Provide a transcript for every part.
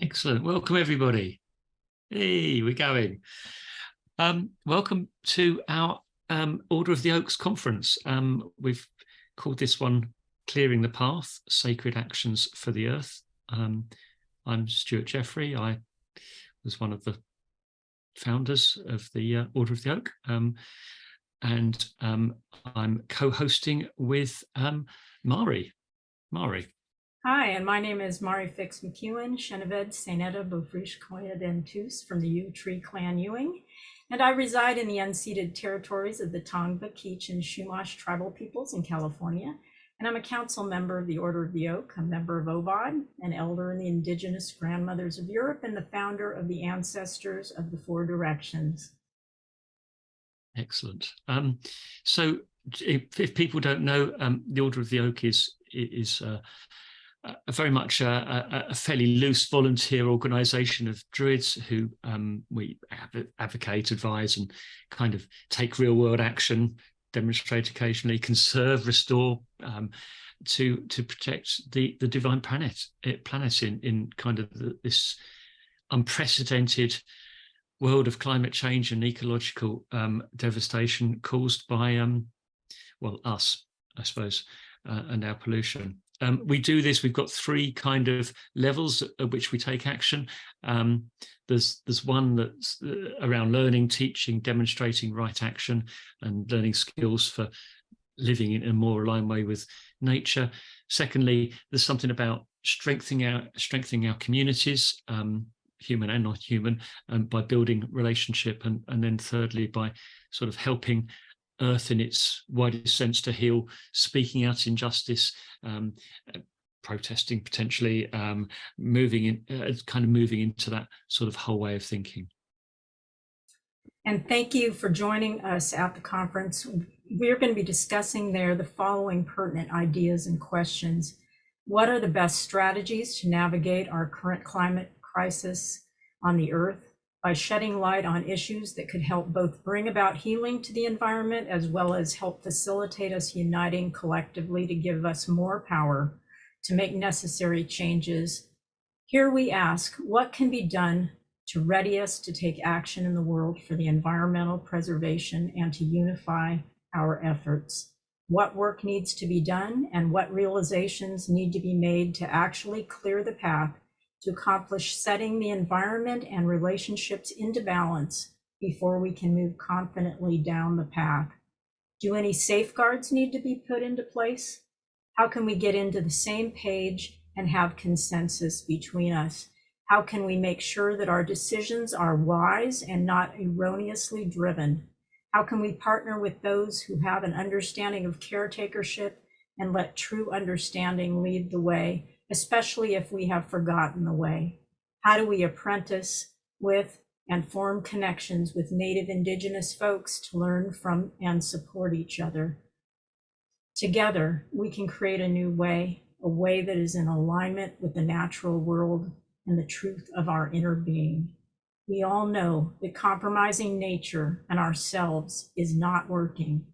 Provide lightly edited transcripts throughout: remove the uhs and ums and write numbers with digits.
Excellent. Welcome, everybody. Hey, we're going. Welcome to our Order of the Oaks conference. We've called this one Clearing the Path, Sacred Actions for the Earth. I'm Stewart Jeffrey. I was one of the founders of the Order of the Oak. And I'm co-hosting with Mari. Hi, and my name is Mari Fix McEwen, Cheneved Saineta Beaufriche Coyadentus from the Yew Tree Clan Ewing, and I reside in the unceded territories of the Tongva, Keech, and Chumash tribal peoples in California, and I'm a council member of the Order of the Oak, a member of OVOD, an elder in the Indigenous Grandmothers of Europe, and the founder of the Ancestors of the Four Directions. Excellent. So if people don't know, the Order of the Oak is very much a fairly loose volunteer organisation of Druids who we advocate, advise, and kind of take real world action, demonstrate occasionally, conserve, restore, to protect the divine planet in kind of this unprecedented world of climate change and ecological devastation caused by us, I suppose, and our pollution. We do this. We've got three kind of levels at which we take action. There's one that's around learning, teaching, demonstrating right action, and learning skills for living in a more aligned way with nature. Secondly, there's something about strengthening our communities, human and not human, by building relationship, and then thirdly, by sort of helping Earth in its widest sense to heal, speaking out injustice, protesting potentially, moving into that sort of whole way of thinking. And thank you for joining us at the conference. We're going to be discussing there the following pertinent ideas and questions. What are the best strategies to navigate our current climate crisis on the Earth by shedding light on issues that could help both bring about healing to the environment as well as help facilitate us uniting collectively to give us more power to make necessary changes? Here we ask, what can be done to ready us to take action in the world for the environmental preservation and to unify our efforts? What work needs to be done and what realizations need to be made to actually clear the path to accomplish setting the environment and relationships into balance before we can move confidently down the path? Do any safeguards need to be put into place? How can we get into the same page and have consensus between us? How can we make sure that our decisions are wise and not erroneously driven? How can we partner with those who have an understanding of caretakership and let true understanding lead the way, especially if we have forgotten the way? How do we apprentice with and form connections with Native Indigenous folks to learn from and support each other? Together, we can create a new way, a way that is in alignment with the natural world and the truth of our inner being. We all know that compromising nature and ourselves is not working,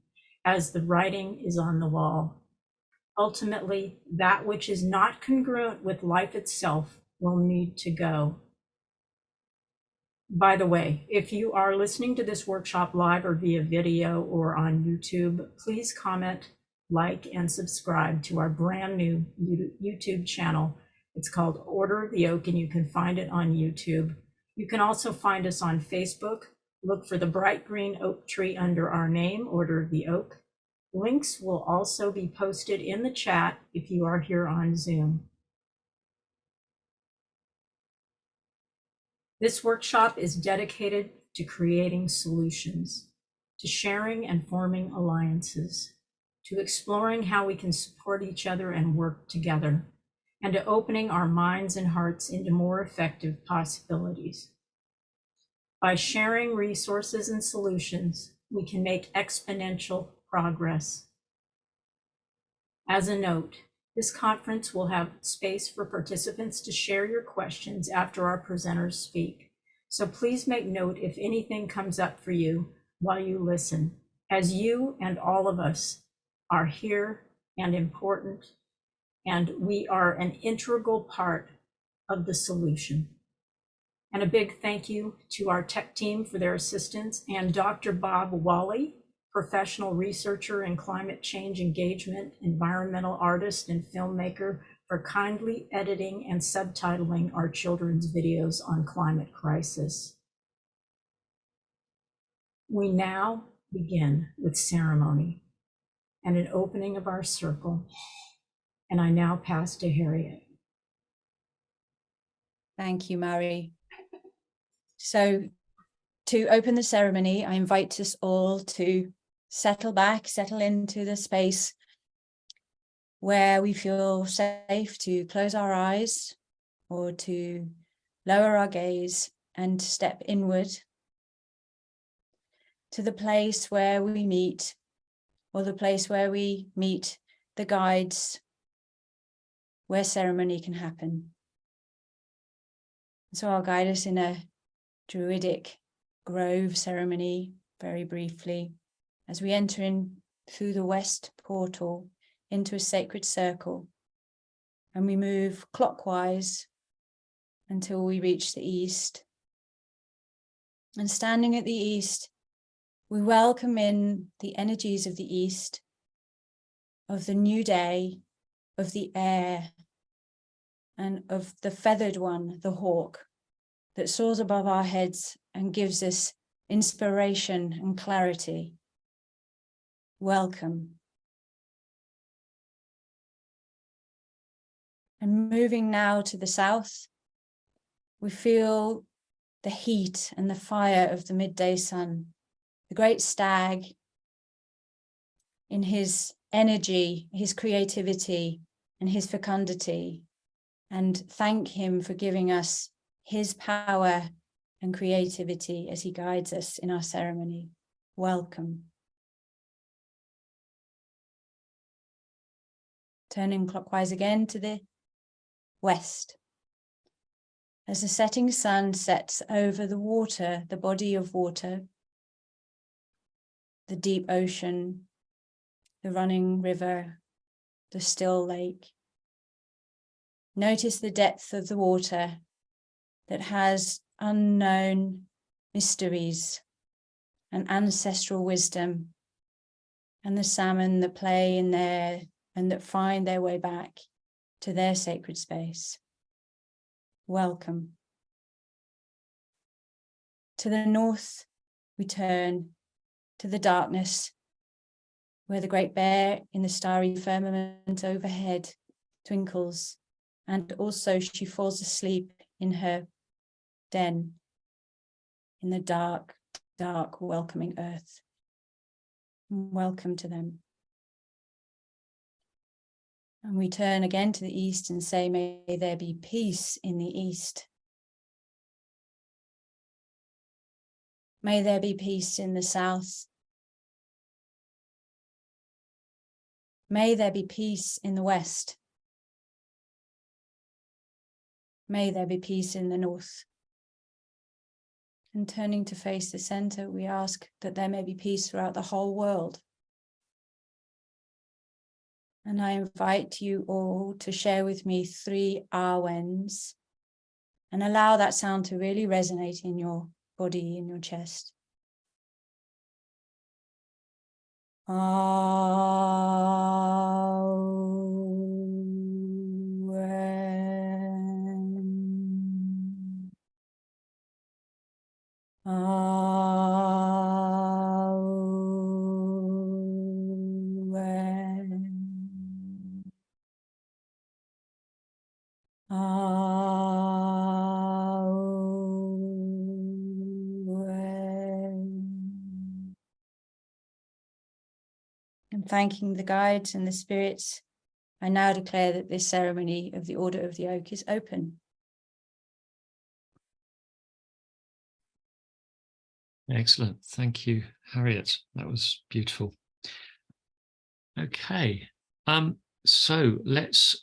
as the writing is on the wall. Ultimately, that which is not congruent with life itself will need to go. By the way, if you are listening to this workshop live or via video or on YouTube, please comment, like, and subscribe to our brand new YouTube channel. It's called Order of the Oak, and you can find it on YouTube. You can also find us on Facebook. Look for the bright green oak tree under our name, Order of the Oak. Links will also be posted in the chat if you are here on Zoom. This workshop is dedicated to creating solutions, to sharing and forming alliances, to exploring how we can support each other and work together, and to opening our minds and hearts into more effective possibilities. By sharing resources and solutions, we can make exponential progress. As a note, this conference will have space for participants to share your questions after our presenters speak. So please make note if anything comes up for you while you listen, as you and all of us are here and important, and we are an integral part of the solution. And a big thank you to our tech team for their assistance, and Dr. Bob Wally, professional researcher in climate change engagement, environmental artist, and filmmaker, for kindly editing and subtitling our children's videos on climate crisis. We now begin with ceremony and an opening of our circle, and I now pass to Harriet. Thank you, Mary. So to open the ceremony, I invite us all to settle back, settle into the space where we feel safe to close our eyes or to lower our gaze and step inward to the place where we meet, or the place where we meet the guides, where ceremony can happen. So I'll guide us in a druidic grove ceremony very briefly as we enter in through the west portal into a sacred circle, and we move clockwise until we reach the east. And standing at the east, we welcome in the energies of the east, of the new day, of the air, and of the feathered one, the hawk, that soars above our heads and gives us inspiration and clarity. Welcome. And moving now to the south, we feel the heat and the fire of the midday sun, the great stag in his energy, his creativity, and his fecundity, and thank him for giving us his power and creativity as he guides us in our ceremony. Welcome. Turning clockwise again to the west. As the setting sun sets over the water, the body of water, the deep ocean, the running river, the still lake. Notice the depth of the water that has unknown mysteries and ancestral wisdom, and the salmon that play in there and that find their way back to their sacred space. Welcome. To the north, we turn to the darkness, where the great bear in the starry firmament overhead twinkles, and also she falls asleep in her den in the dark, dark, welcoming earth. Welcome to them. And we turn again to the east and say, may there be peace in the east. May there be peace in the south. May there be peace in the west. May there be peace in the north. And turning to face the center, we ask that there may be peace throughout the whole world. And I invite you all to share with me 3 Awens and allow that sound to really resonate in your body, in your chest. And thanking the guides and the spirits, I now declare that this ceremony of the Order of the Oak is open. Excellent. Thank you, Harriet. That was beautiful. Okay. So let's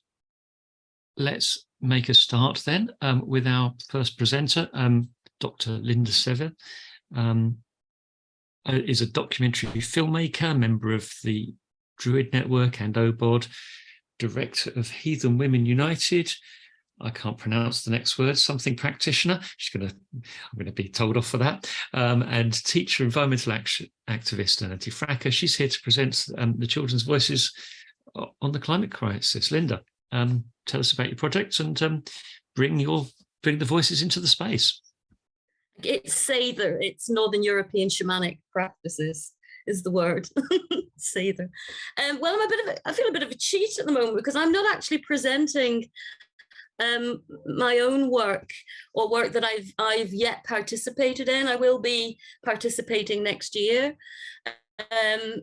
make a start then with our first presenter, Dr. Linda Sever. Is a documentary filmmaker, member of the Druid Network and OBOD, director of Heathen Women United, I can't pronounce the next word, something practitioner. I'm going to be told off for that. And teacher, environmental activist, and anti-fracker. She's here to present the children's voices on the climate crisis. Linda, tell us about your project and bring the voices into the space. It's Sever. It's Northern European shamanic practices is the word. Sever. Well, I feel a bit of a cheat at the moment because I'm not actually presenting my own work or work that I've yet participated in. I will be participating next year.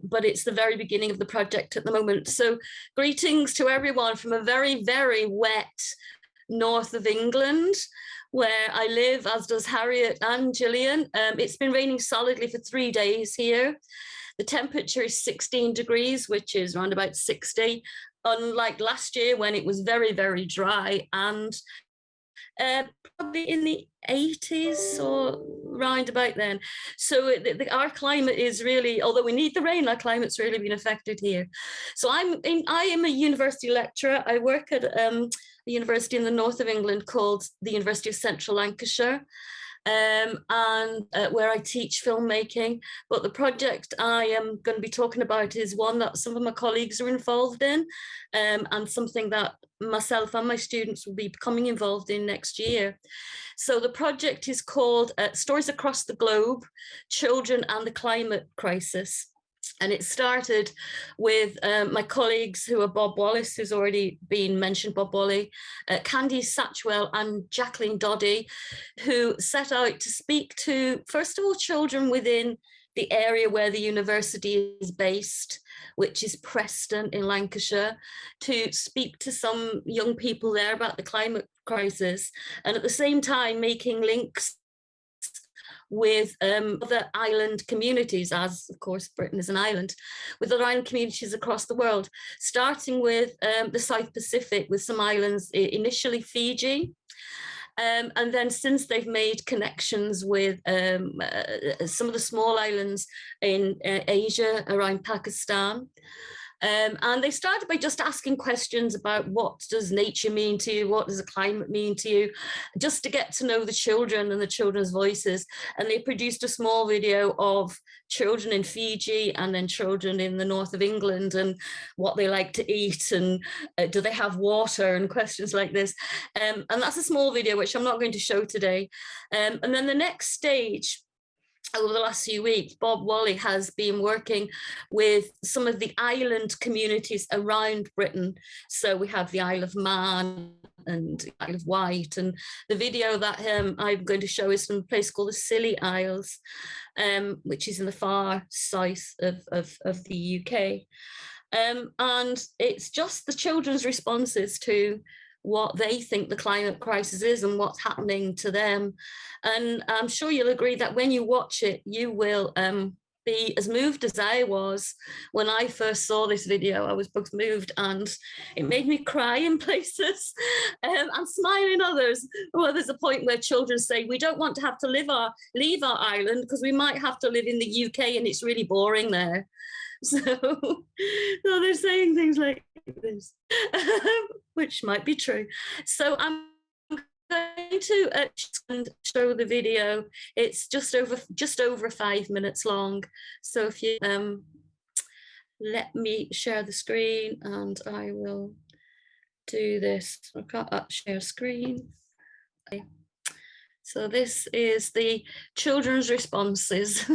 But it's the very beginning of the project at the moment. So greetings to everyone from a very, very wet north of England, where I live, as does Harriet and Gillian. It's been raining solidly for 3 days here. The temperature is 16 degrees, which is around about 60, unlike last year when it was very, very dry and probably in the 80s or round about then. So our climate is really, although we need the rain, our climate's really been affected here. So I am a university lecturer. I work at a university in the north of England called the University of Central Lancashire, and where I teach filmmaking. But the project I am going to be talking about is one that some of my colleagues are involved in, and something that myself and my students will be becoming involved in next year. So the project is called Stories Across the Globe, Children and the Climate Crisis. And it started with my colleagues who are Bob Wallace, who's already been mentioned, Bob Wally, Candy Satchwell and Jacqueline Doddy, who set out to speak to, first of all, children within the area where the university is based, which is Preston in Lancashire, to speak to some young people there about the climate crisis, and at the same time making links with other island communities, as of course Britain is an island, with other island communities across the world, starting with the South Pacific, with some islands, initially Fiji, and then since they've made connections with some of the small islands in Asia around Pakistan. And they started by just asking questions about what does nature mean to you, what does the climate mean to you, just to get to know the children and the children's voices. And they produced a small video of children in Fiji and then children in the north of England and what they like to eat and do they have water and questions like this. And that's a small video which I'm not going to show today. And then the next stage, over the last few weeks, Bob Wally has been working with some of the island communities around Britain. So we have the Isle of Man and the Isle of Wight. And the video that I'm going to show is from a place called the Scilly Isles, which is in the far south of the UK. And it's just the children's responses to what they think the climate crisis is and what's happening to them. And I'm sure you'll agree that when you watch it, you will be as moved as I was when I first saw this video. I was both moved and it made me cry in places and smile in others. Well, there's a point where children say, we don't want to have to leave our island because we might have to live in the UK and it's really boring there. So they're saying things like this, which might be true. So I'm going to show the video. It's just over 5 minutes long. So if you let me share the screen, and I will do this. I can't share screen. Okay. So this is the children's responses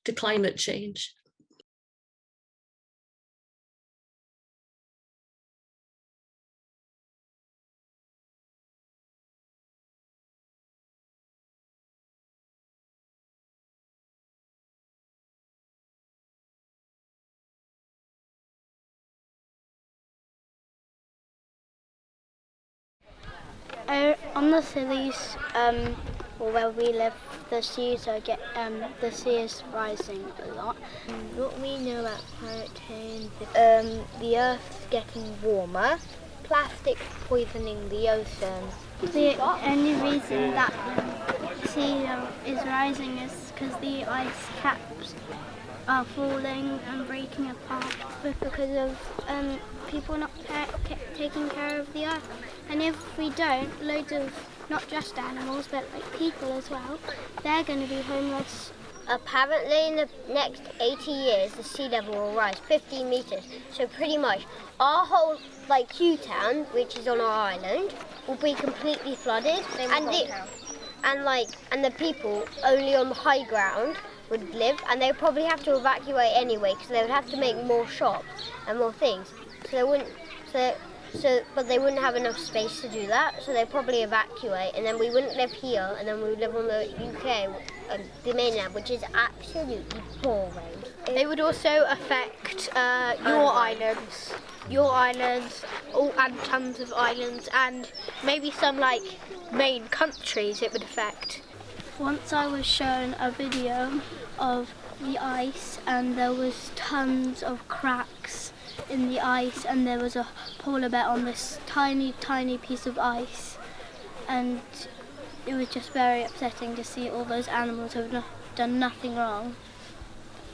to climate change. On the Scillies, or where we live, the sea is rising a lot. What we know about climate change is the Earth's getting warmer, plastic poisoning the ocean. The only reason that sea is rising is because the ice caps are falling and breaking apart because of people not taking care of the earth. And if we don't, loads of not just animals but like people as well, they're going to be homeless. Apparently in the next 80 years the sea level will rise 15 meters. So pretty much our whole like Q-town, which is on our island, will be completely flooded. And the people only on the high ground would live, and they'd probably have to evacuate anyway because they would have to make more shops and more things. So they wouldn't. But they wouldn't have enough space to do that, so they'd probably evacuate, and then we wouldn't live here, and then we would live on the UK, the mainland, which is absolutely boring. They would also affect your islands, and tons of islands, and maybe some like main countries it would affect. Once I was shown a video of the ice, and there was tons of cracks in the ice, and there was a polar bear on this tiny piece of ice, and it was just very upsetting to see all those animals who have done nothing wrong,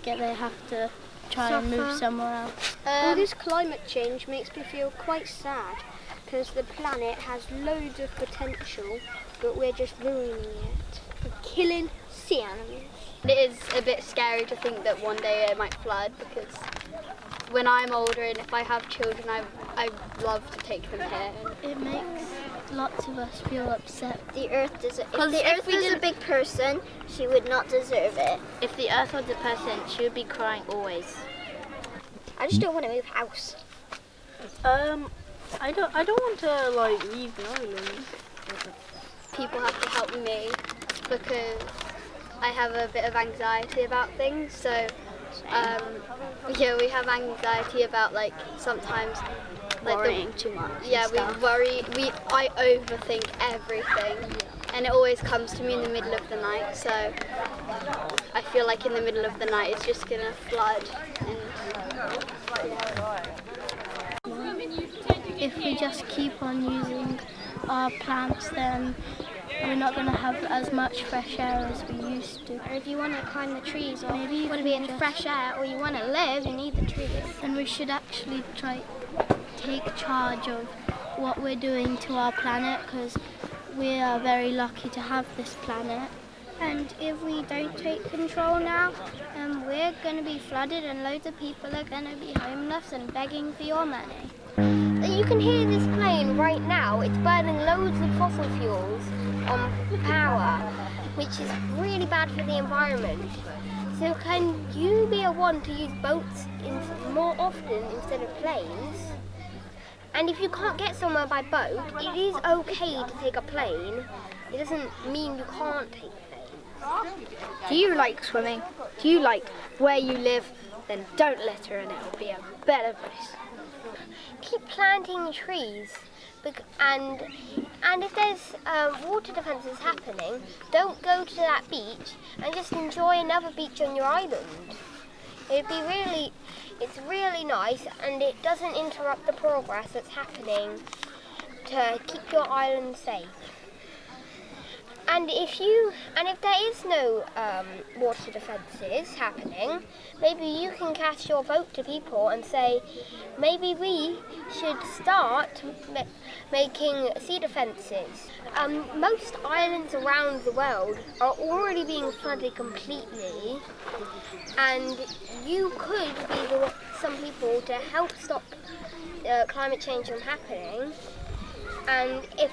yet they have to try and move somewhere else. All this climate change makes me feel quite sad, because the planet has loads of potential, but we're just ruining it. We're killing sea animals. It is a bit scary to think that one day it might flood, because when I'm older and if I have children, I love to take them here. It makes lots of us feel upset. The Earth doesn't. If the Earth was a big person, she would not deserve it. If the Earth was a person, she would be crying always. I just don't want to move house. I don't want to like leave the island. People have to help me because I have a bit of anxiety about things. So yeah, we have anxiety about like sometimes like Worrying too much. Yeah, we worry. I overthink everything, and it always comes to me in the middle of the night. So I feel like in the middle of the night it's just gonna flood. And If we just keep on using our plants, then we're not going to have as much fresh air as we used to. Or if you want to climb the trees, or Maybe you want to be in fresh air, or you want to live, you need the trees. Then we should actually take charge of what we're doing to our planet, because we are very lucky to have this planet. And if we don't take control now, we're going to be flooded, and loads of people are going to be homeless and begging for your money. You can hear this plane right now. It's burning loads of fossil fuels on power, which is really bad for the environment. So can you be a one to use boats more often instead of planes? And if you can't get somewhere by boat, it is okay to take a plane. It doesn't mean you can't take planes. Do you like swimming? Do you like where you live? Then don't litter and it'll be a better place. Keep planting trees, and if there's water defences happening, don't go to that beach and just enjoy another beach on your island. It's really nice, and it doesn't interrupt the progress that's happening to keep your island safe. And if there is no water defences happening, maybe you can cast your vote to people and say, maybe we should start making sea defences. Most islands around the world are already being flooded completely, and you could be some people to help stop climate change from happening. And if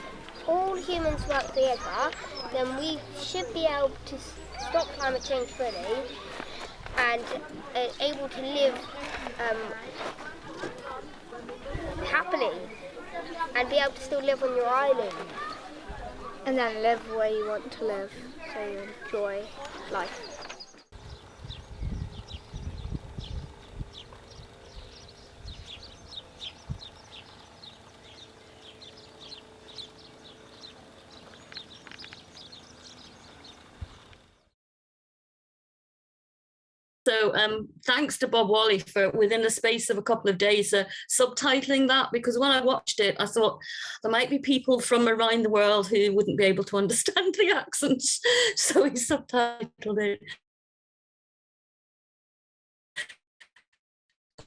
all humans work together, then we should be able to stop climate change fully and able to live happily and be able to still live on your island. And then live where you want to live, so you enjoy life. So thanks to Bob Wally for, within the space of a couple of days, subtitling that, because when I watched it, I thought there might be people from around the world who wouldn't be able to understand the accents. So he subtitled it.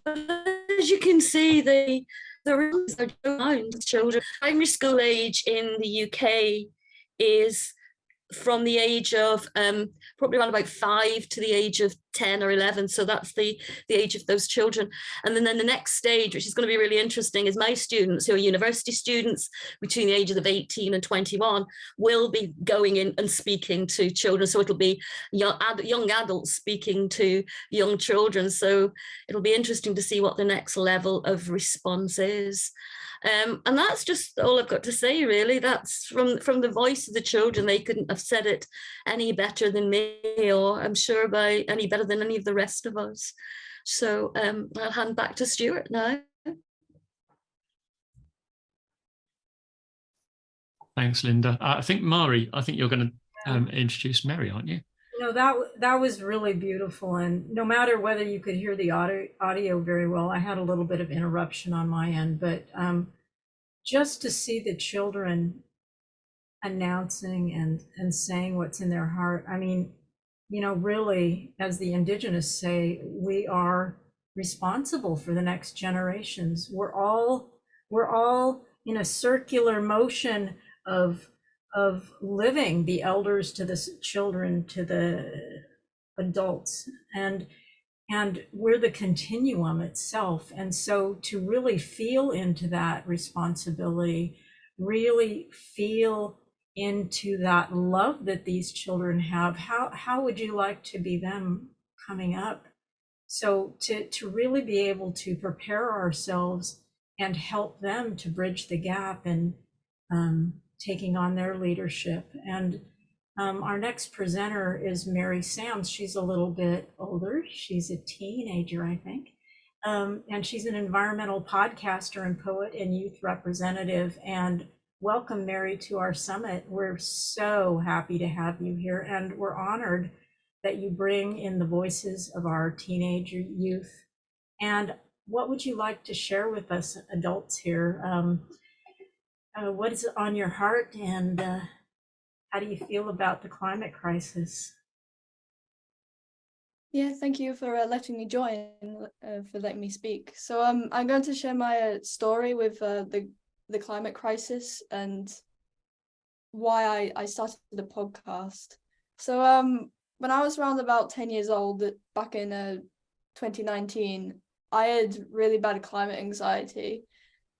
as you can see, the rooms are around children. Primary school age in the UK is from the age of probably around about 5 to the age of 10 or 11. So that's the age of those children. And then the next stage, which is going to be really interesting, is my students who are university students between the ages of 18 and 21 will be going in and speaking to children. So it'll be young adults speaking to young children. So it'll be interesting to see what the next level of response is. And that's just all I've got to say, really. That's from the voice of the children. They couldn't have said it any better than me, or I'm sure by any better than any of the rest of us. So I'll hand back to Stewart now. Thanks, Linda. I think Mari, I think you're going to introduce Mary, aren't you? You know, that was really beautiful. And no matter whether you could hear the audio very well, I had a little bit of interruption on my end, but just to see the children announcing and saying what's in their heart. I mean, you know, really, as the Indigenous say, we are responsible for the next generations. We're all in a circular motion of living, the elders to the children to the adults, and we're the continuum itself. And so to really feel into that responsibility, really feel into that love that these children have, how would you like to be them coming up? So to really be able to prepare ourselves and help them to bridge the gap and taking on their leadership. And our next presenter is Mary Sams. She's a little bit older. She's a teenager, I think. And she's an environmental podcaster and poet and youth representative. And welcome, Mary, to our summit. We're so happy to have you here. And we're honored that you bring in the voices of our teenager youth. And what would you like to share with us adults here? What is on your heart, and how do you feel about the climate crisis? Yeah, thank you for letting me join, for letting me speak. So I'm going to share my story with the climate crisis and why I started the podcast. So when I was around about 10 years old, back in 2019, I had really bad climate anxiety,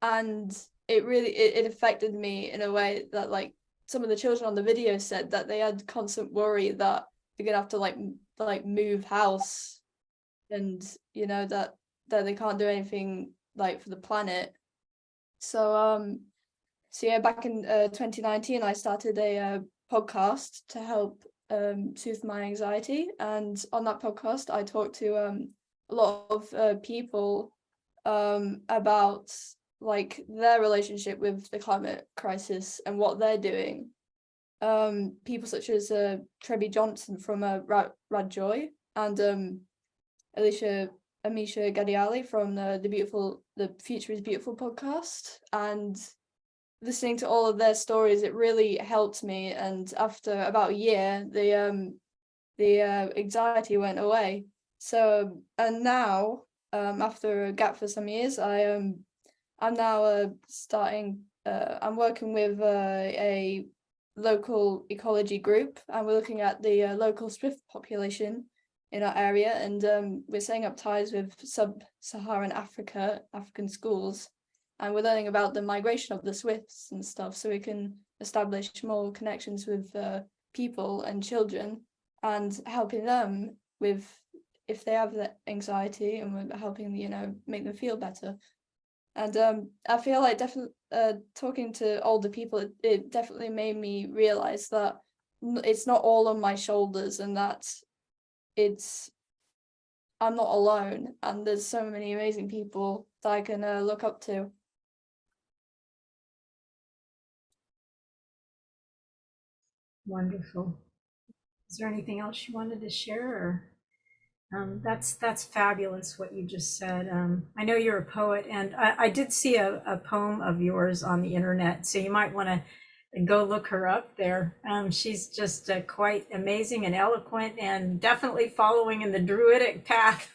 and it affected me in a way that, like, some of the children on the video said that they had constant worry that they're gonna have to like move house, and you know that they can't do anything like for the planet. So yeah, back in 2019 I started a podcast to help soothe my anxiety, and on that podcast I talked to a lot of people about like their relationship with the climate crisis and what they're doing. People such as Trebi Johnson from Radjoy, and Amisha Gadiali from the Future is Beautiful podcast. And listening to all of their stories, it really helped me. And after about a year, the anxiety went away. So, and now, after a gap for some years, I'm now starting. I'm working with a local ecology group, and we're looking at the local swift population in our area, and we're setting up ties with sub-Saharan African schools, and we're learning about the migration of the swifts and stuff, so we can establish more connections with people and children, and helping them with if they have that anxiety, and we're helping make them feel better. And I feel like definitely talking to older people, it definitely made me realize that it's not all on my shoulders, and that I'm not alone, and there's so many amazing people that I can look up to. Wonderful. Is there anything else you wanted to share? Or that's fabulous what you just said. I know you're a poet, and I did see a poem of yours on the internet, so you might want to go look her up there. She's just quite amazing and eloquent, and definitely following in the Druidic path.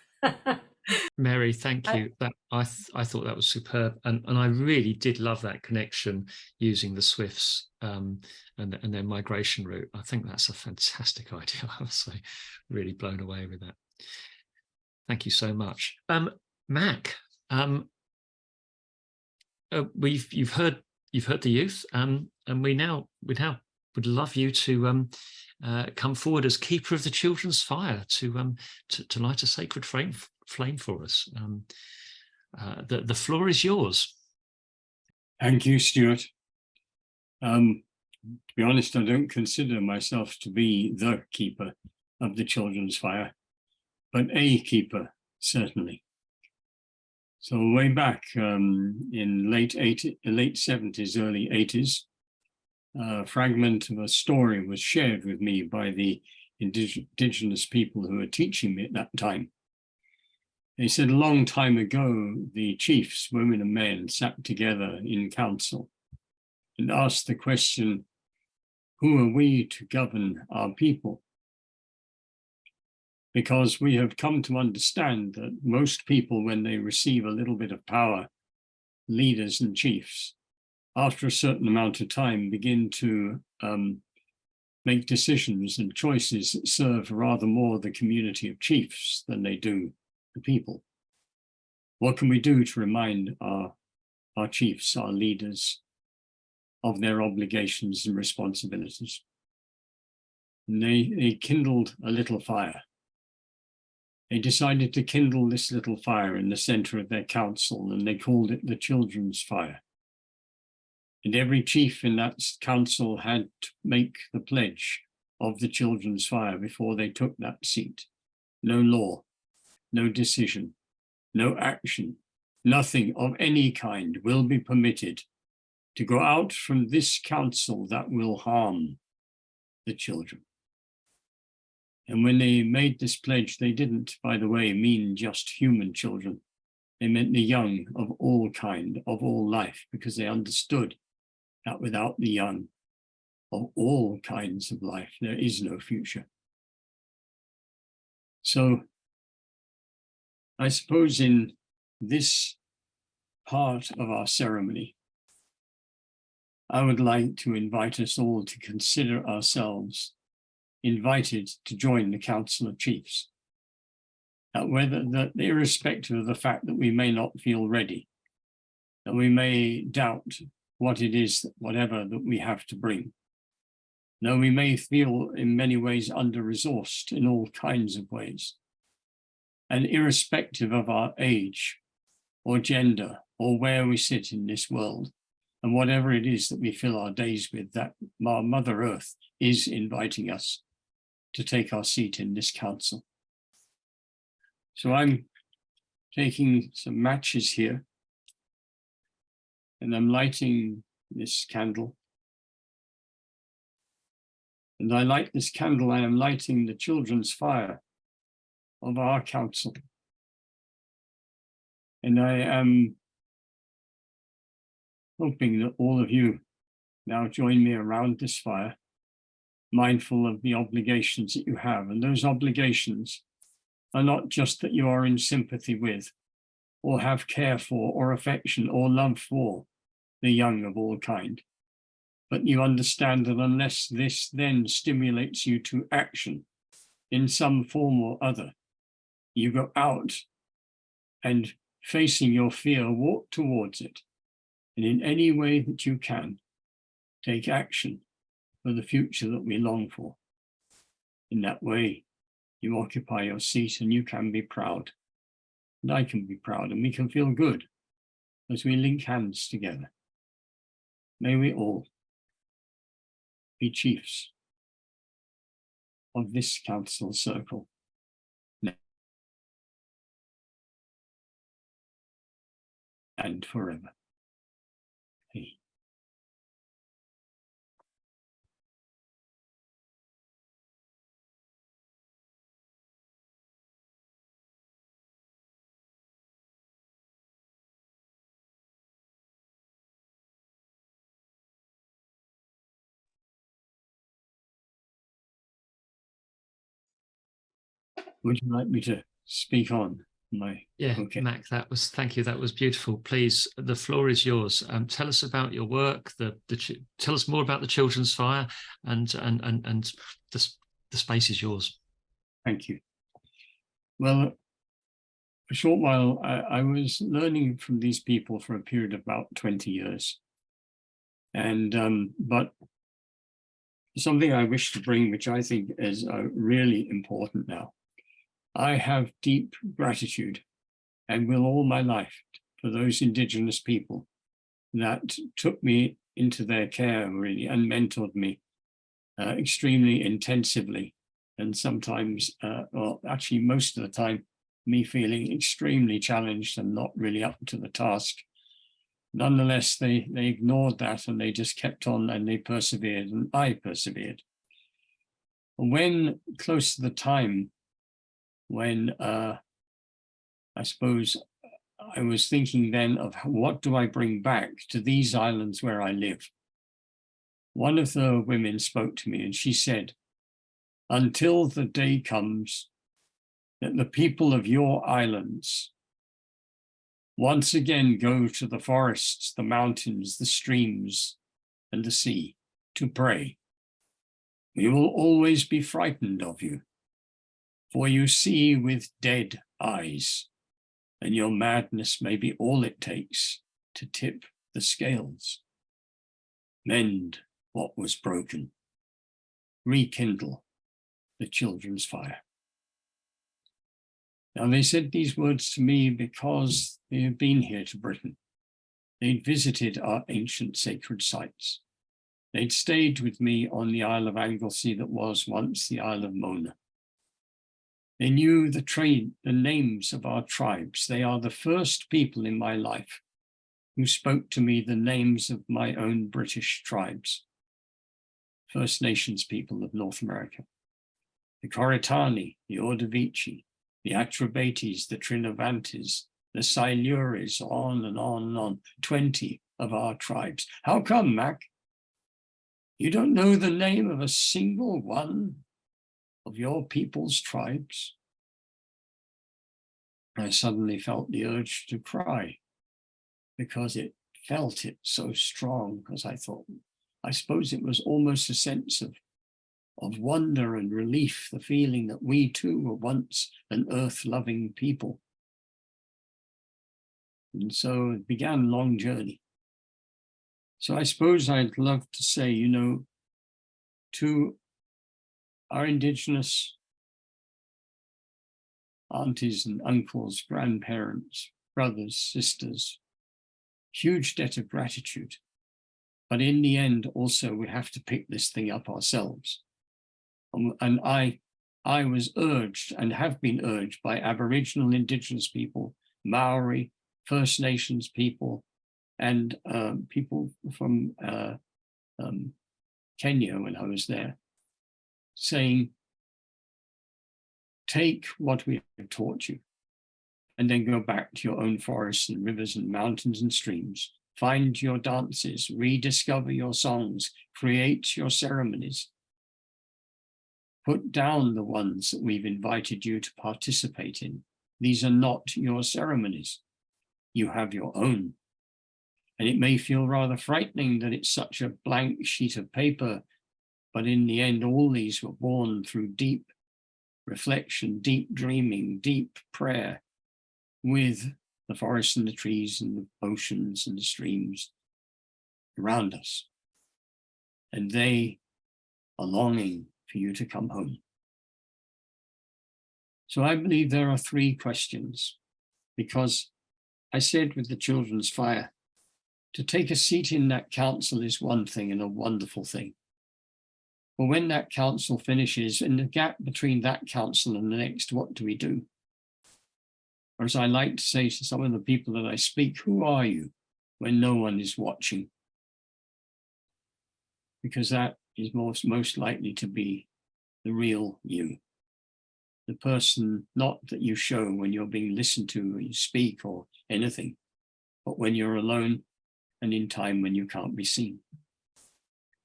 Mary, thank you. That I thought that was superb, and I really did love that connection using the Swifts and their migration route. I think that's a fantastic idea. I must say, really blown away with that. Thank you so much, Mac. You've heard the youth, and we now would love you to come forward as keeper of the children's fire to light a sacred flame for us. The floor is yours. Thank you, Stewart. To be honest, I don't consider myself to be the keeper of the children's fire, but a keeper, certainly. So way back in late 70s, early 80s, a fragment of a story was shared with me by the indigenous people who were teaching me at that time. They said a long time ago, the chiefs, women and men, sat together in council and asked the question, who are we to govern our people? Because we have come to understand that most people, when they receive a little bit of power, leaders and chiefs, after a certain amount of time, begin to make decisions and choices that serve rather more the community of chiefs than they do the people. What can we do to remind our chiefs, our leaders, of their obligations and responsibilities? And they kindled a little fire. They decided to kindle this little fire in the center of their council, and they called it the children's fire. And every chief in that council had to make the pledge of the children's fire before they took that seat. No law, no decision, no action, nothing of any kind will be permitted to go out from this council that will harm the children. And when they made this pledge, they didn't, by the way, mean just human children. They meant the young of all kind, of all life, because they understood that without the young of all kinds of life, there is no future. So I suppose in this part of our ceremony, I would like to invite us all to consider ourselves invited to join the Council of Chiefs. That irrespective of the fact that we may not feel ready, that we may doubt what it is, whatever that we have to bring. Though we may feel in many ways under-resourced in all kinds of ways. And irrespective of our age or gender or where we sit in this world, and whatever it is that we fill our days with, that our Mother Earth is inviting us to take our seat in this council. So I'm taking some matches here, and I'm lighting this candle. And I light this candle, I am lighting the children's fire of our council. And I am hoping that all of you now join me around this fire, mindful of the obligations that you have. And those obligations are not just that you are in sympathy with, or have care for, or affection, or love for the young of all kind. But you understand that unless this then stimulates you to action in some form or other, you go out and facing your fear, walk towards it. And in any way that you can, take action for the future that we long for. In that way, you occupy your seat and you can be proud. And I can be proud, and we can feel good as we link hands together. May we all be chiefs of this council circle and forever. Hey. Would you like me to speak on? Yeah, okay. Mac, thank you. That was beautiful. Please, the floor is yours. Tell us about your work. Tell us more about the Children's Fire, and the space is yours. Thank you. Well, a short while, I was learning from these people for a period of about 20 years. And, but something I wish to bring, which I think is really important now. I have deep gratitude and will all my life for those Indigenous people that took me into their care really and mentored me extremely intensively. And sometimes, well, actually most of the time, me feeling extremely challenged and not really up to the task. Nonetheless, they ignored that and they just kept on and they persevered, and I persevered. When close to the time when I suppose I was thinking then of what do I bring back to these islands where I live? One of the women spoke to me and she said, until the day comes that the people of your islands once again go to the forests, the mountains, the streams, and the sea to pray, we will always be frightened of you, for you see with dead eyes, and your madness may be all it takes to tip the scales. Mend what was broken, rekindle the children's fire. Now, they said these words to me because they had been here to Britain. They'd visited our ancient sacred sites. They'd stayed with me on the Isle of Anglesey that was once the Isle of Mona. They knew the names of our tribes. They are the first people in my life who spoke to me the names of my own British tribes, First Nations people of North America. The Koritani, the Ordovici, the Atrobates, the Trinovantes, the Silures, on and on and on, 20 of our tribes. How come, Mac? You don't know the name of a single one of your people's tribes? I suddenly felt the urge to cry because it felt it so strong, because I thought, I suppose it was almost a sense of wonder and relief, the feeling that we too were once an earth-loving people. And so it began a long journey. So I suppose I'd love to say, you know, to our Indigenous aunties and uncles, grandparents, brothers, sisters, huge debt of gratitude. But in the end, also, we have to pick this thing up ourselves. And I was urged and have been urged by Aboriginal Indigenous people, Maori, First Nations people, and people from Kenya when I was there, saying, take what we have taught you and then go back to your own forests and rivers and mountains and streams. Find your dances, rediscover your songs, create your ceremonies. Put down the ones that we've invited you to participate in. These are not your ceremonies. You have your own. And it may feel rather frightening that it's such a blank sheet of paper, but in the end, all these were born through deep reflection, deep dreaming, deep prayer with the forests and the trees and the oceans and the streams around us. And they are longing for you to come home. So I believe there are 3 questions, because I said with the Children's Fire, to take a seat in that council is one thing and a wonderful thing. But when that council finishes, in the gap between that council and the next, what do we do? Or as I like to say to some of the people that I speak, who are you when no one is watching? Because that is most likely to be the real you. The person, not that you show when you're being listened to or you speak or anything, but when you're alone and in time when you can't be seen.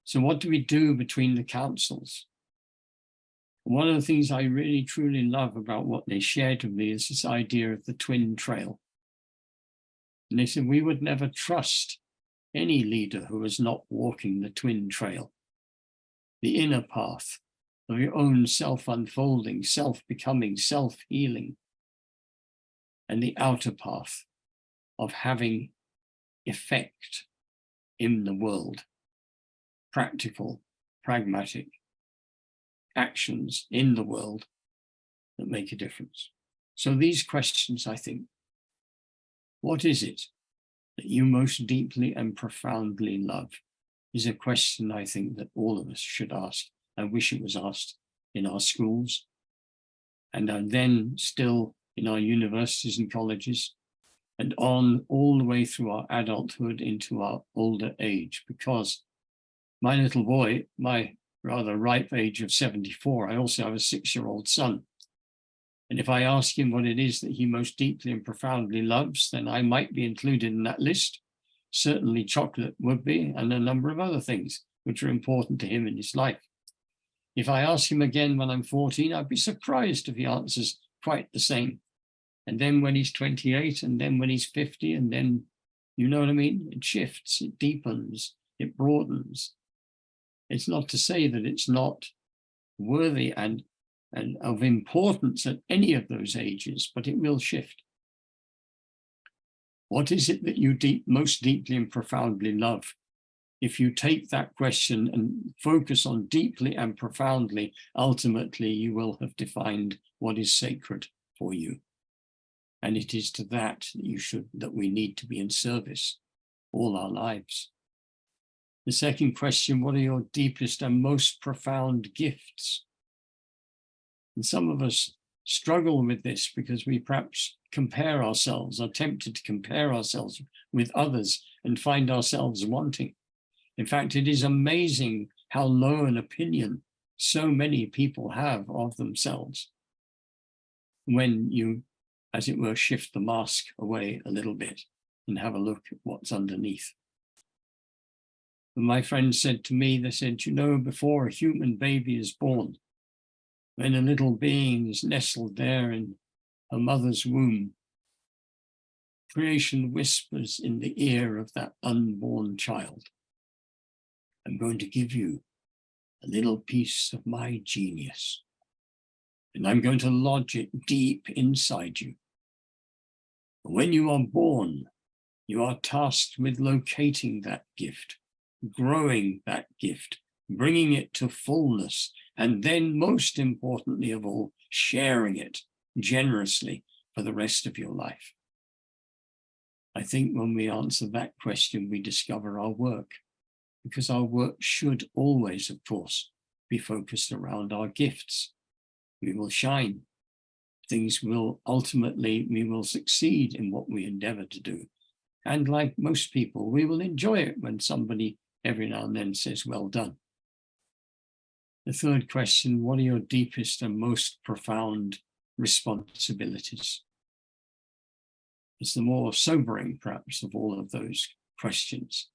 So what do we do between the councils? One of the things I really truly love about what they shared with me is this idea of the twin trail. And they said, we would never trust any leader who is not walking the twin trail, the inner path of your own self-unfolding, self-becoming, self-healing, and the outer path of having effect in the world, practical, pragmatic actions in the world that make a difference. So these questions, I think, what is it that you most deeply and profoundly love, is a question I think that all of us should ask. I wish it was asked in our schools, and then still in our universities and colleges, and on all the way through our adulthood into our older age. Because my little boy, my rather ripe age of 74, I also have a 6-year-old son. And if I ask him what it is that he most deeply and profoundly loves, then I might be included in that list. Certainly chocolate would be, and a number of other things which are important to him in his life. If I ask him again when I'm 14, I'd be surprised if he answers quite the same. And then when he's 28, and then when he's 50, and then, you know what I mean? It shifts, it deepens, it broadens. It's not to say that it's not worthy and of importance at any of those ages, but it will shift. What is it that you most deeply and profoundly love? If you take that question and focus on deeply and profoundly, ultimately you will have defined what is sacred for you. And it is to that that we need to be in service all our lives. The second question, what are your deepest and most profound gifts? And some of us struggle with this because we perhaps compare ourselves, are tempted to compare ourselves with others and find ourselves wanting. In fact, it is amazing how low an opinion so many people have of themselves when you, as it were, shift the mask away a little bit and have a look at what's underneath. And my friends said to me, they said, you know, before a human baby is born, when a little being is nestled there in a mother's womb, creation whispers in the ear of that unborn child, I'm going to give you a little piece of my genius, and I'm going to lodge it deep inside you. When you are born, you are tasked with locating that gift, growing that gift, bringing it to fullness, and then most importantly of all, sharing it generously for the rest of your life. I think when we answer that question, we discover our work, because our work should always, of course, be focused around our gifts. We will shine. Things will ultimately, we will succeed in what we endeavor to do. And like most people, we will enjoy it when somebody every now and then says, well done. The third question, what are your deepest and most profound responsibilities? It's the more sobering, perhaps, of all of those questions.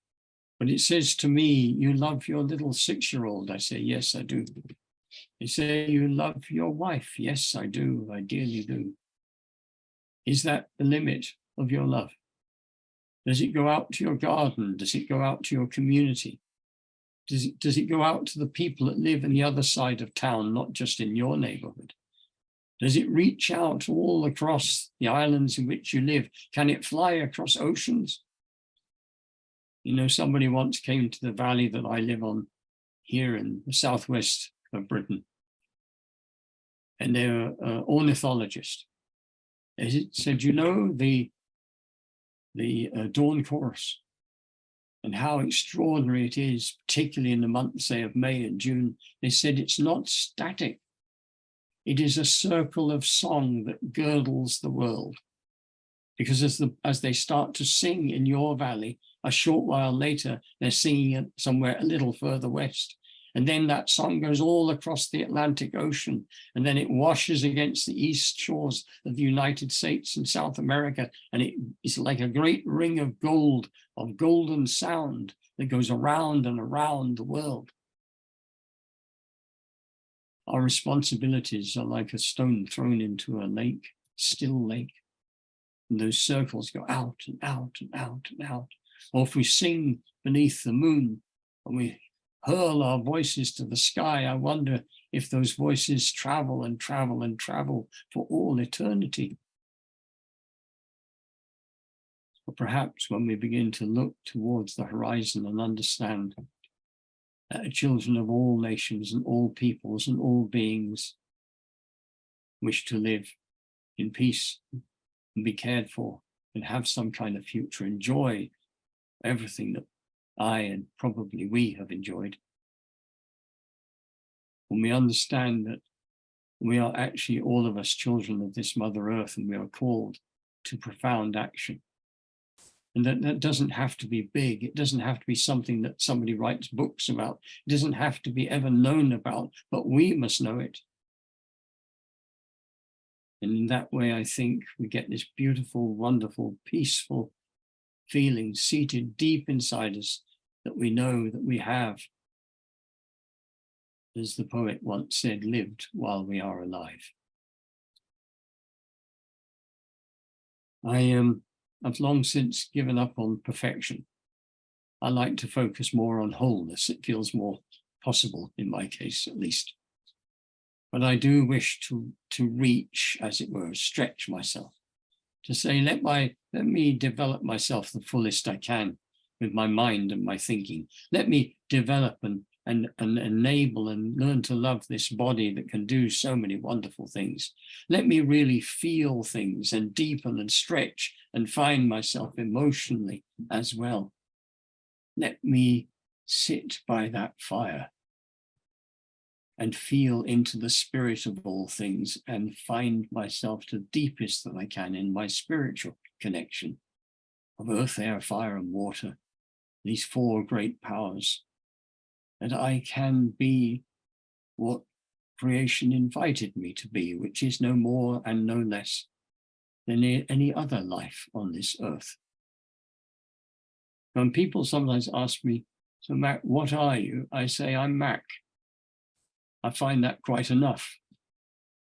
But it says to me, you love your little 6-year-old. I say, yes, I do. They say, you love your wife. Yes, I do. I dearly do. Is that the limit of your love? Does it go out to your garden? Does it go out to your community? Does it go out to the people that live in the other side of town, not just in your neighborhood? Does it reach out all across the islands in which you live? Can it fly across oceans? You know, somebody once came to the valley that I live on here in the southwest of Britain, and they're an ornithologist. They said, you know, the dawn chorus, and how extraordinary it is, particularly in the months, say, of May and June. They said it's not static. It is a circle of song that girdles the world. Because as they start to sing in your valley, a short while later, they're singing it somewhere a little further west. And then that song goes all across the Atlantic Ocean, and then it washes against the east shores of the United States and South America, and it is like a great ring of gold, of golden sound that goes around and around the world. Our responsibilities are like a stone thrown into a lake, still lake. And those circles go out and out and out and out. Or if we sing beneath the moon and we hurl our voices to the sky, I wonder if those voices travel and travel and travel for all eternity. Or perhaps when we begin to look towards the horizon and understand that children of all nations and all peoples and all beings wish to live in peace and be cared for and have some kind of future, enjoy everything that I and probably we have enjoyed. When we understand that we are actually all of us children of this Mother Earth and we are called to profound action. And that doesn't have to be big. It doesn't have to be something that somebody writes books about. It doesn't have to be ever known about, but we must know it. And in that way, I think we get this beautiful, wonderful, peaceful feeling seated deep inside us that we know that we have, as the poet once said, lived while we are alive. I've long since given up on perfection. I like to focus more on wholeness. It feels more possible in my case, at least. But I do wish to reach, as it were, stretch myself, to say, let me develop myself the fullest I can with my mind and my thinking. Let me develop and enable and learn to love this body that can do so many wonderful things. Let me really feel things and deepen and stretch and find myself emotionally as well. Let me sit by that fire and feel into the spirit of all things and find myself the deepest that I can in my spiritual connection of earth, air, fire, and water, these four great powers, that I can be what creation invited me to be, which is no more and no less than any other life on this earth. When people sometimes ask me, so Mac, what are you? I say, I'm Mac. I find that quite enough.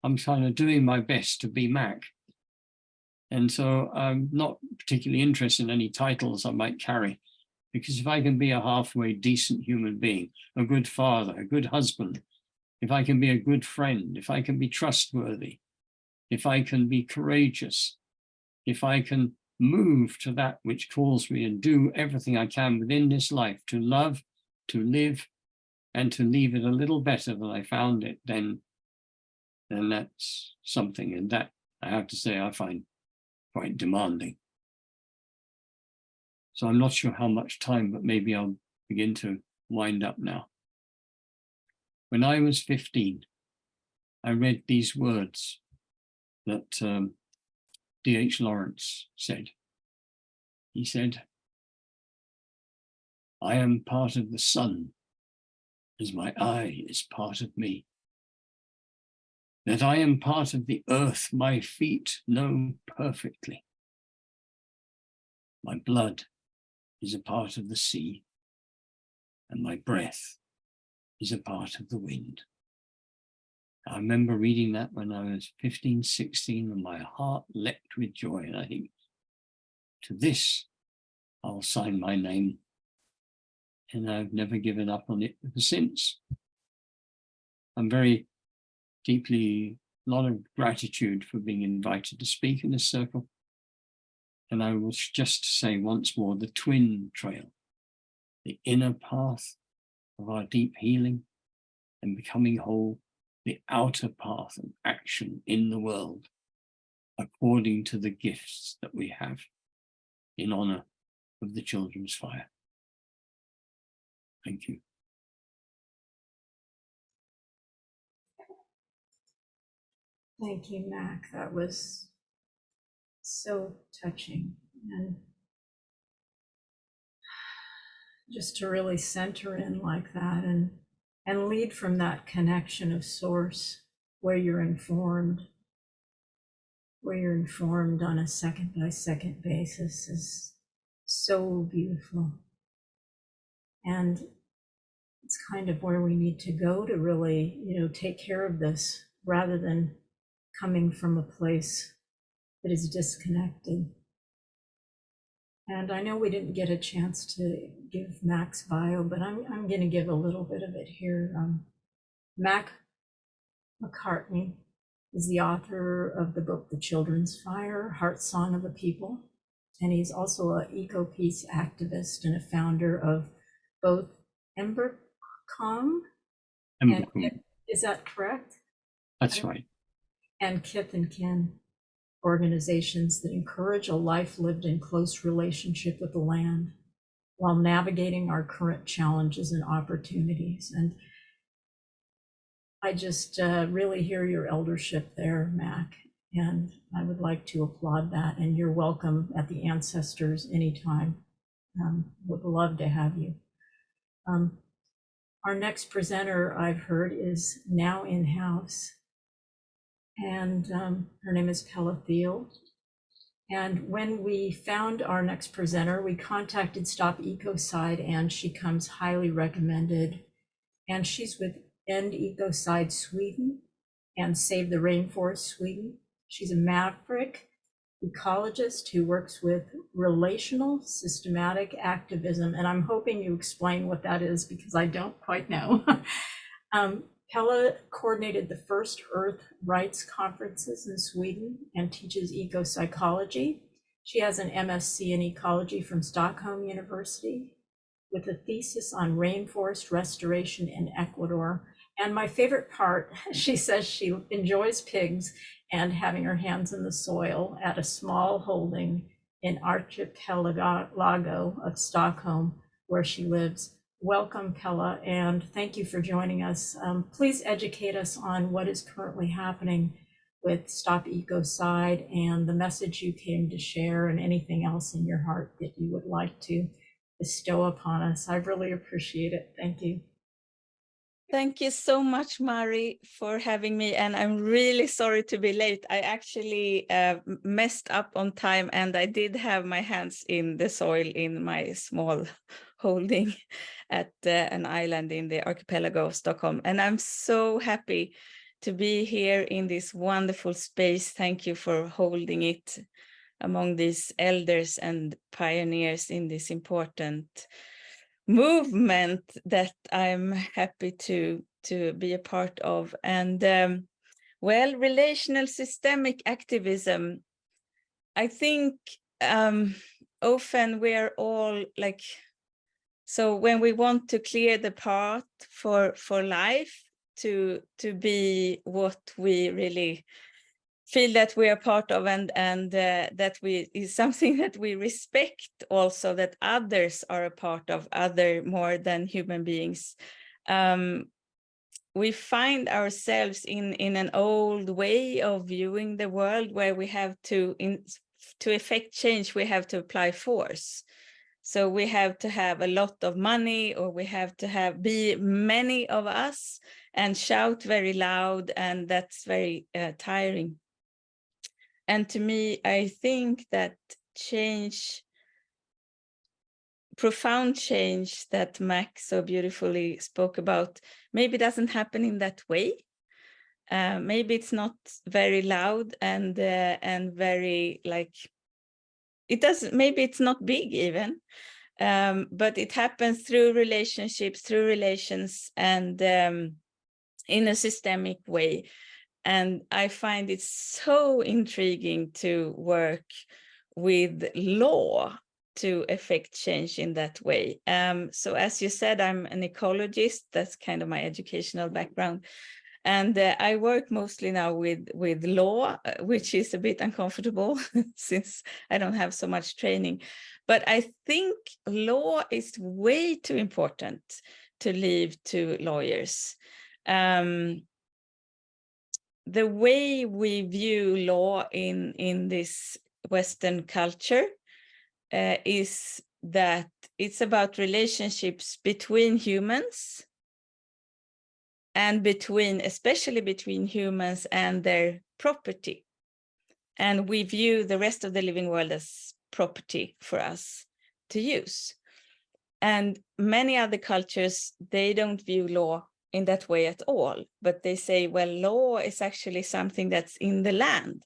I'm kind of doing my best to be Mac. And so I'm not particularly interested in any titles I might carry, because if I can be a halfway decent human being, a good father, a good husband, if I can be a good friend, if I can be trustworthy, if I can be courageous, if I can move to that which calls me and do everything I can within this life to love, to live, and to leave it a little better than I found it, then that's something. And that, I have to say, I find quite demanding. So I'm not sure how much time, but maybe I'll begin to wind up now. When I was 15, I read these words that D.H. Lawrence said. He said, I am part of the sun, as my eye is part of me. That I am part of the earth my feet know perfectly. My blood is a part of the sea, and my breath is a part of the wind. I remember reading that when I was 15, 16, and my heart leapt with joy. And I think, to this, I'll sign my name. And I've never given up on it ever since. I'm very deeply, a lot of gratitude for being invited to speak in this circle. And I will just say once more, the twin trail, the inner path of our deep healing and becoming whole, the outer path of action in the world, according to the gifts that we have in honor of the children's fire. Thank you. Thank you, Mac. That was so touching. And just to really center in like that and lead from that connection of source where you're informed on a second by second basis is so beautiful. And it's kind of where we need to go to really, take care of this rather than coming from a place that is disconnected. And I know we didn't get a chance to give Mac's bio, but I'm going to give a little bit of it here. Macartney is the author of the book The Children's Fire, Heart Song of the People. And he's also an eco-peace activist and a founder of both Embercom. Is that correct? That's right. And Kith and Kin, organizations that encourage a life lived in close relationship with the land while navigating our current challenges and opportunities. And I just really hear your eldership there, Mac, and I would like to applaud that. And you're welcome at the Ancestors anytime. Would love to have you. Our next presenter, I've heard, is now in-house. And her name is Pella Thiel. And when we found our next presenter, we contacted Stop Ecocide, and she comes highly recommended. And she's with End Ecocide Sweden and Save the Rainforest Sweden. She's a maverick ecologist who works with relational systematic activism. And I'm hoping you explain what that is because I don't quite know. Pella coordinated the first Earth Rights conferences in Sweden and teaches ecopsychology. She has an MSc in ecology from Stockholm University with a thesis on rainforest restoration in Ecuador. And my favorite part, she says she enjoys pigs and having her hands in the soil at a small holding in Archipelago of Stockholm, where she lives. Welcome, Pella, and thank you for joining us. Please educate us on what is currently happening with Stop Ecocide and the message you came to share and anything else in your heart that you would like to bestow upon us. I really appreciate it. Thank you. Thank you so much, Mari, for having me. And I'm really sorry to be late. I actually messed up on time and I did have my hands in the soil in my small holding at an island in the archipelago of Stockholm. And I'm so happy to be here in this wonderful space. Thank you for holding it among these elders and pioneers in this important movement that I'm happy to be a part of. And well, relational systemic activism, I think often we're all like, so when we want to clear the path for life to be what we really feel that we are part of, and that we is something that we respect also, that others are a part of, other more than human beings. We find ourselves in an old way of viewing the world where we have to effect change, we have to apply force. So we have to have a lot of money, or we have to be many of us and shout very loud, and that's very tiring. And to me, I think that change, profound change that Mac so beautifully spoke about, maybe doesn't happen in that way. Maybe it's not very loud and very like, it doesn't, maybe it's not big even, but it happens through relationships, through relations, and in a systemic way. And I find it so intriguing to work with law to effect change in that way. So as you said, I'm an ecologist. That's kind of my educational background. And I work mostly now with law, which is a bit uncomfortable since I don't have so much training. But I think law is way too important to leave to lawyers. The way we view law in this Western culture is that it's about relationships between humans and especially between humans and their property. And we view the rest of the living world as property for us to use. And many other cultures, they don't view law in that way at all, but they say, well, law is actually something that's in the land.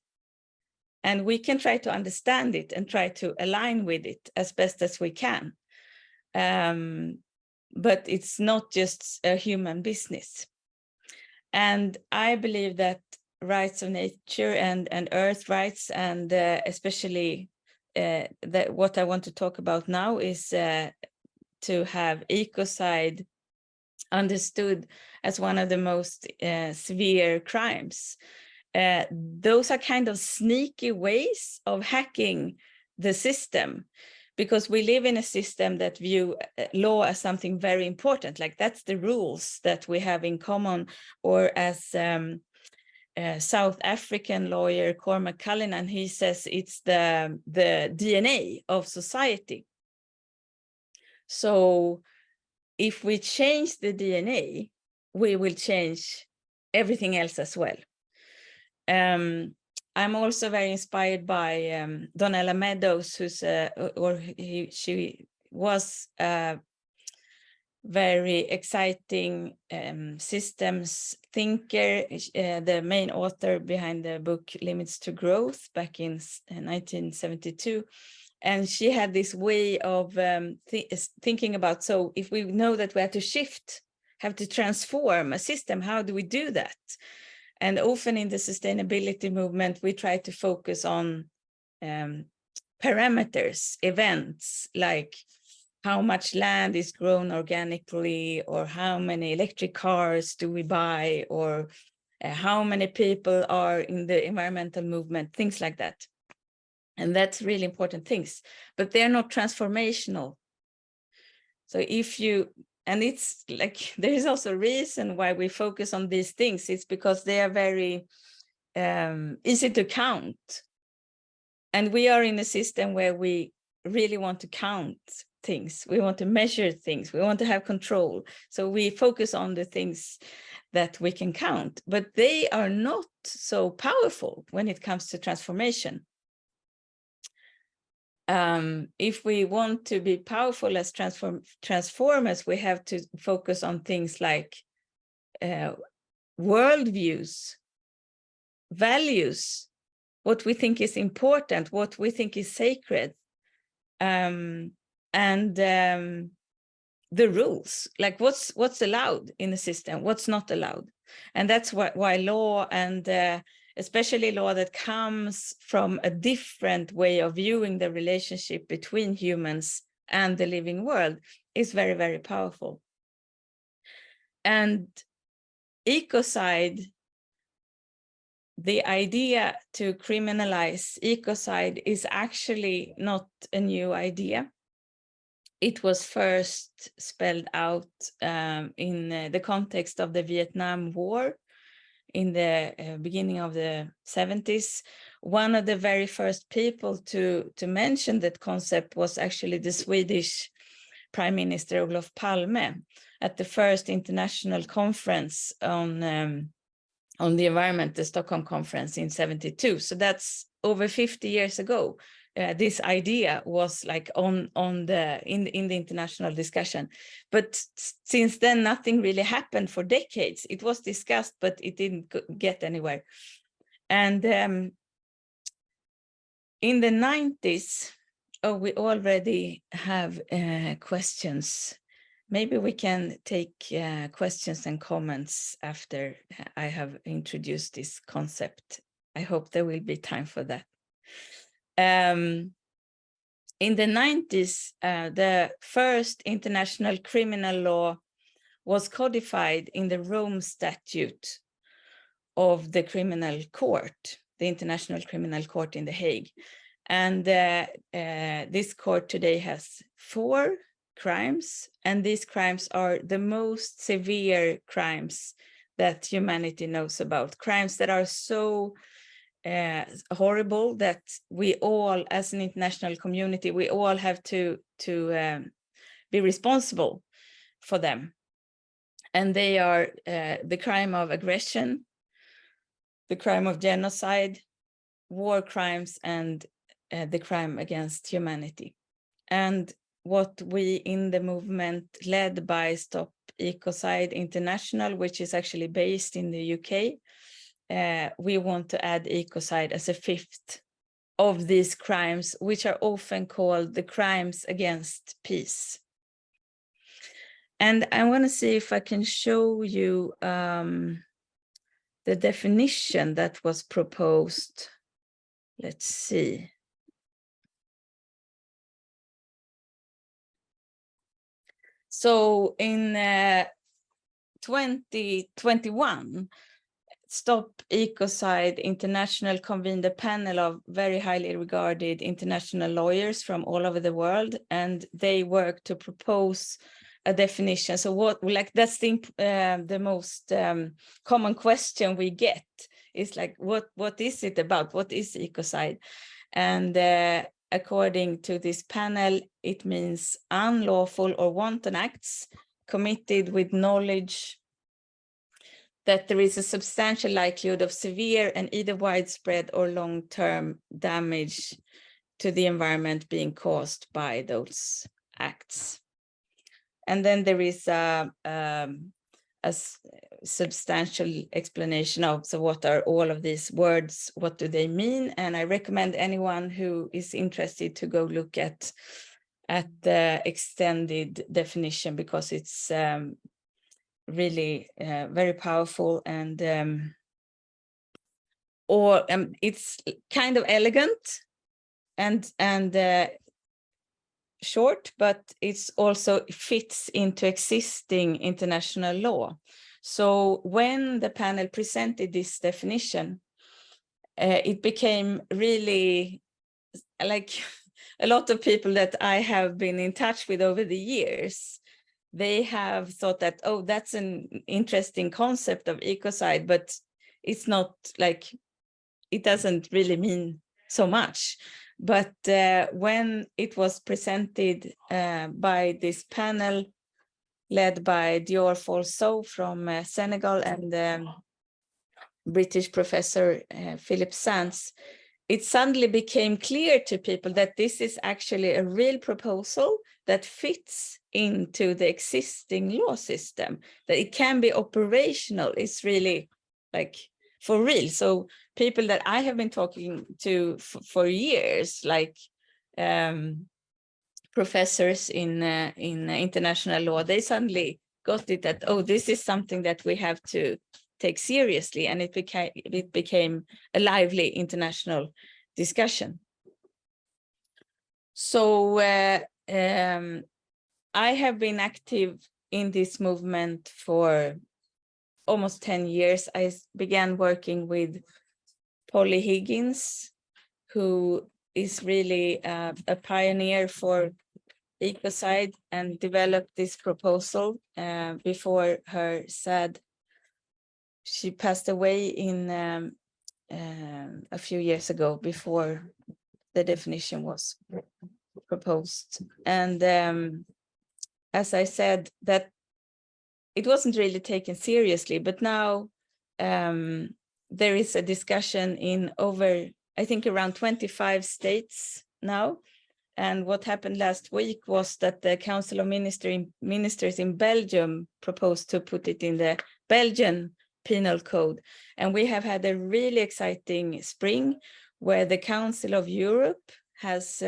And we can try to understand it and try to align with it as best as we can. But it's not just a human business. And I believe that rights of nature and earth rights, and especially that what I want to talk about now is to have ecocide understood as one of the most severe crimes. Those are kind of sneaky ways of hacking the system, because we live in a system that view law as something very important, like that's the rules that we have in common, or as South African lawyer Cormac Cullinan, he says it's the DNA of society. So if we change the DNA, we will change everything else as well. I'm also very inspired by Donella Meadows, who's she was a very exciting systems thinker, the main author behind the book Limits to Growth back in 1972. And she had this way of thinking about, so if we know that we have to shift, have to transform a system, how do we do that? And often in the sustainability movement, we try to focus on parameters, events, like how much land is grown organically, or how many electric cars do we buy, or how many people are in the environmental movement, things like that. And that's really important things, but they're not transformational. So if you, and it's like, there is also a reason why we focus on these things. It's because they are very easy to count. And we are in a system where we really want to count things. We want to measure things. We want to have control. So we focus on the things that we can count, but they are not so powerful when it comes to transformation. If we want to be powerful as transformers, we have to focus on things like worldviews, values, what we think is important, what we think is sacred, and the rules, like what's allowed in the system, what's not allowed. And that's why law, and especially law that comes from a different way of viewing the relationship between humans and the living world, is very, very powerful. And ecocide, the idea to criminalize ecocide, is actually not a new idea. It was first spelled out in the context of the Vietnam War in the beginning of the 70s. One of the very first people to mention that concept was actually the Swedish Prime Minister Olof Palme at the first international conference on the environment, the Stockholm Conference in 72. So that's over 50 years ago. This idea was like in the international discussion, but since then nothing really happened for decades. It was discussed, but it didn't get anywhere. And in the 90s, we already have questions. Maybe we can take questions and comments after I have introduced this concept. I hope there will be time for that. In the 90s, the first international criminal law was codified in the Rome Statute of the Criminal Court, the International Criminal Court in The Hague. And this court today has 4 crimes, and these crimes are the most severe crimes that humanity knows about, crimes that are so horrible that we all, as an international community, we all have to be responsible for them. And they are the crime of aggression, the crime of genocide, war crimes, and the crime against humanity. And what we in the movement led by Stop Ecocide International, which is actually based in the UK, we want to add ecocide as a fifth of these crimes, which are often called the crimes against peace. And I want to see if I can show you the definition that was proposed. Let's see. So in 2021, Stop Ecocide International convened a panel of very highly regarded international lawyers from all over the world, and they worked to propose a definition. So what, like, that's the most common question we get is like, what is it about? What is ecocide? And according to this panel, it means unlawful or wanton acts committed with knowledge that there is a substantial likelihood of severe and either widespread or long-term damage to the environment being caused by those acts. And then there is a substantial explanation of, so what are all of these words, what do they mean? And I recommend anyone who is interested to go look at the extended definition, because it's really very powerful, and it's kind of elegant and short, but it's also fits into existing international law. So when the panel presented this definition, it became really, like, a lot of people that I have been in touch with over the years, they have thought that, oh, that's an interesting concept of ecocide, but it's not, like, it doesn't really mean so much. But when it was presented by this panel led by Dior Folso from Senegal and British professor Philip Sands, it suddenly became clear to people that this is actually a real proposal that fits into the existing law system, that it can be operational. It's really, like, for real. So people that I have been talking to for years, like professors in international law, they suddenly got it that, oh, this is something that we have to take seriously, and it became a lively international discussion. So I have been active in this movement for almost 10 years. I began working with Polly Higgins, who is really a pioneer for ecocide and developed this proposal before her sad. She passed away in a few years ago, before the definition was proposed. And as I said, that it wasn't really taken seriously, but now there is a discussion in over, I think, around 25 states now. And what happened last week was that the Council of Ministers in Belgium proposed to put it in the Belgian penal code. And we have had a really exciting spring where the Council of Europe has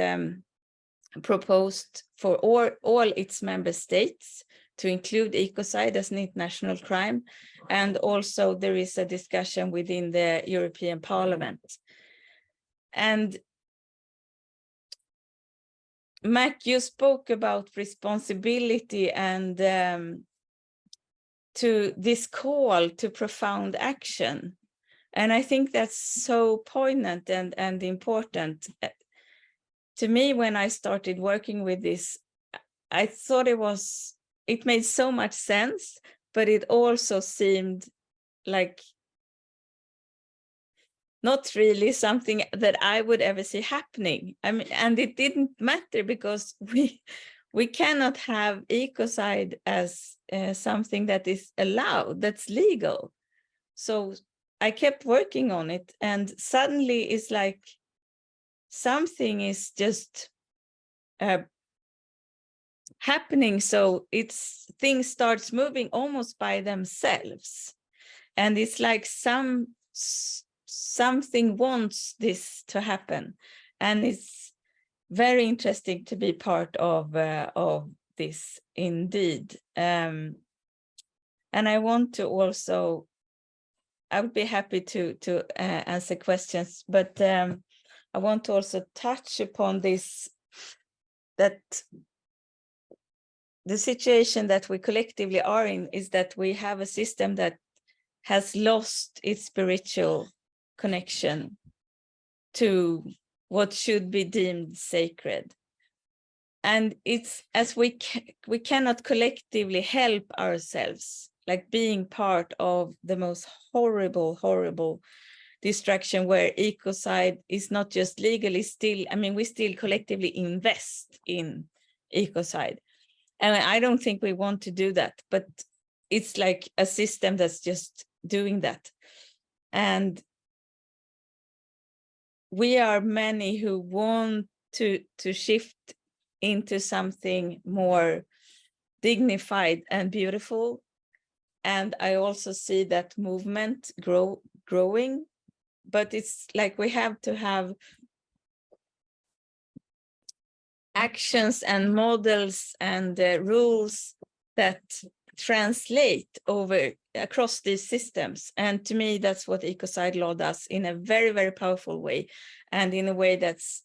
proposed for all its member states to include ecocide as an international crime. And also there is a discussion within the European Parliament. And Mac, you spoke about responsibility and to this call to profound action. And I think that's so poignant and important. To me, when I started working with this, I thought it made so much sense, but it also seemed like not really something that I would ever see happening. I mean, and it didn't matter, because we cannot have ecocide as something that is allowed, that's legal. So I kept working on it, and suddenly it's like something is just happening. So things starts moving almost by themselves. And it's like something wants this to happen. And it's very interesting to be part of this indeed. And I want to also, I would be happy to answer questions, but I want to also touch upon this, that the situation that we collectively are in is that we have a system that has lost its spiritual connection to what should be deemed sacred. And it's as we cannot collectively help ourselves, like being part of the most horrible destruction, where ecocide is not just legally still, I mean, we still collectively invest in ecocide. And I don't think we want to do that, but it's like a system that's just doing that. And we are many who want to shift into something more dignified and beautiful. And I also see that movement growing, but it's like we have to have actions and models and rules that translate over across these systems. And to me, that's what ecocide law does in a very, very powerful way, and in a way that's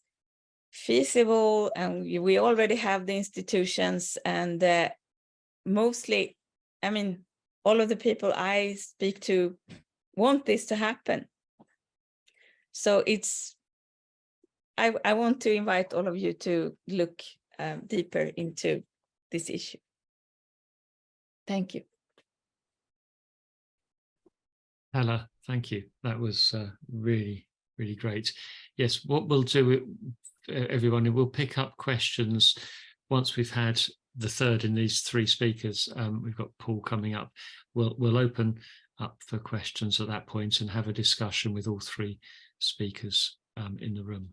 feasible. And we already have the institutions, and mostly, I mean, all of the people I speak to want this to happen. So it's, I want to invite all of you to look deeper into this issue. Thank you. Pella, thank you. That was really, really great. Yes, what we'll do, everyone, we'll pick up questions once we've had the third in these three speakers. We've got Paul coming up. We'll open up for questions at that point and have a discussion with all three speakers in the room.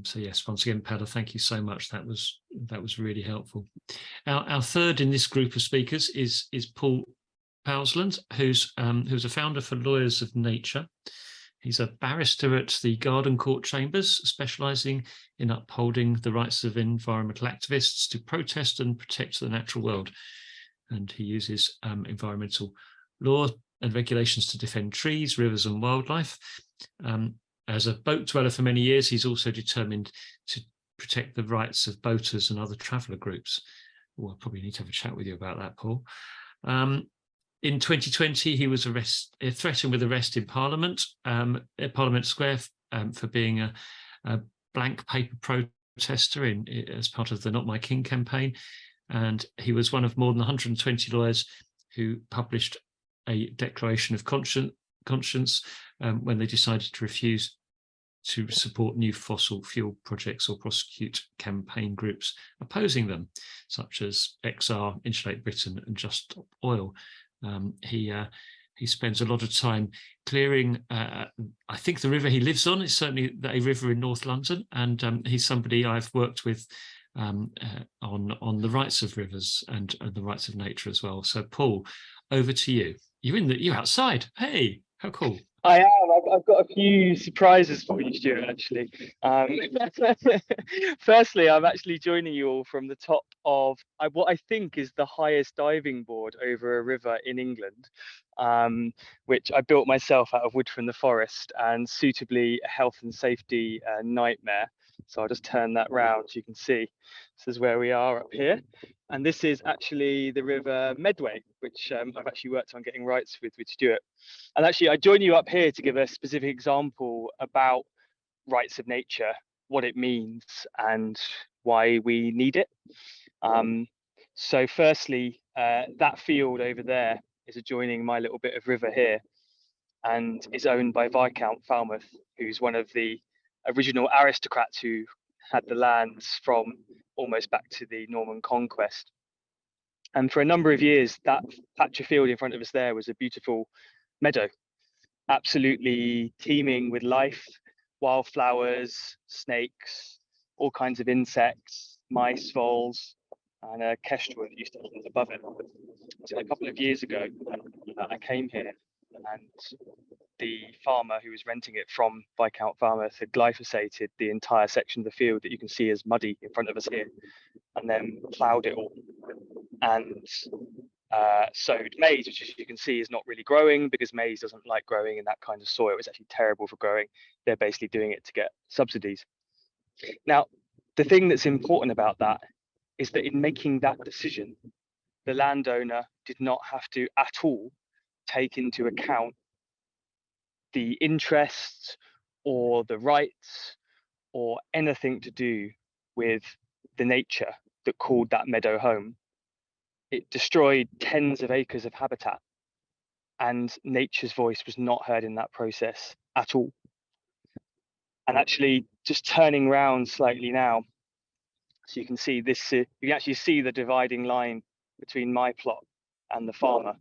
So yes, once again, Pella, thank you so much. That was really helpful. Our third in this group of speakers is Paul Powlesland, who's a founder for Lawyers of Nature. He's a barrister at the Garden Court Chambers, specialising in upholding the rights of environmental activists to protest and protect the natural world. And he uses environmental law and regulations to defend trees, rivers and wildlife. As a boat dweller for many years, he's also determined to protect the rights of boaters and other traveller groups. Well, I'll probably need to have a chat with you about that, Paul. In 2020, he was threatened with arrest in Parliament, at Parliament Square, for being a blank paper protester as part of the Not My King campaign. And he was one of more than 120 lawyers who published a declaration of conscience when they decided to refuse to support new fossil fuel projects or prosecute campaign groups opposing them, such as XR, Insulate Britain and Just Stop Oil. He spends a lot of time clearing, I think the river he lives on is certainly a river in North London, and he's somebody I've worked with on the rights of rivers and the rights of nature as well. So Paul, over to you. You're outside. Hey, how cool. I am. I've got a few surprises for you, Stewart, actually. Firstly, I'm actually joining you all from the top of what I think is the highest diving board over a river in England, which I built myself out of wood from the forest, and suitably a health and safety nightmare. So I'll just turn that round so you can see. This is where we are up here. And this is actually the River Medway, which I've actually worked on getting rights with Stewart. And actually, I join you up here to give a specific example about rights of nature, what it means and why we need it. So firstly, that field over there is adjoining my little bit of river here and is owned by Viscount Falmouth, who's one of the original aristocrats who had the lands from almost back to the Norman conquest. And for a number of years, that patch of field in front of us there was a beautiful meadow, absolutely teeming with life, wildflowers, snakes, all kinds of insects, mice, voles, and a kestrel that used to hunt above it. So a couple of years ago, I came here, and the farmer who was renting it from Viscount Falmouth had glyphosated the entire section of the field that you can see as muddy in front of us here, and then ploughed it all and sowed maize, which as you can see is not really growing because maize doesn't like growing in that kind of soil. It's actually terrible for growing. They're basically doing it to get subsidies. Now, the thing that's important about that is that in making that decision, the landowner did not have to at all take into account the interests or the rights or anything to do with the nature that called that meadow home. It destroyed tens of acres of habitat, and nature's voice was not heard in that process at all. And actually, just turning round slightly now, so you can see this, you can actually see the dividing line between my plot and the farmer,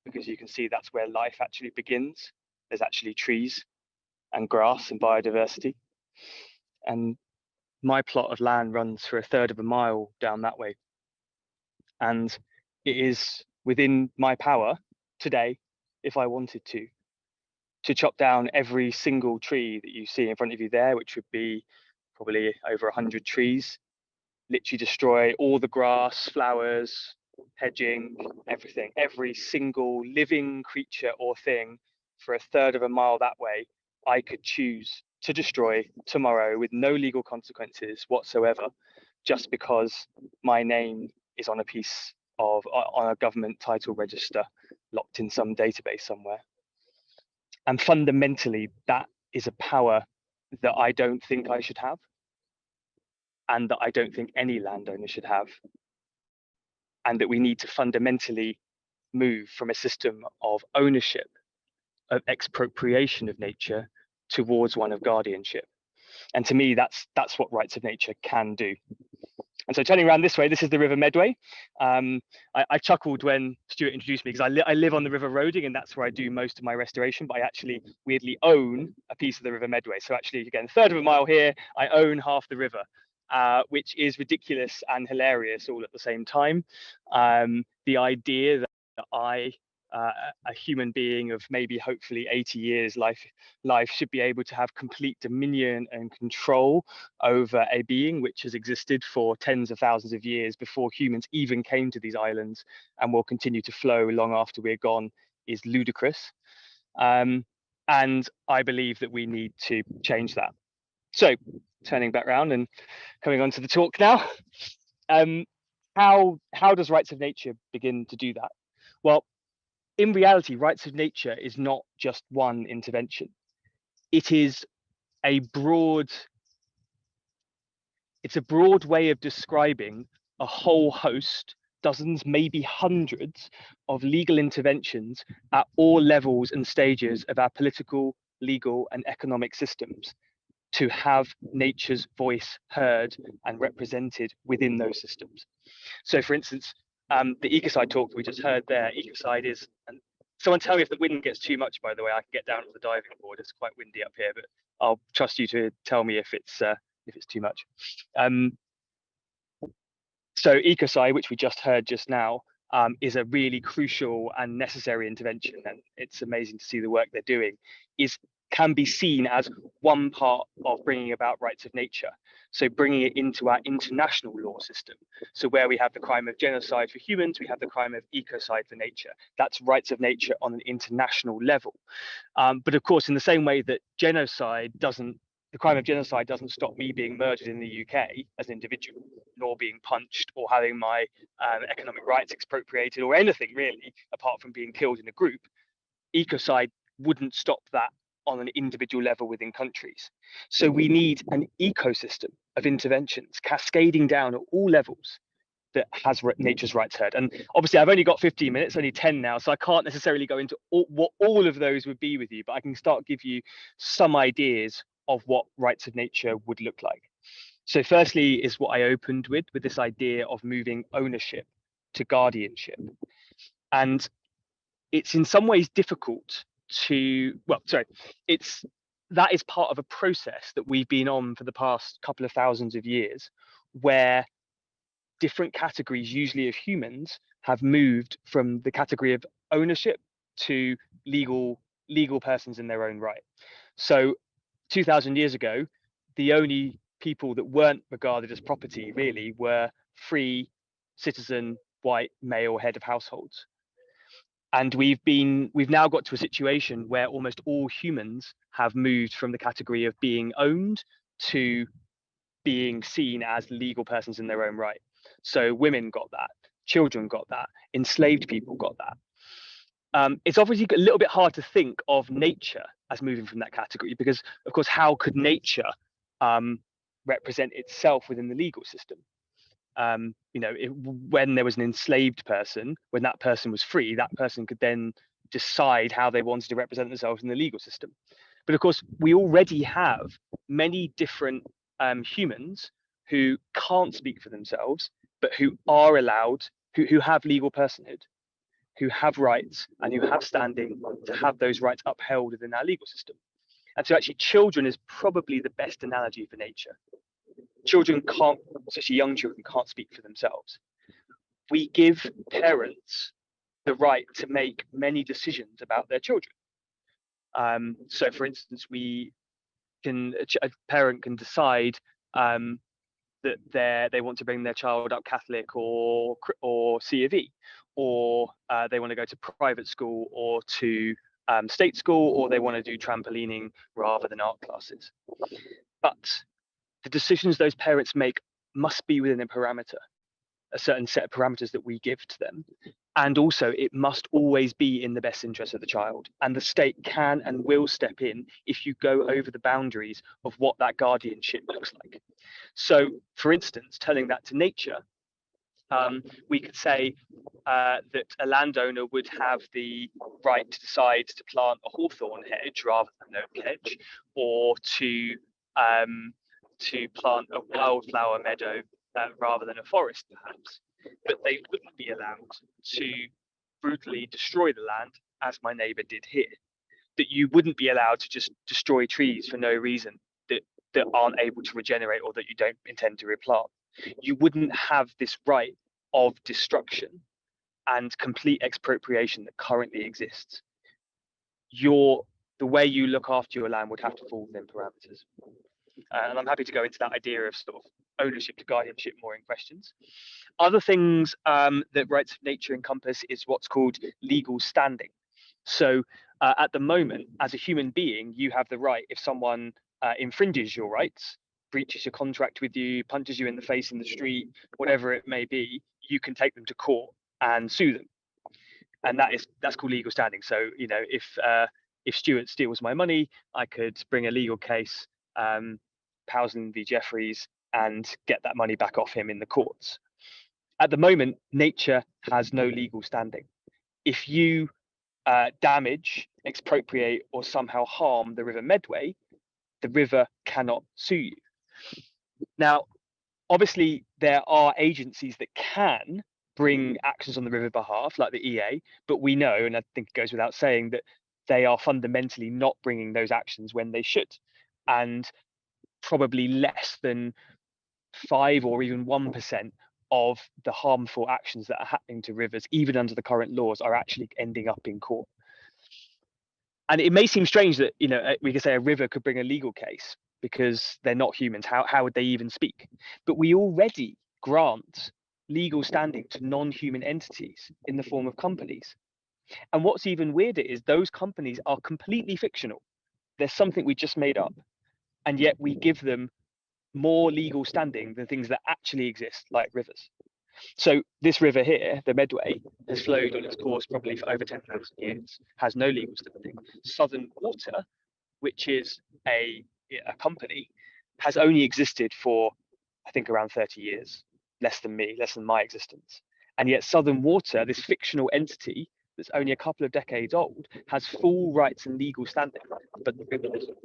because you can see that's where life actually begins. There's actually trees and grass and biodiversity. And my plot of land runs for 1/3 of a mile down that way. And it is within my power today, if I wanted to chop down every single tree that you see in front of you there, which would be probably over 100 trees, literally destroy all the grass, flowers, hedging, everything, every single living creature or thing for 1/3 of a mile that way, I could choose to destroy tomorrow with no legal consequences whatsoever, just because my name is on a piece of, on a government title register locked in some database somewhere. And fundamentally, that is a power that I don't think I should have, and that I don't think any landowner should have, and that we need to fundamentally move from a system of ownership, of expropriation of nature, towards one of guardianship. And to me, that's what rights of nature can do. And so turning around this way, this is the River Medway. I chuckled when Stewart introduced me, because I live on the River Roding, and that's where I do most of my restoration, but I actually weirdly own a piece of the River Medway. So actually, again, 1/3 of a mile here, I own half the river, which is ridiculous and hilarious all at the same time. The idea that I, a human being of maybe hopefully 80 years life should be able to have complete dominion and control over a being which has existed for tens of thousands of years before humans even came to these islands and will continue to flow long after we're gone is ludicrous. And I believe that we need to change that. So turning back around and coming on to the talk now, how does rights of nature begin to do that? Well, in reality, rights of nature is not just one intervention. It is a broad way of describing a whole host, dozens, maybe hundreds of legal interventions at all levels and stages of our political, legal, and economic systems to have nature's voice heard and represented within those systems. So for instance, the Ecocide talk that we just heard there, Ecocide is, and someone tell me if the wind gets too much, by the way. I can get down to the diving board. It's quite windy up here, but I'll trust you to tell me if it's too much. So Ecocide, which we just heard just now, is a really crucial and necessary intervention, and it's amazing to see the work they're doing, can be seen as one part of bringing about rights of nature. So bringing it into our international law system. So where we have the crime of genocide for humans, we have the crime of ecocide for nature. That's rights of nature on an international level. But of course, in the same way that the crime of genocide doesn't stop me being murdered in the UK as an individual, nor being punched or having my economic rights expropriated or anything really, apart from being killed in a group. Ecocide wouldn't stop that on an individual level within countries. So we need an ecosystem of interventions cascading down at all levels that has nature's rights heard. And obviously I've only got 15 minutes, only 10 now, so I can't necessarily go into what all of those would be with you, but I can start give you some ideas of what rights of nature would look like. So firstly is what I opened with this idea of moving ownership to guardianship. And it's in some ways difficult that is part of a process that we've been on for the past couple of thousands of years, where different categories, usually of humans, have moved from the category of ownership to legal persons in their own right. So 2000 years ago, the only people that weren't regarded as property really were free citizen white male head of households. And we've now got to a situation where almost all humans have moved from the category of being owned to being seen as legal persons in their own right. So women got that, children got that, enslaved people got that. It's obviously a little bit hard to think of nature as moving from that category, because of course, how could nature represent itself within the legal system? When there was an enslaved person, when that person was free, that person could then decide how they wanted to represent themselves in the legal system. But of course, we already have many different humans who can't speak for themselves, but who are allowed, who have legal personhood, who have rights and who have standing to have those rights upheld within our legal system. And so actually children is probably the best analogy for nature. Children can't, especially young children, can't speak for themselves. We give parents the right to make many decisions about their children. So for instance, a parent can decide that they want to bring their child up Catholic or C of E, or they want to go to private school or to state school, or they want to do trampolining rather than art classes. But the decisions those parents make must be within a certain set of parameters that we give to them. And also it must always be in the best interest of the child. And the state can and will step in if you go over the boundaries of what that guardianship looks like. So for instance, telling that to nature, we could say that a landowner would have the right to decide to plant a hawthorn hedge rather than an oak hedge, or to plant a wildflower meadow rather than a forest, perhaps. But they wouldn't be allowed to brutally destroy the land, as my neighbour did here. That you wouldn't be allowed to just destroy trees for no reason that aren't able to regenerate or that you don't intend to replant. You wouldn't have this right of destruction and complete expropriation that currently exists. The way you look after your land would have to fall within parameters. And I'm happy to go into that idea of sort of ownership to guardianship more in questions. Other things that rights of nature encompass is what's called legal standing. So at the moment, as a human being, you have the right, if someone infringes your rights, breaches your contract with you, punches you in the face in the street, whatever it may be, you can take them to court and sue them. And that's called legal standing. So, if Stewart steals my money, I could bring a legal case, Powlesland v. Jeffreys, and get that money back off him in the courts. At the moment, nature has no legal standing. If you damage, expropriate, or somehow harm the River Medway, the river cannot sue you. Now, obviously, there are agencies that can bring actions on the river behalf, like the EA, but we know, and I think it goes without saying, that they are fundamentally not bringing those actions when they should. And probably less than 5 or even 1% of the harmful actions that are happening to rivers, even under the current laws, are actually ending up in court. And it may seem strange that, we could say a river could bring a legal case because they're not humans. How would they even speak? But we already grant legal standing to non-human entities in the form of companies. And what's even weirder is those companies are completely fictional. There's something we just made up. And yet we give them more legal standing than things that actually exist, like rivers. So this river here, the Medway, has flowed on its course probably for over 10,000 years, has no legal standing. Southern Water, which is a company, has only existed for, I think, around 30 years, less than my existence. And yet Southern Water, this fictional entity that's only a couple of decades old, has full rights and legal standing, but the river doesn't.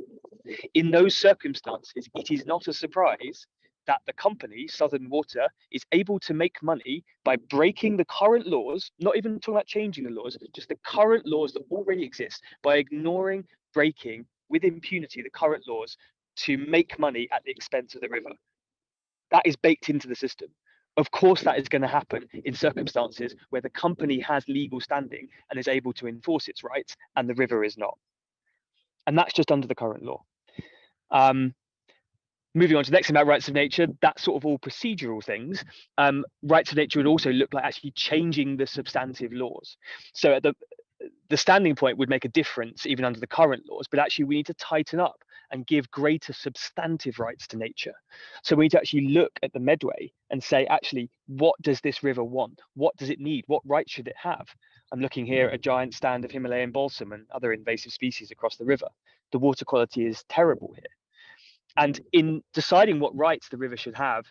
In those circumstances, it is not a surprise that the company, Southern Water, is able to make money by breaking the current laws, not even talking about changing the laws, just the current laws that already exist, by ignoring, breaking with impunity the current laws to make money at the expense of the river. That is baked into the system. Of course, that is going to happen in circumstances where the company has legal standing and is able to enforce its rights and the river is not. And that's just under the current law. Moving on to the next thing about rights of nature, that's sort of all procedural things. Rights of nature would also look like actually changing the substantive laws. So at the standing point would make a difference even under the current laws, but actually we need to tighten up and give greater substantive rights to nature. So we need to actually look at the Medway and say, actually, what does this river want? What does it need? What rights should it have? I'm looking here at a giant stand of Himalayan balsam and other invasive species across the river. The water quality is terrible here. And in deciding what rights the river should have,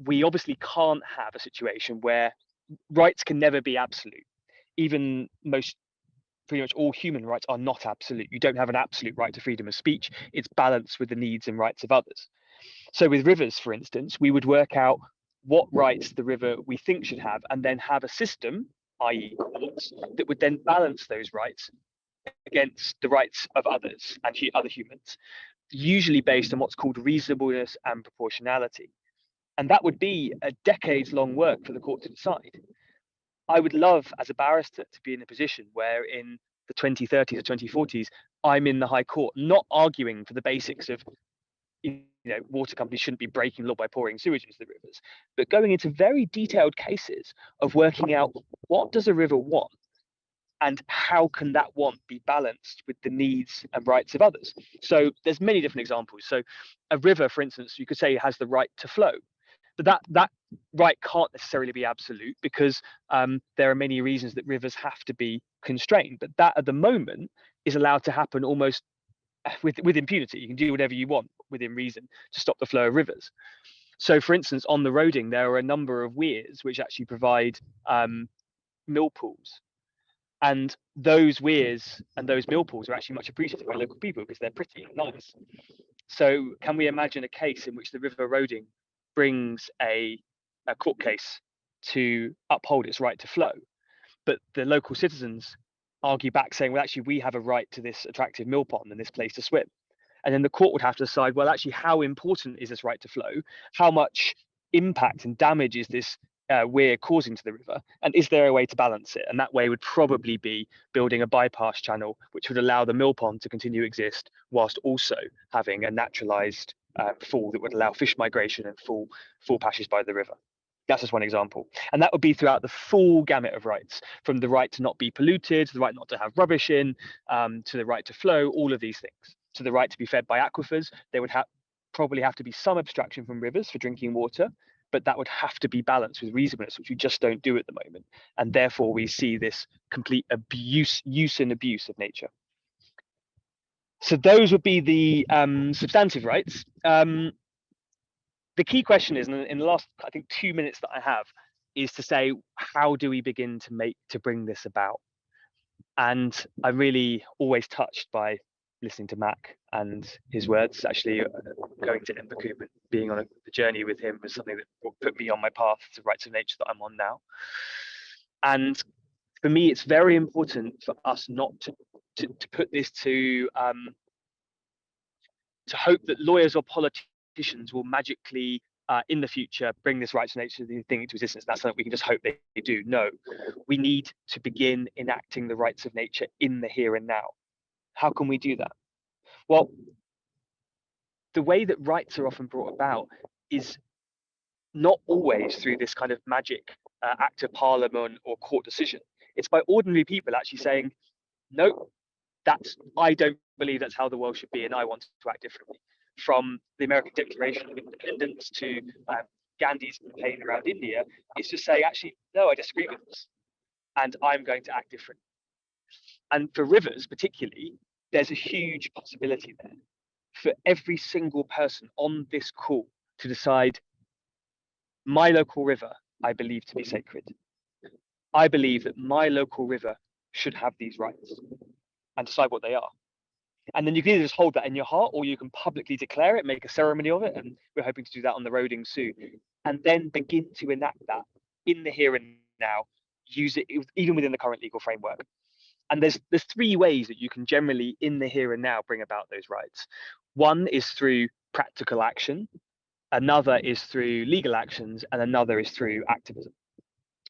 we obviously can't have a situation where rights can never be absolute. Even pretty much all human rights are not absolute. You don't have an absolute right to freedom of speech. It's balanced with the needs and rights of others. So with rivers, for instance, we would work out what rights the river we think should have, and then have a system, i.e. courts, that would then balance those rights against the rights of others and other humans, usually based on what's called reasonableness and proportionality. And that would be a decades-long work for the court to decide. I would love, as a barrister, to be in a position where in the 2030s or 2040s, I'm in the High Court, not arguing for the basics of, water companies shouldn't be breaking law by pouring sewage into the rivers, but going into very detailed cases of working out what does a river want and how can that want be balanced with the needs and rights of others. So there's many different examples. So a river, for instance, you could say has the right to flow. But that right can't necessarily be absolute, because there are many reasons that rivers have to be constrained. But that at the moment is allowed to happen almost with impunity. You can do whatever you want within reason to stop the flow of rivers. So for instance, on the Roding, there are a number of weirs which actually provide mill pools. And those weirs and those mill pools are actually much appreciated by local people because they're pretty and nice. So can we imagine a case in which the River Roding brings a court case to uphold its right to flow, but the local citizens argue back saying, well, actually, we have a right to this attractive mill pond and this place to swim. And then the court would have to decide, well, actually, how important is this right to flow? How much impact and damage is this weir causing to the river? And is there a way to balance it? And that way would probably be building a bypass channel, which would allow the mill pond to continue to exist whilst also having a naturalized fall that would allow fish migration and full passage by the river. That's just one example. And that would be throughout the full gamut of rights, from the right to not be polluted, to the right not to have rubbish in, to the right to flow, all of these things. To the right to be fed by aquifers. There would probably have to be some abstraction from rivers for drinking water, but that would have to be balanced with reasonableness, which we just don't do at the moment. And therefore we see this complete use and abuse of nature. So those would be the substantive rights. The key question is, in the last, I think, 2 minutes that I have, is to say, how do we begin to bring this about? And I'm really always touched by listening to Mac and his words. Actually, going to McEwen and being on the journey with him was something that put me on my path to rights of nature that I'm on now. And for me, it's very important for us not to put this to hope that lawyers or politicians will magically in the future bring this rights of nature thing into existence. That's something we can just hope they do. No, we need to begin enacting the rights of nature in the here and now. How can we do that? Well, the way that rights are often brought about is not always through this kind of magic act of parliament or court decision. It's by ordinary people actually saying, no, I don't believe that's how the world should be, and I want to act differently. From the American Declaration of Independence to Gandhi's campaign around India, it's just saying, actually, no, I disagree with this, and I'm going to act differently. And for rivers particularly, there's a huge possibility there for every single person on this call to decide, my local river, I believe to be sacred. I believe that my local river should have these rights, and decide what they are. And then you can either just hold that in your heart, or you can publicly declare it, make a ceremony of it, and we're hoping to do that on the Roding soon. And then begin to enact that in the here and now, use it even within the current legal framework. And there's 3 ways that you can generally, in the here and now, bring about those rights. One is through practical action. another is through legal actions, and another is through activism.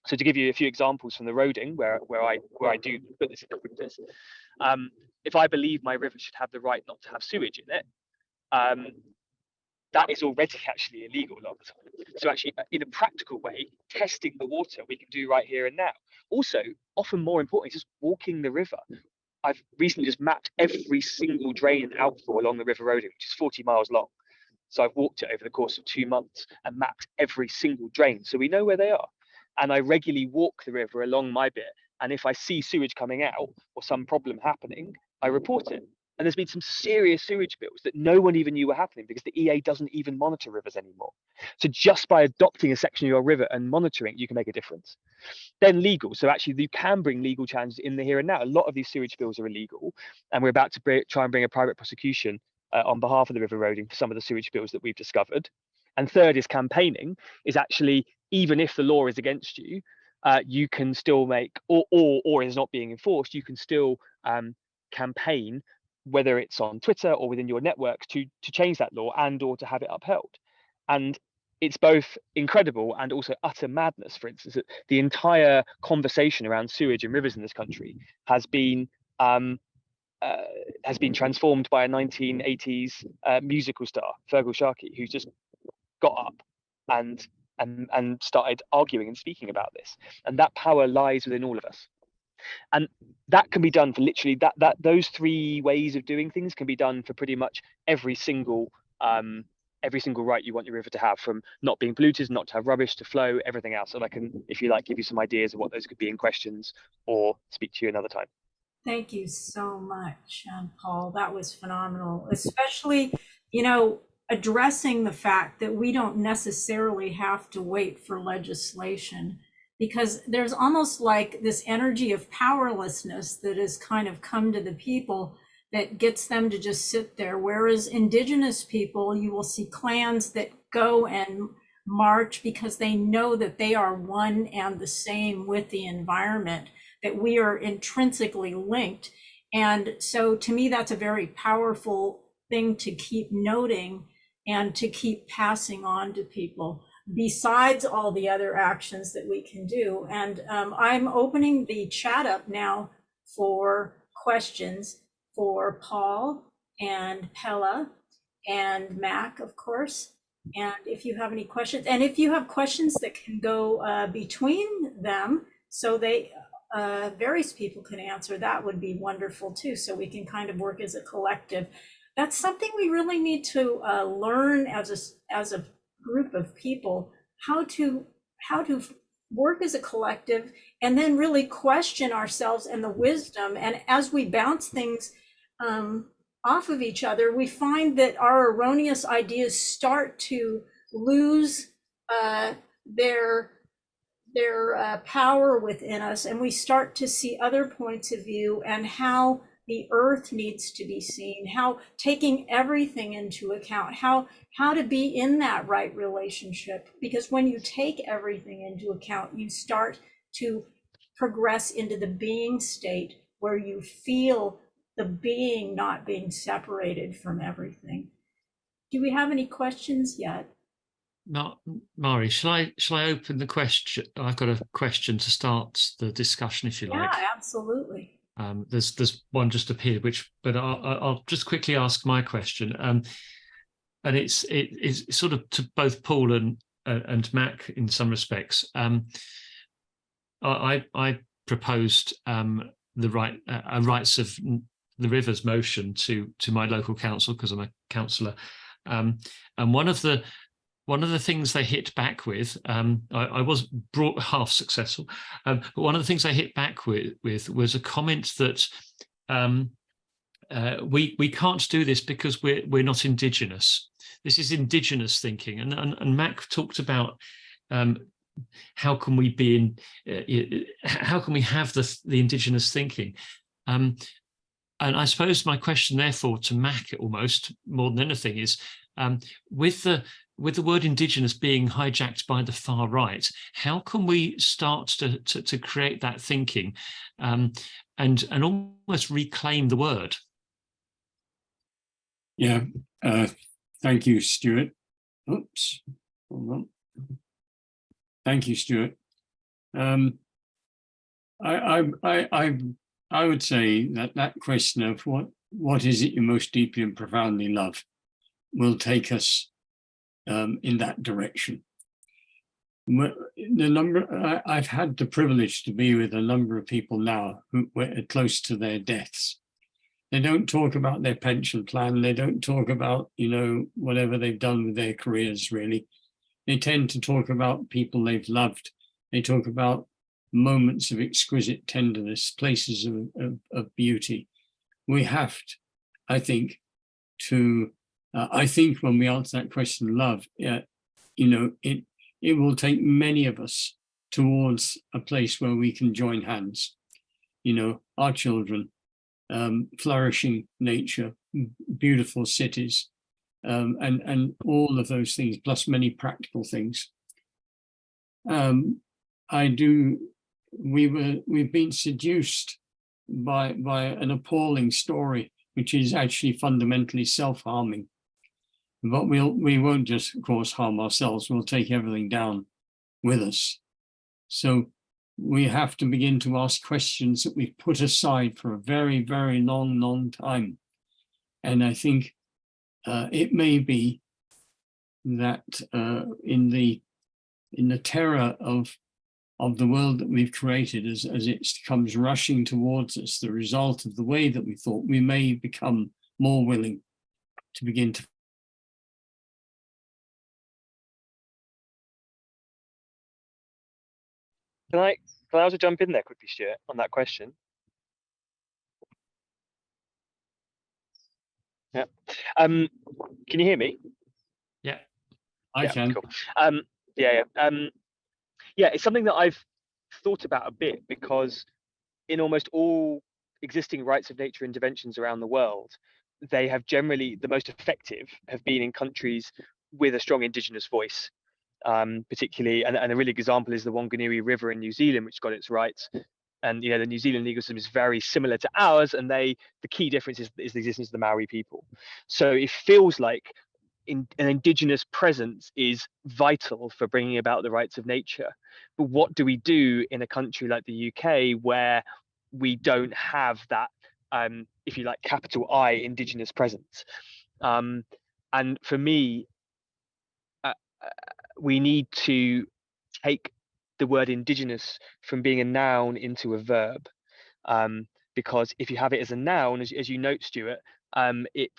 So to give you a few examples from the roading, where I do put this into practice, if I believe my river should have the right not to have sewage in it, that is already actually illegal a lot of the time. So actually, in a practical way, testing the water we can do right here and now. Also, often more importantly, just walking the river. I've recently just mapped every single drain and outflow along the river roading, which is 40 miles long. So I've walked it over the course of 2 months and mapped every single drain, so we know where they are. And I regularly walk the river along my bit. And if I see sewage coming out or some problem happening, I report it. And there's been some serious sewage bills that no one even knew were happening because the EA doesn't even monitor rivers anymore. So just by adopting a section of your river and monitoring, you can make a difference. Then legal. So actually you can bring legal challenges in the here and now. A lot of these sewage bills are illegal, and we're about to try and bring a private prosecution on behalf of the river roading for some of the sewage bills that we've discovered. And third is campaigning, is actually, even if the law is against you, you can still make, or is not being enforced, you can still campaign, whether it's on Twitter or within your network, to change that law and or to have it upheld. And it's both incredible and also utter madness. For instance, that the entire conversation around sewage and rivers in this country has been transformed by a 1980s musical star, Fergal Sharkey, who's just got up and started arguing and speaking about this. And that power lies within all of us. And that can be done for literally those three ways of doing things can be done for pretty much every single right you want your river to have, from not being polluted, not to have rubbish, to flow, everything else. And I can, if you like, give you some ideas of what those could be in questions, or speak to you another time. Thank you so much, Paul. That was phenomenal, especially, addressing the fact that we don't necessarily have to wait for legislation, because there's almost like this energy of powerlessness that has kind of come to the people that gets them to just sit there. Whereas Indigenous people, you will see clans that go and march because they know that they are one and the same with the environment, that we are intrinsically linked. And so to me, that's a very powerful thing to keep noting and to keep passing on to people, besides all the other actions that we can do. And I'm opening the chat up now for questions for Paul and Pella and Mac, of course. And if you have any questions, and if you have questions that can go between them, so they various people can answer, that would be wonderful too, so we can kind of work as a collective. That's something we really need to learn as a group of people, how to work as a collective, and then really question ourselves and the wisdom. And as we bounce things off of each other, we find that our erroneous ideas start to lose their power within us, and we start to see other points of view and how the earth needs to be seen, how taking everything into account, how to be in that right relationship. Because when you take everything into account, you start to progress into the being state, where you feel the being not being separated from everything. Do we have any questions yet? Mari, shall I open the question? I've got a question to start the discussion, if you like. Yeah, absolutely. There's one just appeared, but I'll just quickly ask my question, and it's sort of to both Paul and Mac in some respects. I proposed the rights of the rivers motion to my local council, because I'm a councillor, and one of the things they hit back with, I was brought half successful, but one of the things they hit back with was a comment that we can't do this because we're not Indigenous. This is Indigenous thinking, and Mac talked about how can we be how can we have the Indigenous thinking, and I suppose my question, therefore, to Mac, almost more than anything, is with the word Indigenous being hijacked by the far right, how can we start to create that thinking and almost reclaim the word? Yeah, thank you, Stewart. Oops. Hold on. Thank you, Stewart. I would say that question of what is it you most deeply and profoundly love will take us in that direction. I've had the privilege to be with a number of people now who were close to their deaths. They don't talk about their pension plan. They don't talk about, whatever they've done with their careers, really. They tend to talk about people they've loved. They talk about moments of exquisite tenderness, places of beauty. We have to, I think, when we answer that question, love, it will take many of us towards a place where we can join hands. Our children, flourishing nature, beautiful cities, and all of those things, plus many practical things. We've been seduced by an appalling story, which is actually fundamentally self-harming. But we won't just, of course, harm ourselves. We'll take everything down with us. So we have to begin to ask questions that we've put aside for a very, very long, long time. And I think it may be that in the terror of the world that we've created as it comes rushing towards us, the result of the way that we thought, we may become more willing to begin to. Can I also jump in there quickly, Stuart, on that question? Yeah. Can you hear me? Yeah, I can. Cool. Yeah, it's something that I've thought about a bit, because in almost all existing rights of nature interventions around the world, they have generally, the most effective have been in countries with a strong indigenous voice. Particularly, and a really good example is the Wanganui River in New Zealand, which got its rights. And the New Zealand legal system is very similar to ours, and the key difference is the existence of the Maori people. So it feels like an indigenous presence is vital for bringing about the rights of nature. But what do we do in a country like the UK, where we don't have that, if you like, capital I indigenous presence? And for me, we need to take the word indigenous from being a noun into a verb, because if you have it as a noun, as you note, Stuart, it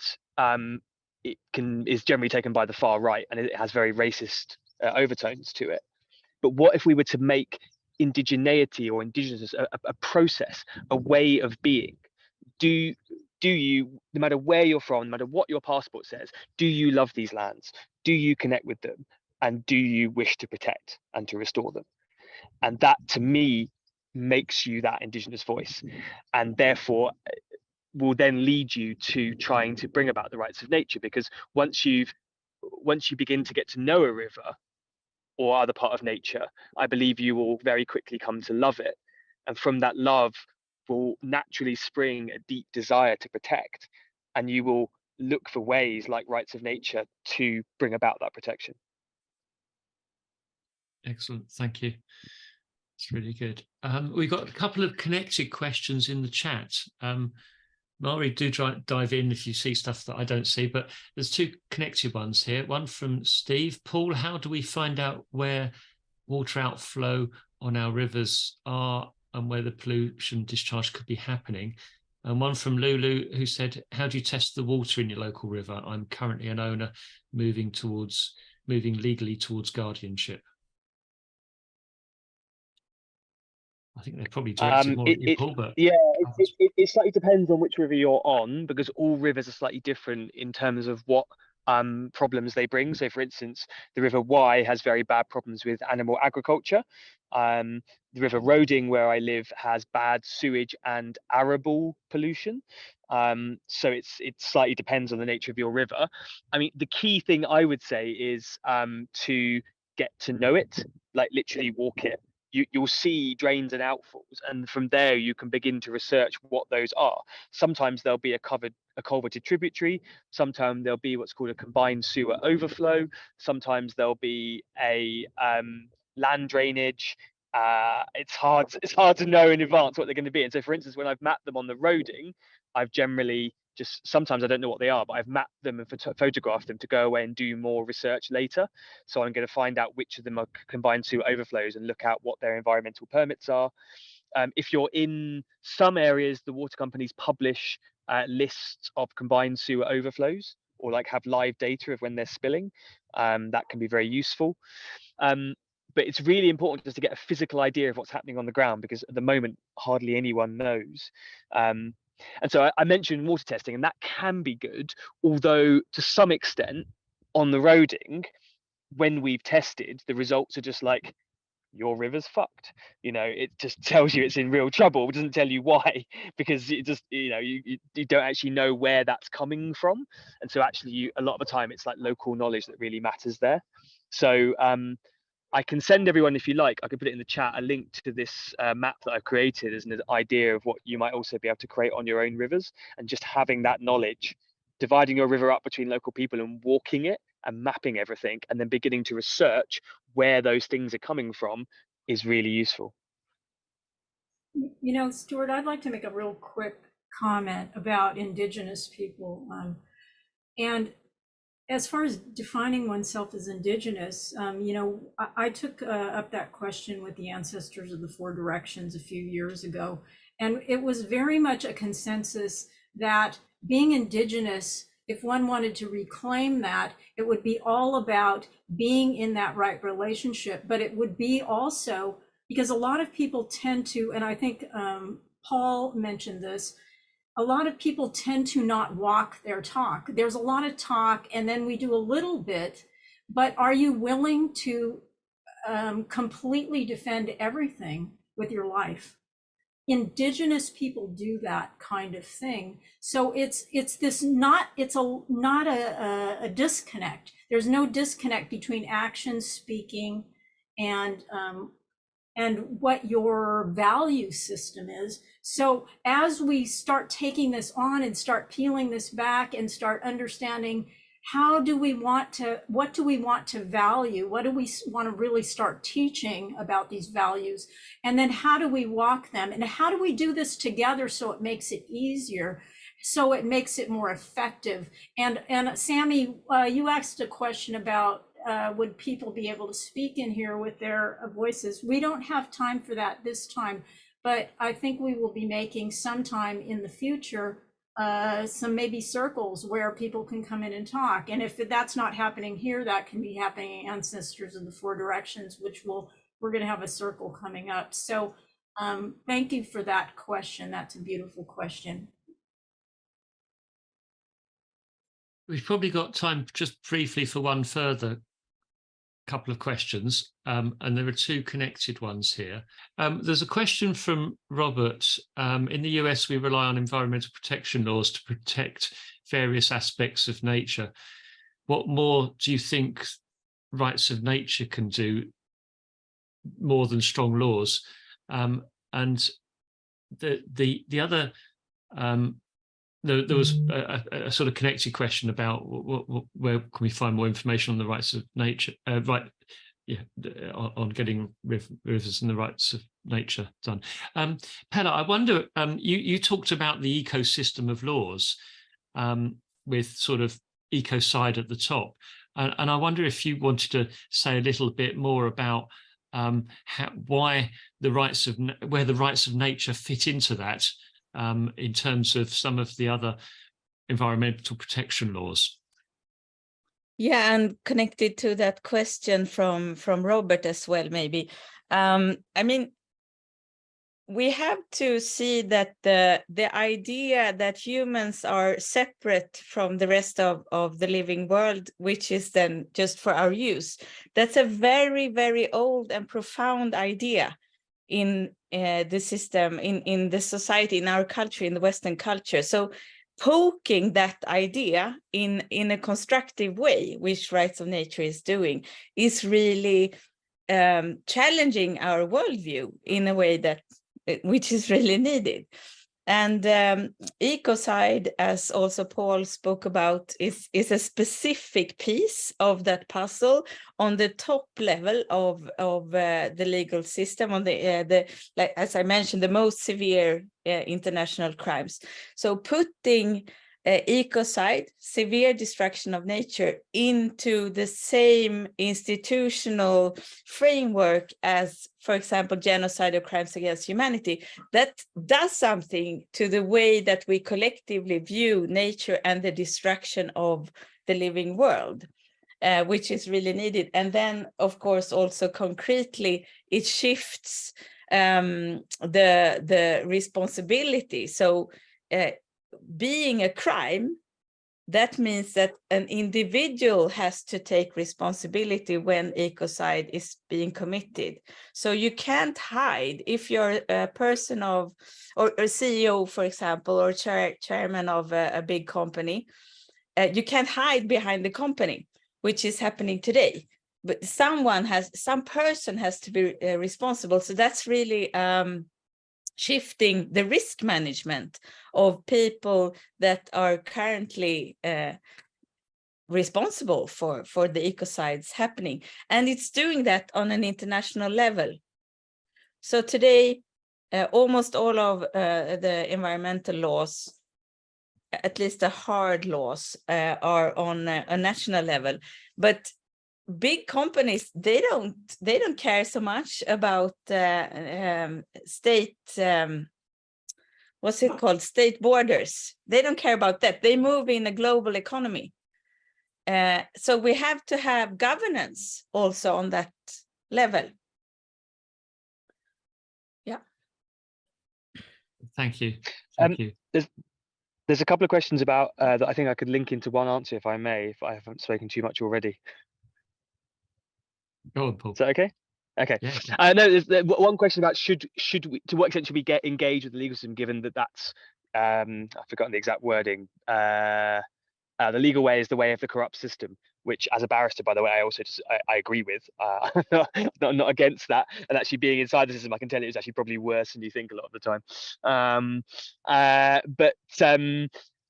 is generally taken by the far right, and it has very racist overtones to it. But what if we were to make indigeneity or indigenous a process, a way of being? Do you, no matter where you're from, no matter what your passport says, do you love these lands? Do you connect with them? And do you wish to protect and to restore them? And that, to me, makes you that indigenous voice, and therefore will then lead you to trying to bring about the rights of nature. Because once you begin to get to know a river or other part of nature, I believe you will very quickly come to love it. And from that love will naturally spring a deep desire to protect, and you will look for ways like rights of nature to bring about that protection. Excellent, thank you. It's really good. We've got a couple of connected questions in the chat. Mari, do dive in if you see stuff that I don't see, but there's two connected ones here. One from Steve. Paul, how do we find out where water outflow on our rivers are and where the pollution discharge could be happening? And one from Lulu, who said, how do you test the water in your local river? I'm currently an owner moving legally towards guardianship. I think they're probably directed more at you, Paul, but yeah, it slightly depends on which river you're on, because all rivers are slightly different in terms of what problems they bring. So, for instance, the River Wye has very bad problems with animal agriculture. The River Roding, where I live, has bad sewage and arable pollution. So it slightly depends on the nature of your river. I mean, the key thing I would say is to get to know it, like literally walk it. you'll see drains and outfalls, and from there you can begin to research what those are. Sometimes there'll be a culverted tributary, sometimes there'll be what's called a combined sewer overflow, sometimes there'll be a land drainage. It's hard to know in advance what they're going to be. And so, for instance, when I've mapped them on the roading, I've generally sometimes I don't know what they are, but I've mapped them and photographed them to go away and do more research later. So I'm going to find out which of them are combined sewer overflows and look out what their environmental permits are. If you're in some areas, the water companies publish lists of combined sewer overflows, or like have live data of when they're spilling. That can be very useful. But it's really important just to get a physical idea of what's happening on the ground, because at the moment, hardly anyone knows. And so I mentioned water testing, and that can be good, although to some extent on the roading, when we've tested, the results are just like, your river's fucked. It just tells you it's in real trouble. It doesn't tell you why, because it just, you don't actually know where that's coming from. And so actually a lot of the time it's like local knowledge that really matters there. So I can send everyone, if you like, I can put it in the chat, a link to this map that I've created as an idea of what you might also be able to create on your own rivers. And just having that knowledge, dividing your river up between local people and walking it and mapping everything, and then beginning to research where those things are coming from is really useful. Stewart, I'd like to make a real quick comment about Indigenous people. And as far as defining oneself as Indigenous, I took up that question with the ancestors of the Four Directions a few years ago, and it was very much a consensus that being Indigenous, if one wanted to reclaim that, it would be all about being in that right relationship, but it would be also, because a lot of people tend to, and I think Paul mentioned this, a lot of people tend to not walk their talk. There's a lot of talk, and then we do a little bit, but are you willing to completely defend everything with your life? Indigenous people do that kind of thing. So it's not a disconnect. There's no disconnect between action, speaking, and what your value system is. So as we start taking this on and start peeling this back and start understanding, what do we want to value? What do we want to really start teaching about these values? And then how do we walk them? And how do we do this together so it makes it easier, so it makes it more effective? And Sammy, you asked a question about would people be able to speak in here with their voices? We don't have time for that this time, but I think we will be making sometime in the future some maybe circles where people can come in and talk. And if that's not happening here, that can be happening in Ancestors of the Four Directions, which we're going to have a circle coming up. So thank you for that question. That's a beautiful question. We've probably got time just briefly for one further couple of questions, and there are two connected ones here. There's a question from Robert. In the US, we rely on environmental protection laws to protect various aspects of nature. What more do you think rights of nature can do more than strong laws? And the other, there was a sort of connected question about where can we find more information on the rights of nature, on getting rivers and the rights of nature done. Pella, I wonder, you talked about the ecosystem of laws with sort of Ecocide at the top, and I wonder if you wanted to say a little bit more about where the rights of nature fit into that. In terms of some of the other environmental protection laws. Yeah, and connected to that question from Robert as well, maybe. I mean, we have to see that the idea that humans are separate from the rest of the living world, which is then just for our use, that's a very, very old and profound idea in the system, in the society, in our culture, in the Western culture. So poking that idea in a constructive way, which Rights of Nature is doing, is really challenging our worldview in a way that which is really needed. And Ecocide, as also Paul spoke about, is a specific piece of that puzzle on the top level of the legal system, on the like, as I mentioned, the most severe international crimes. So putting ecocide, severe destruction of nature, into the same institutional framework as, for example, genocide or crimes against humanity, that does something to the way that we collectively view nature and the destruction of the living world, which is really needed. And then, of course, also concretely, it shifts the responsibility. So being a crime, that means that an individual has to take responsibility when ecocide is being committed. So you can't hide if you're a person of, or a CEO, for example, or chairman of a big company. You can't hide behind the company, which is happening today. But some person has to be responsible. So that's really shifting the risk management of people that are currently responsible for the ecocides happening. And it's doing that on an international level. So today, almost all of the environmental laws, at least the hard laws, are on a national level. But big companies, they don't care so much about state, what's it called, state borders. They don't care about that. They move in a global economy. So we have to have governance also on that level. Yeah. Thank you. Thank you. There's a couple of questions about that I think I could link into one answer, if I may, if I haven't spoken too much already. Go on, Paul. Is that okay? Okay. Yeah. No, there's one question about should we, to what extent should we get engaged with the legal system, given that that's I've forgotten the exact wording. The legal way is the way of the corrupt system, which, as a barrister, by the way, I also I agree with. Not against that. And actually, being inside the system, I can tell you it's actually probably worse than you think a lot of the time.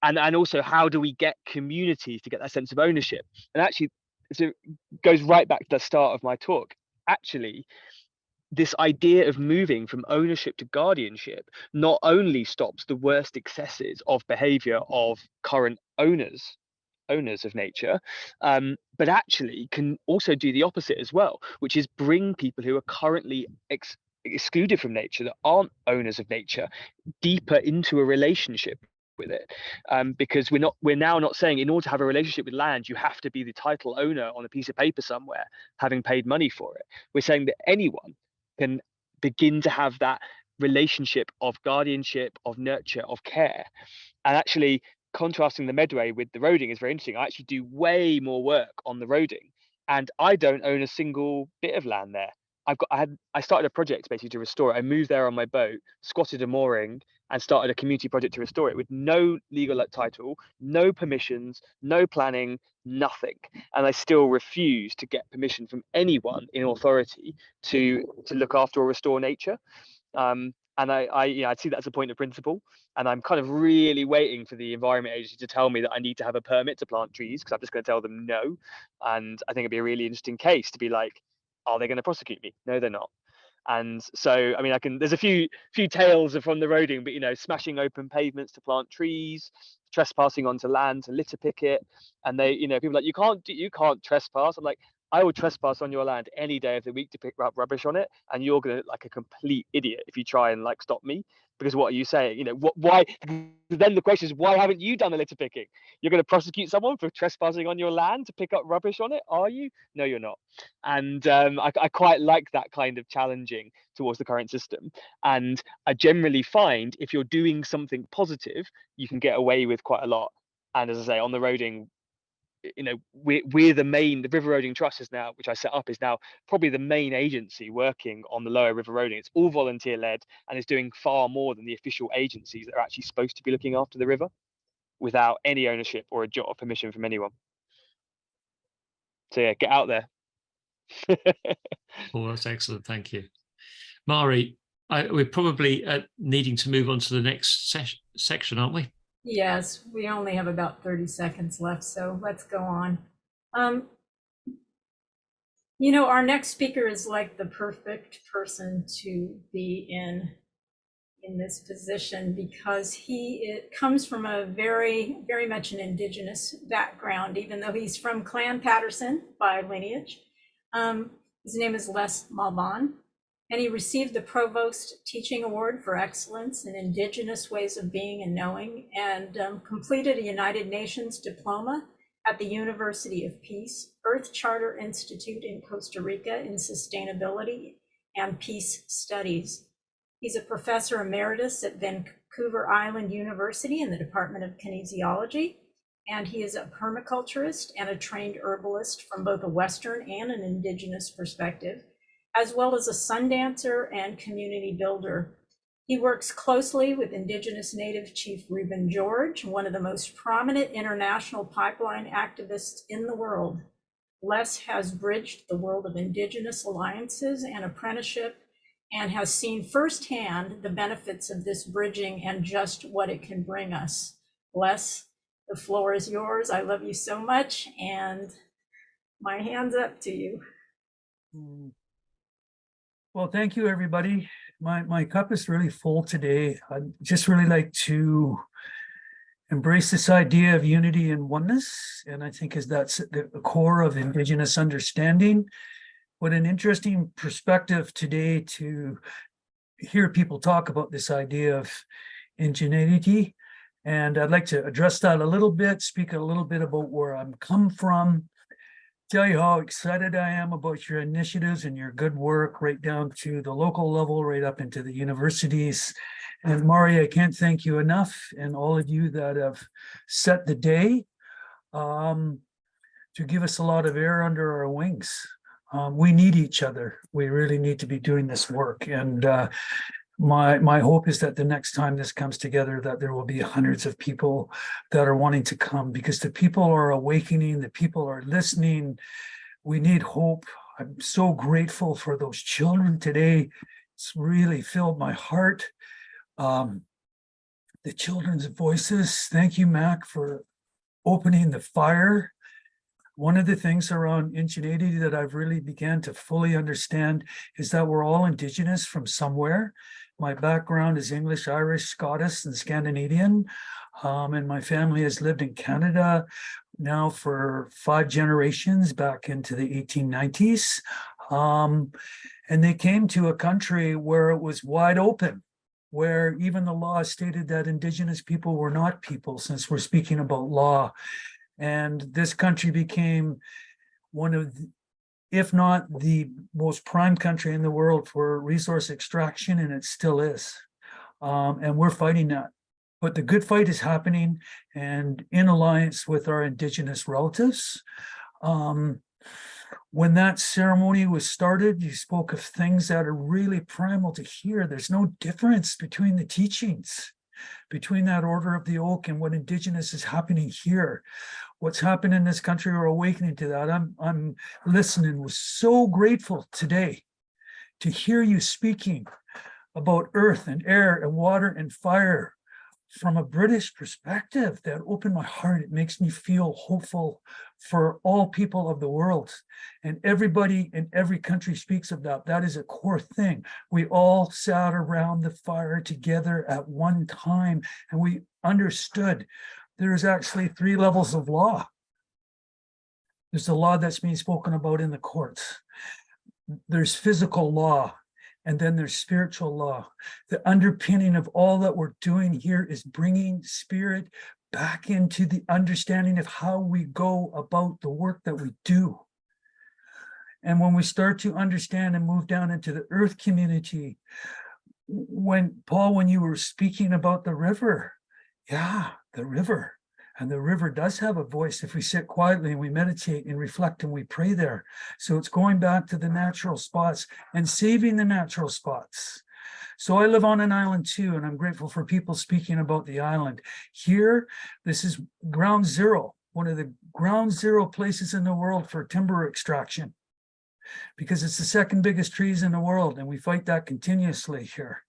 And also, how do we get communities to get that sense of ownership? And actually, so it goes right back to the start of my talk. Actually, this idea of moving from ownership to guardianship not only stops the worst excesses of behavior of current owners of nature, but actually can also do the opposite as well, which is bring people who are currently excluded from nature, that aren't owners of nature, deeper into a relationship with it, because we're now not saying in order to have a relationship with land you have to be the title owner on a piece of paper somewhere having paid money for it. We're saying that anyone can begin to have that relationship of guardianship, of nurture, of care. And actually, contrasting the Medway with the roading is very interesting. I actually do way more work on the roading, and I don't own a single bit of land there. I started a project basically to restore it. I moved there on my boat, squatted a mooring, and started a community project to restore it with no legal title, no permissions, no planning, nothing. And I still refuse to get permission from anyone in authority to look after or restore nature. And I see that as a point of principle, and I'm kind of really waiting for the Environment Agency to tell me that I need to have a permit to plant trees, because I'm just going to tell them no. And I think it'd be a really interesting case to be like, are they going to prosecute me? No, they're not. And so, I mean, there's a few tales from the roading, but smashing open pavements to plant trees, trespassing onto land to litter pick it, and they, people are like, you can't trespass. I'm like, I will trespass on your land any day of the week to pick up rubbish on it, and you're gonna look like a complete idiot if you try and stop me. Because what are you saying? Why? Then the question is, why haven't you done the litter picking? You're going to prosecute someone for trespassing on your land to pick up rubbish on it? Are you? No, you're not. And I quite like that kind of challenging towards the current system. And I generally find if you're doing something positive, you can get away with quite a lot. And as I say, on the roading, we're the River Roading Trust is now, which I set up, is now probably the main agency working on the lower river roading. It's all volunteer led, and is doing far more than the official agencies that are actually supposed to be looking after the river, without any ownership or a jot of permission from anyone. So yeah, get out there. Oh, that's excellent. Thank you. Mari, we're probably needing to move on to the next section, aren't we? Yes, we only have about 30 seconds left, so let's go on. You know, our next speaker is like the perfect person to be in this position because it comes from a very much an Indigenous background, even though he's from Clan Patterson by lineage. His name is Les Malbon, and he received the Provost Teaching Award for Excellence in Indigenous Ways of Being and Knowing, and completed a United Nations diploma at the University of Peace, Earth Charter Institute in Costa Rica in Sustainability and Peace Studies. He's a professor emeritus at Vancouver Island University in the Department of Kinesiology, and he is a permaculturist and a trained herbalist from both a Western and an Indigenous perspective, as well as a sun dancer and community builder. He works closely with Indigenous Native Chief Reuben George, one of the most prominent international pipeline activists in the world. Les has bridged the world of Indigenous alliances and apprenticeship and has seen firsthand the benefits of this bridging and just what it can bring us. Les, the floor is yours. I love you so much, and my hand's up to you. Well, thank you, everybody. My cup is really full today. I'd just really like to embrace this idea of unity and oneness, and I think that's the core of Indigenous understanding. What an interesting perspective today to hear people talk about this idea of indigeneity. And I'd like to address that a little bit, speak a little bit about where I'm come from, tell you how excited I am about your initiatives and your good work right down to the local level, right up into the universities. And Mari, I can't thank you enough, and all of you that have set the day to give us a lot of air under our wings. We need each other. We really need to be doing this work. And my hope is that the next time this comes together, that there will be hundreds of people that are wanting to come, because the people are awakening, the people are listening. We need hope. I'm so grateful for those children today. It's really filled my heart. The children's voices. Thank you, Mac, for opening the fire. One of the things around indigeneity that I've really began to fully understand is that we're all Indigenous from somewhere. My background is English, Irish, Scottish, and Scandinavian. And my family has lived in Canada now for 5 generations, back into the 1890s. And they came to a country where it was wide open, where even the law stated that Indigenous people were not people, since we're speaking about law. And this country became one of, if not the most prime country in the world for resource extraction, and it still is. And we're fighting that. But the good fight is happening, and in alliance with our Indigenous relatives. When that ceremony was started, you spoke of things that are really primal to hear. There's no difference between the teachings, between that order of the oak and what Indigenous is happening here. What's happened in this country, we're awakening to that. I'm listening, was so grateful today to hear you speaking about earth and air and water and fire from a British perspective. That opened my heart. It makes me feel hopeful for all people of the world. And everybody in every country speaks of that. That is a core thing. We all sat around the fire together at one time, and we understood there's actually 3 levels of law. There's the law that's being spoken about in the courts. There's physical law, and then there's spiritual law. The underpinning of all that we're doing here is bringing spirit back into the understanding of how we go about the work that we do. And when we start to understand and move down into the earth community, when Paul, when you were speaking about the river, yeah, the river. And the river does have a voice if we sit quietly and we meditate and reflect and we pray there. So it's going back to the natural spots and saving the natural spots. So I live on an island too, and I'm grateful for people speaking about the island. Here, this is ground zero, one of the ground zero places in the world for timber extraction. because it's the second biggest trees in the world, and we fight that continuously here.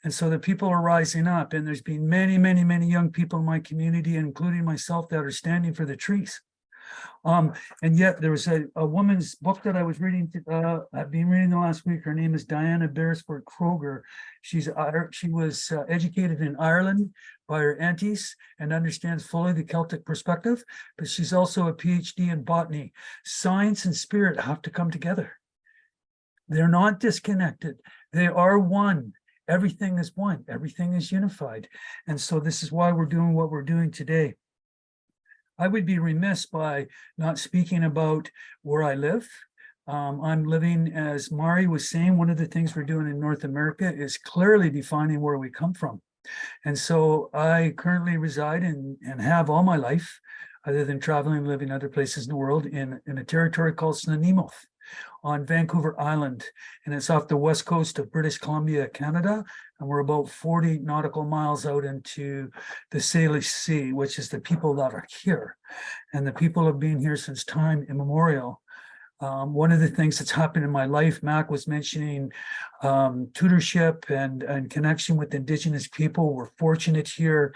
And so the people are rising up, and there's been many, many, many young people in my community, including myself, that are standing for the trees. And yet there was a woman's book that I was reading, I've been reading the last week. Her name is Diana Beresford Kroger. She was educated in Ireland by her aunties and understands fully the Celtic perspective, but she's also a PhD in botany. Science and spirit have to come together. They're not disconnected. They are one. Everything is one. Everything is unified. And so this is why we're doing what we're doing today. I would be remiss by not speaking about where I live. I'm living, as Mari was saying, one of the things we're doing in North America is clearly defining where we come from. And so I currently reside and have all my life, other than traveling and living other places in the world, in a territory called Snuneymuxw on Vancouver Island. And it's off the west coast of British Columbia, Canada. And we're about 40 nautical miles out into the Salish Sea, which is the people that are here. And the people have been here since time immemorial. One of the things that's happened in my life, Mac was mentioning tutorship and connection with Indigenous people. We're fortunate here.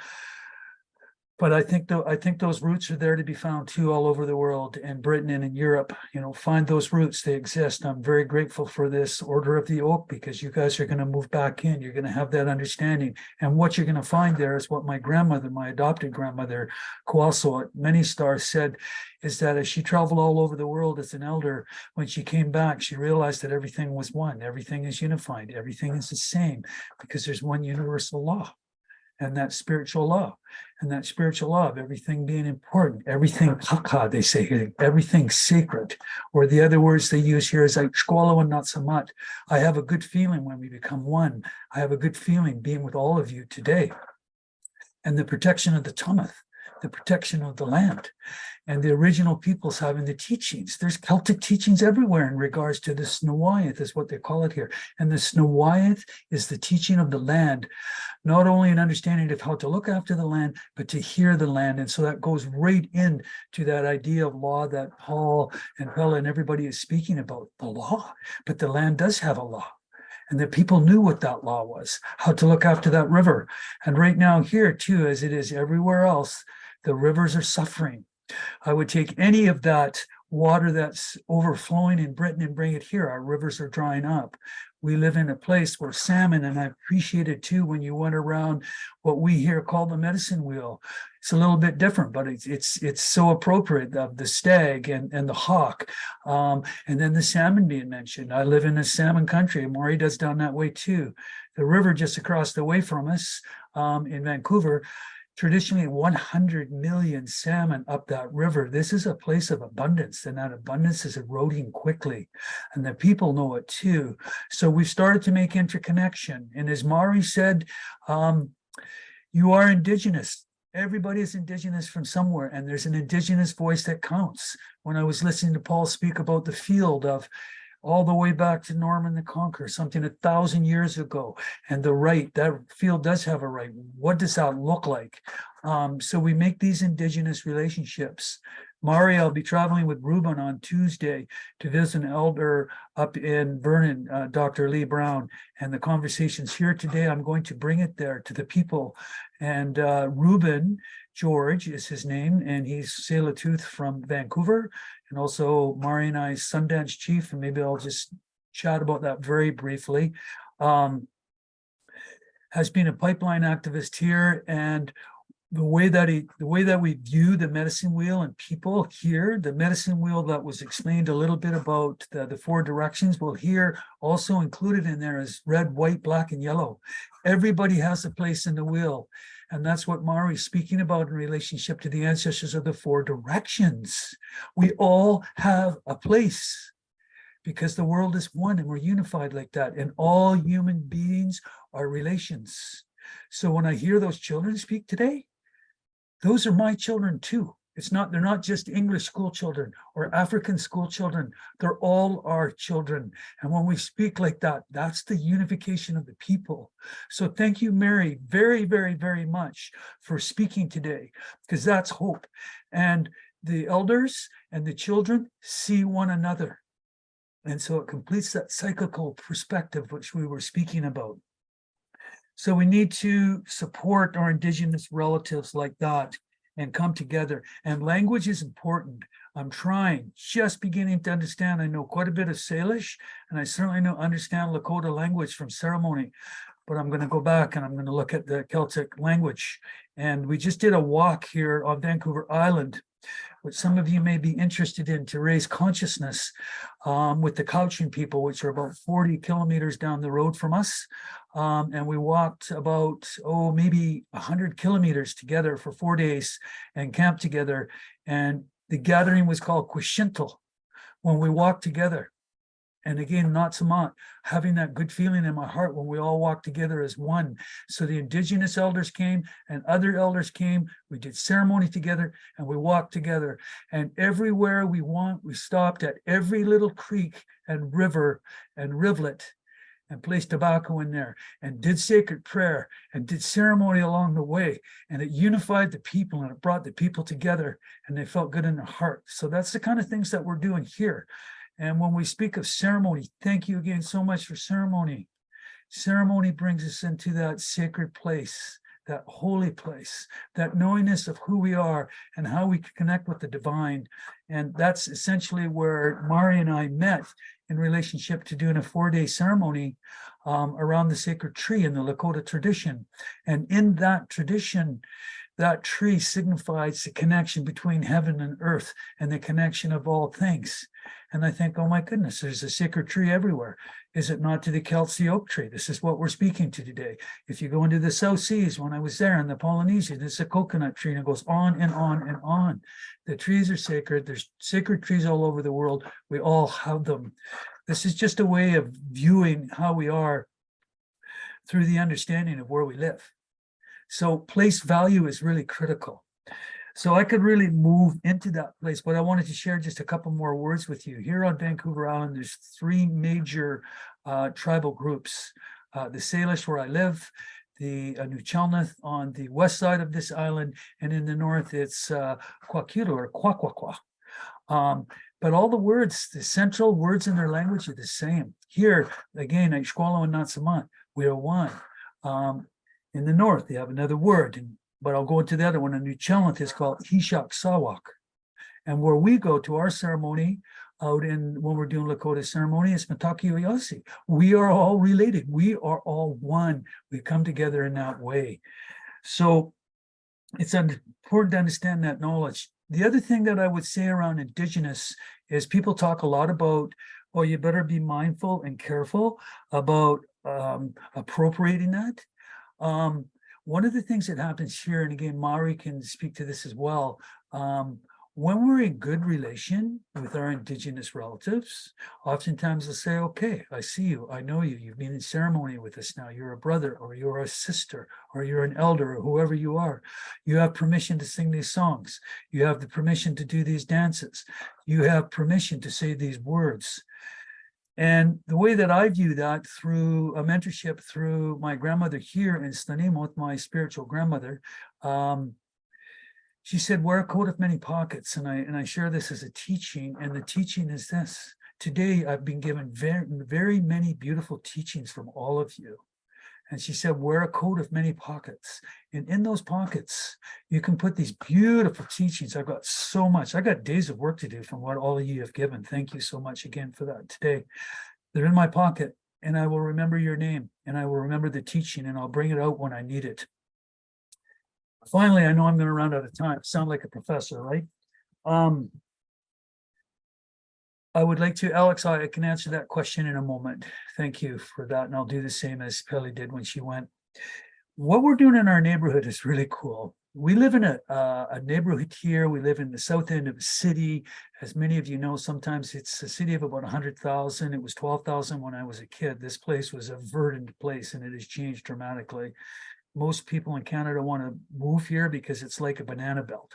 But I think those roots are there to be found too, all over the world, in Britain and in Europe. You know, find those roots, they exist. I'm very grateful for this Order of the Oak, because you guys are going to move back in. You're going to have that understanding. And what you're going to find there is what my grandmother, my adopted grandmother, Kwaso at Many Stars, said, is that as she traveled all over the world as an elder, when she came back, she realized that everything was one. Everything is unified. Everything is the same, because there's one universal law. And that spiritual law, of everything being important, everything kaka, they say here, everything sacred, or the other words they use here is like shkwala and not samat. I have a good feeling when we become one. I have a good feeling being with all of you today. And the protection of the Tumeth, the protection of the land, and the original peoples having the teachings. There's Celtic teachings everywhere in regards to the Snowiath, is what they call it here. And the Snowiath is the teaching of the land, not only an understanding of how to look after the land, but to hear the land. And so that goes right into that idea of law that Paul and Pella and everybody is speaking about, the law. But the land does have a law. And the people knew what that law was, how to look after that river. And right now here too, as it is everywhere else, the rivers are suffering. I would take any of that water that's overflowing in Britain and bring it here. Our rivers are drying up. We live in a place where salmon, and I appreciate it too when you went around what we here call the medicine wheel. It's a little bit different, but it's so appropriate, of the stag and the hawk, and then the salmon being mentioned. I live in a salmon country. Maury does down that way too. The river just across the way from us in Vancouver, traditionally 100 million salmon up that river. This is a place of abundance, and that abundance is eroding quickly, and the people know it too. So we've started to make interconnection. And as Mari said, you are Indigenous. Everybody is Indigenous from somewhere, and there's an Indigenous voice that counts. When I was listening to Paul speak about the field of all the way back to Norman the Conqueror, something 1,000 years ago, and the right, that field does have a right. What does that look like? So we make these Indigenous relationships. Mari, I'll be traveling with Ruben on Tuesday to visit an elder up in Vernon, Dr. Lee Brown, and the conversations here today, I'm going to bring it there to the people. And Ruben George is his name, and he's Tsleil-Waututh from Vancouver, and also Mari and I's Sundance chief, and maybe I'll just chat about that very briefly. Has been a pipeline activist here, and the way that we view the medicine wheel and people here, the medicine wheel that was explained a little bit about the 4 directions, well, here also included in there is red, white, black, and yellow. Everybody has a place in the wheel. And that's what Mari's speaking about in relationship to the ancestors of the 4 directions. We all have a place because the world is one and we're unified like that. And all human beings are relations. So when I hear those children speak today, those are my children too. They're not just English school children or African school children. They're all our children. And when we speak like that, that's the unification of the people. So thank you, Mary, very, very, very much for speaking today, because that's hope. And the elders and the children see one another. And so it completes that cyclical perspective which we were speaking about. So we need to support our Indigenous relatives like that and come together. And language is important. I'm trying, just beginning to understand. I know quite a bit of Salish, and I certainly understand Lakota language from ceremony, but I'm going to go back and I'm going to look at the Celtic language. And we just did a walk here on Vancouver Island, which some of you may be interested in, to raise consciousness with the Caucasian people, which are about 40 kilometers down the road from us. And we walked about, maybe 100 kilometers together for 4 days and camped together. And the gathering was called Quishintal, when we walked together. And again, not so much, having that good feeling in my heart when we all walked together as one. So the Indigenous elders came and other elders came. We did ceremony together and we walked together. And everywhere we went, we stopped at every little creek and river and rivulet and placed tobacco in there and did sacred prayer and did ceremony along the way. And it unified the people and it brought the people together and they felt good in their heart. So that's the kind of things that we're doing here. And when we speak of ceremony, thank you again so much for ceremony. Ceremony brings us into that sacred place, that holy place, that knowingness of who we are and how we can connect with the divine. And that's essentially where Mari and I met in relationship to doing a 4-day ceremony around the sacred tree in the Lakota tradition. And in that tradition, that tree signifies the connection between heaven and earth and the connection of all things. And I think, oh my goodness, there's a sacred tree everywhere. Is it not to the Celts, the oak tree? This is what we're speaking to today. If you go into the South Seas, when I was there in the Polynesia, there's a coconut tree and it goes on and on and on. The trees are sacred. There's sacred trees all over the world. We all have them. This is just a way of viewing how we are through the understanding of where we live. So place value is really critical. So I could really move into that place, but I wanted to share just a couple more words with you. Here on Vancouver Island, there's 3 major tribal groups. The Salish, where I live, the Nuchalnath on the west side of this island, and in the north, it's Kwakiutl or Kwakwakwa. But all the words, the central words in their language are the same. Here, again, Ishkwalo and Natsamat, we are one. In the north, they have another word, but I'll go into the other one. A new challenge is called Hishak Sawak. And where we go to our ceremony out in, when we're doing Lakota ceremony, it's Mataki Oyasi. We are all related. We are all one. We come together in that way. So it's important to understand that knowledge. The other thing that I would say around Indigenous is people talk a lot about, oh, you better be mindful and careful about appropriating that. One of the things that happens here, and again, Mari can speak to this as well, when we're in good relation with our Indigenous relatives, oftentimes they'll say, okay, I see you, I know you, you've been in ceremony with us now, you're a brother, or you're a sister, or you're an elder, or whoever you are. You have permission to sing these songs. You have the permission to do these dances. You have permission to say these words. And the way that I view that through a mentorship through my grandmother here in Stanimot, my spiritual grandmother, she said, wear a coat of many pockets. And I share this as a teaching. And the teaching is this. Today, I've been given very, very many beautiful teachings from all of you. And she said, wear a coat of many pockets. And in those pockets, you can put these beautiful teachings. I've got so much. I got days of work to do from what all of you have given. Thank you so much again for that today. They're in my pocket, and I will remember your name, and I will remember the teaching, and I'll bring it out when I need it. Finally, I know I'm going to run out of time. Sound like a professor, right? I would like to, Alex, I can answer that question in a moment. Thank you for that. And I'll do the same as Pella did when she went. What we're doing in our neighborhood is really cool. We live in a neighborhood here. We live in the south end of a city. As many of you know, sometimes it's a city of about 100,000. It was 12,000 when I was a kid. This place was a verdant place, and it has changed dramatically. Most people in Canada want to move here because it's like a banana belt.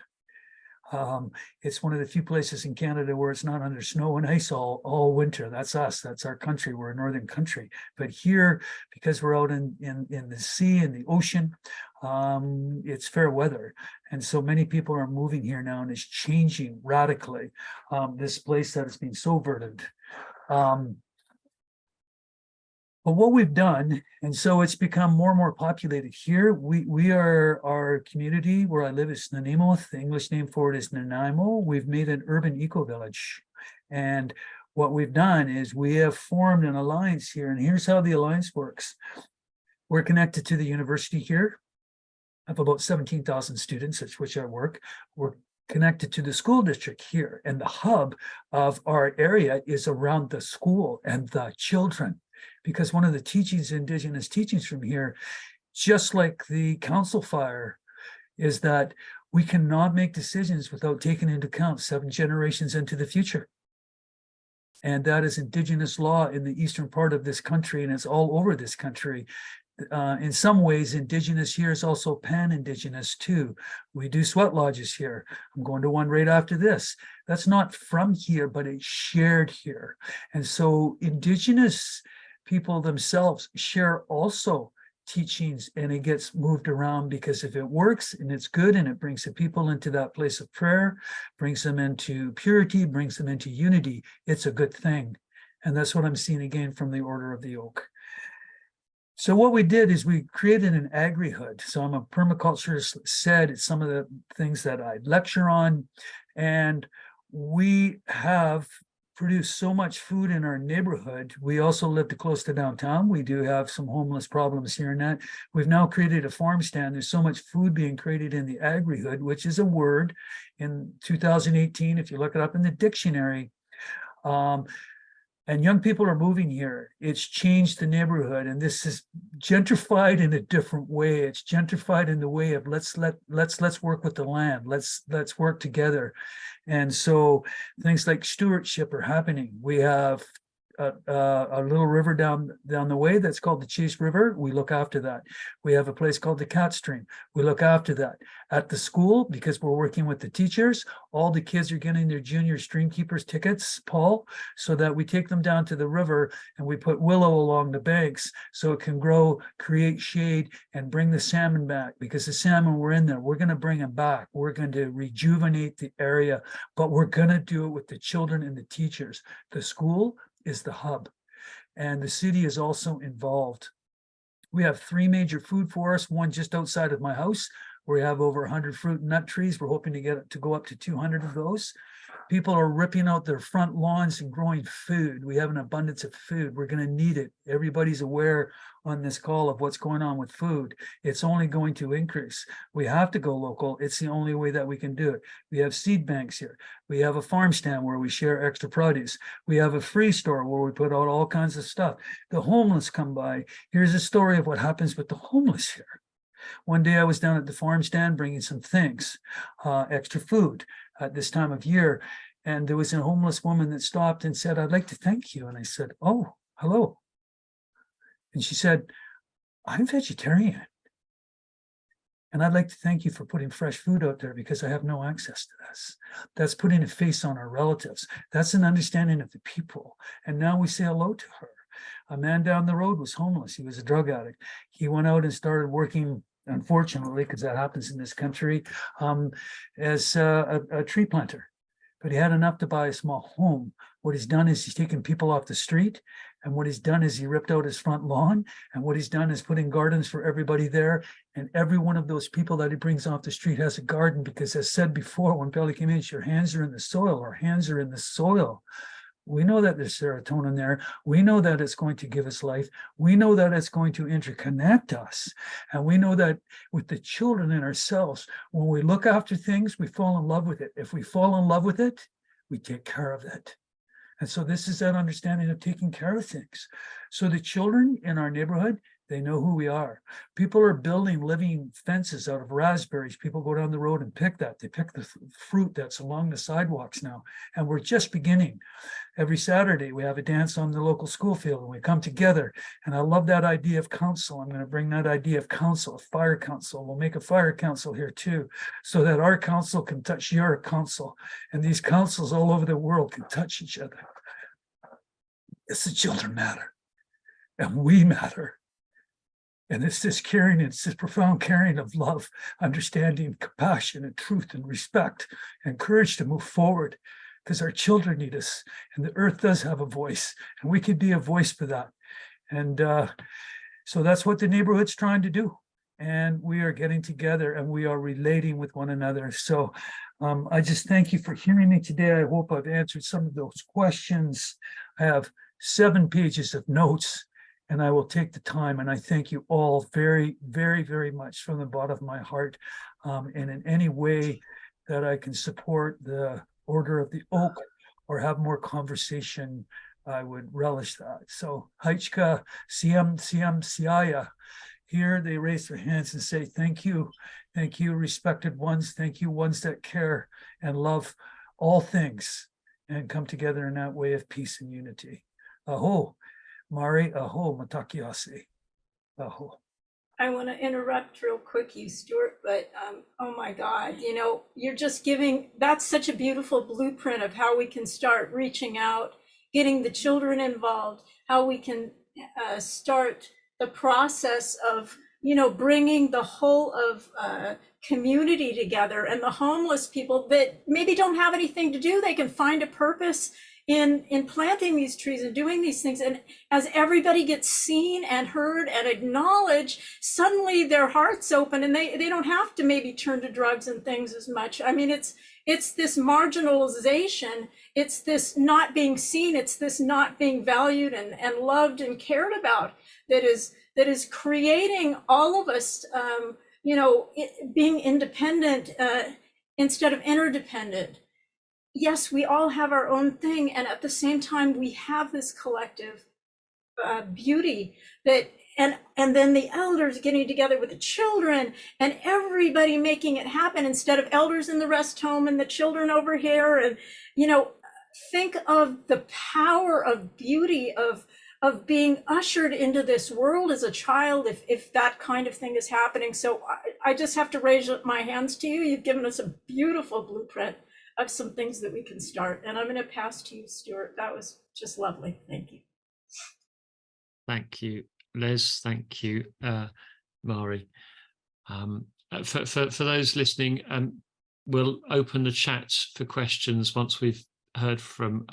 It's one of the few places in Canada where it's not under snow and ice all winter. That's us. That's our country. We're a northern country. But here, because we're out in the sea and the ocean, it's fair weather. And so many people are moving here now, and it's changing radically. This place that has been so verdant. But what we've done, and so it's become more and more populated here. We are, our community where I live is Nanaimo. The English name for it is Nanaimo. We've made an urban eco-village. And what we've done is we have formed an alliance here. And here's how the alliance works. We're connected to the university here of about 17,000 students, at which I work. We're connected to the school district here. And the hub of our area is around the school and the children. Because one of the teachings, Indigenous teachings from here, just like the council fire, is that we cannot make decisions without taking into account 7 generations into the future. And that is Indigenous law in the eastern part of this country, and it's all over this country. In some ways, Indigenous here is also pan-Indigenous too. We do sweat lodges here. I'm going to one right after this. That's not from here, but it's shared here. And so Indigenous people themselves share also teachings, and it gets moved around, because if it works and it's good and it brings the people into that place of prayer, brings them into purity, brings them into unity, it's a good thing. And that's what I'm seeing again from the Order of the Oak. So what we did is we created an agri-hood. So I'm a permaculturist, said it's some of the things that I lecture on, and we have produce so much food in our neighborhood. We also live close to downtown. We do have some homeless problems here and that. We've now created a farm stand. There's so much food being created in the agri-hood, which is a word in 2018, if you look it up in the dictionary. And young people are moving here. It's changed the neighborhood, and this is gentrified in a different way. It's gentrified in the way of let's work with the land. Let's work together. And so things like stewardship are happening. We have a little river down the way that's called the Chase River. We look after that. We have a place called the Cat Stream. We look after that. At the school, because we're working with the teachers, all the kids are getting their junior streamkeepers tickets, Paul, so that we take them down to the river and we put willow along the banks so it can grow, create shade, and bring the salmon back, because the salmon were in there. We're going to bring them back. We're going to rejuvenate the area, but we're going to do it with the children and the teachers. The school is the hub, and the city is also involved. We have 3 major food forests, one just outside of my house, where we have over 100 fruit and nut trees. We're hoping to get it to go up to 200 of those. People are ripping out their front lawns and growing food. We have an abundance of food. We're going to need it. Everybody's aware on this call of what's going on with food. It's only going to increase. We have to go local. It's the only way that we can do it. We have seed banks here. We have a farm stand where we share extra produce. We have a free store where we put out all kinds of stuff. The homeless come by. Here's a story of what happens with the homeless here. One day I was down at the farm stand bringing some things, extra food at this time of year. And there was a homeless woman that stopped and said, "I'd like to thank you." And I said, "Oh, hello." And she said, "I'm vegetarian. And I'd like to thank you for putting fresh food out there, because I have no access to this." That's putting a face on our relatives. That's an understanding of the people. And now we say hello to her. A man down the road was homeless. He was a drug addict. He went out and started working, unfortunately, because that happens in this country, as a tree planter. But he had enough to buy a small home. What he's done is he's taken people off the street. And what he's done is he ripped out his front lawn. And what he's done is putting gardens for everybody there. And every one of those people that he brings off the street has a garden, because as said before, when Pella came in, your hands are in the soil. Our hands are in the soil. We know that there's serotonin there. We know that it's going to give us life. We know that it's going to interconnect us. And we know that with the children and ourselves, when we look after things, we fall in love with it. If we fall in love with it, we take care of it. And so this is that understanding of taking care of things. So the children in our neighborhood, they know who we are. People are building living fences out of raspberries. People go down the road and pick that. They pick the fruit that's along the sidewalks now. And we're just beginning. Every Saturday, we have a dance on the local school field, and we come together. And I love that idea of council. I'm going to bring that idea of council, a fire council. We'll make a fire council here too, so that our council can touch your council. And these councils all over the world can touch each other. It's the children matter. And we matter. And it's this caring, it's this profound caring of love, understanding, compassion, and truth, and respect, and courage to move forward because our children need us, and the earth does have a voice, and we could be a voice for that. And so that's what the neighborhood's trying to do. And we are getting together and we are relating with one another. So I just thank you for hearing me today. I hope I've answered some of those questions. I have 7 pages of notes, and I will take the time. And I thank you all very, very, very much from the bottom of my heart. And in any way that I can support the Order of the Oak or have more conversation, I would relish that. So Haichka Siam Siaya. Here they raise their hands and say, thank you, respected ones, thank you, ones that care and love all things and come together in that way of peace and unity. Aho, Mari, aho, matakiase, aho. I want to interrupt real quick, you Stewart, but oh my God, you know, you're just giving, that's such a beautiful blueprint of how we can start reaching out, getting the children involved, how we can start the process of, you know, bringing the whole of community together, and the homeless people that maybe don't have anything to do, they can find a purpose in planting these trees and doing these things. And as everybody gets seen and heard and acknowledged, suddenly their hearts open and they don't have to maybe turn to drugs and things as much. I mean, it's this marginalization, it's this not being seen, it's this not being valued and loved and cared about that is creating all of us, you know, being independent instead of interdependent. Yes, we all have our own thing, and at the same time, we have this collective beauty that, and then the elders getting together with the children, and everybody making it happen instead of elders in the rest home and the children over here. And you know, think of the power of beauty of being ushered into this world as a child, if that kind of thing is happening. So I just have to raise my hands to you. You've given us a beautiful blueprint of some things that we can start. And I'm going to pass to you, Stewart. That was just lovely. Thank you. Thank you, Les. Thank you, Mari. For those listening, we'll open the chat for questions once we've heard from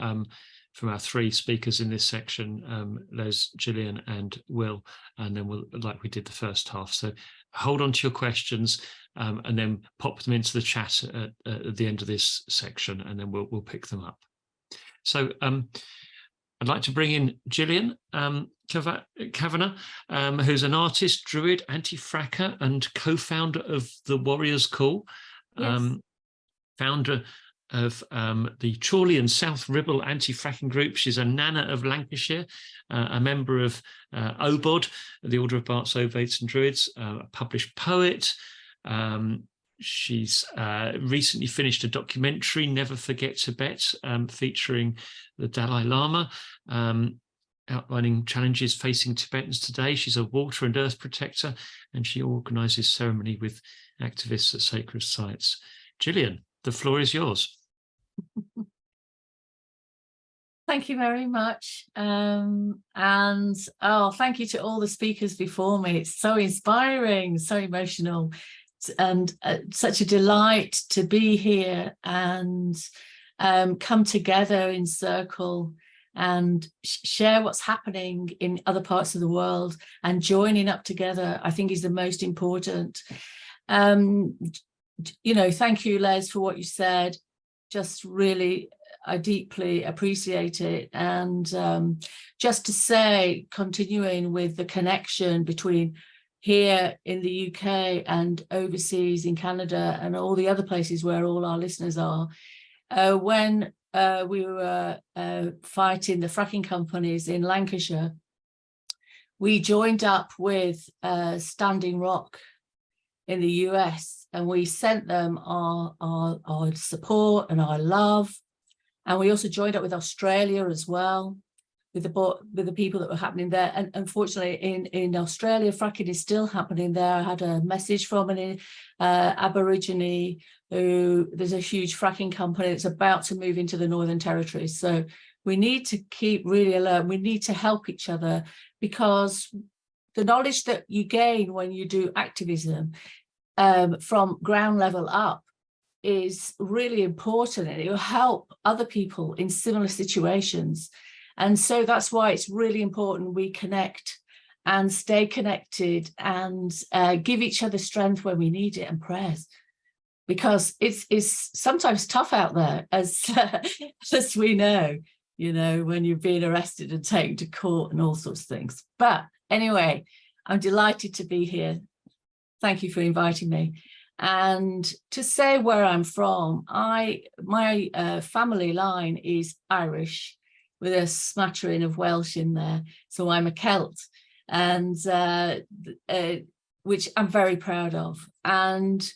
our 3 speakers in this section, Les, Gillian and Will, and then we'll, like we did the first half. So hold on to your questions and then pop them into the chat at the end of this section, and then we'll pick them up. So I'd like to bring in Gillian Kavanaugh, who's an artist, druid, anti-fracker, and co-founder of the Warriors Call, yes. Founder of the Chorley and South Ribble anti-fracking group. She's a Nana of Lancashire, a member of OBOD, the Order of Bards, Ovates and Druids, a published poet. She's recently finished a documentary, Never Forget Tibet, featuring the Dalai Lama, outlining challenges facing Tibetans today. She's a water and earth protector, and she organises ceremony with activists at sacred sites. Gillian, the floor is yours. Thank you very much. And thank you to all the speakers before me. It's so inspiring, so emotional, and such a delight to be here and come together in circle and share what's happening in other parts of the world, and joining up together, I think, is the most important. You know, thank you, Les, for what you said. Just really, I deeply appreciate it. And just to say, continuing with the connection between here in the UK and overseas in Canada and all the other places where all our listeners are, when we were fighting the fracking companies in Lancashire, we joined up with Standing Rock in the US, and we sent them our support and our love. And we also joined up with Australia as well, with the people that were happening there. And unfortunately, in Australia, fracking is still happening there. I had a message from an Aborigine who, there's a huge fracking company that's about to move into the Northern Territory. So we need to keep really alert. We need to help each other, because the knowledge that you gain when you do activism from ground level up is really important, and it will help other people in similar situations. And so that's why it's really important we connect and stay connected and give each other strength when we need it, and prayers, because it's sometimes tough out there, as as we know, you know, when you're being arrested and taken to court and all sorts of things. But anyway, I'm delighted to be here. Thank you for inviting me. And to say where I'm from, my family line is Irish with a smattering of Welsh in there. So I'm a Celt, and which I'm very proud of. And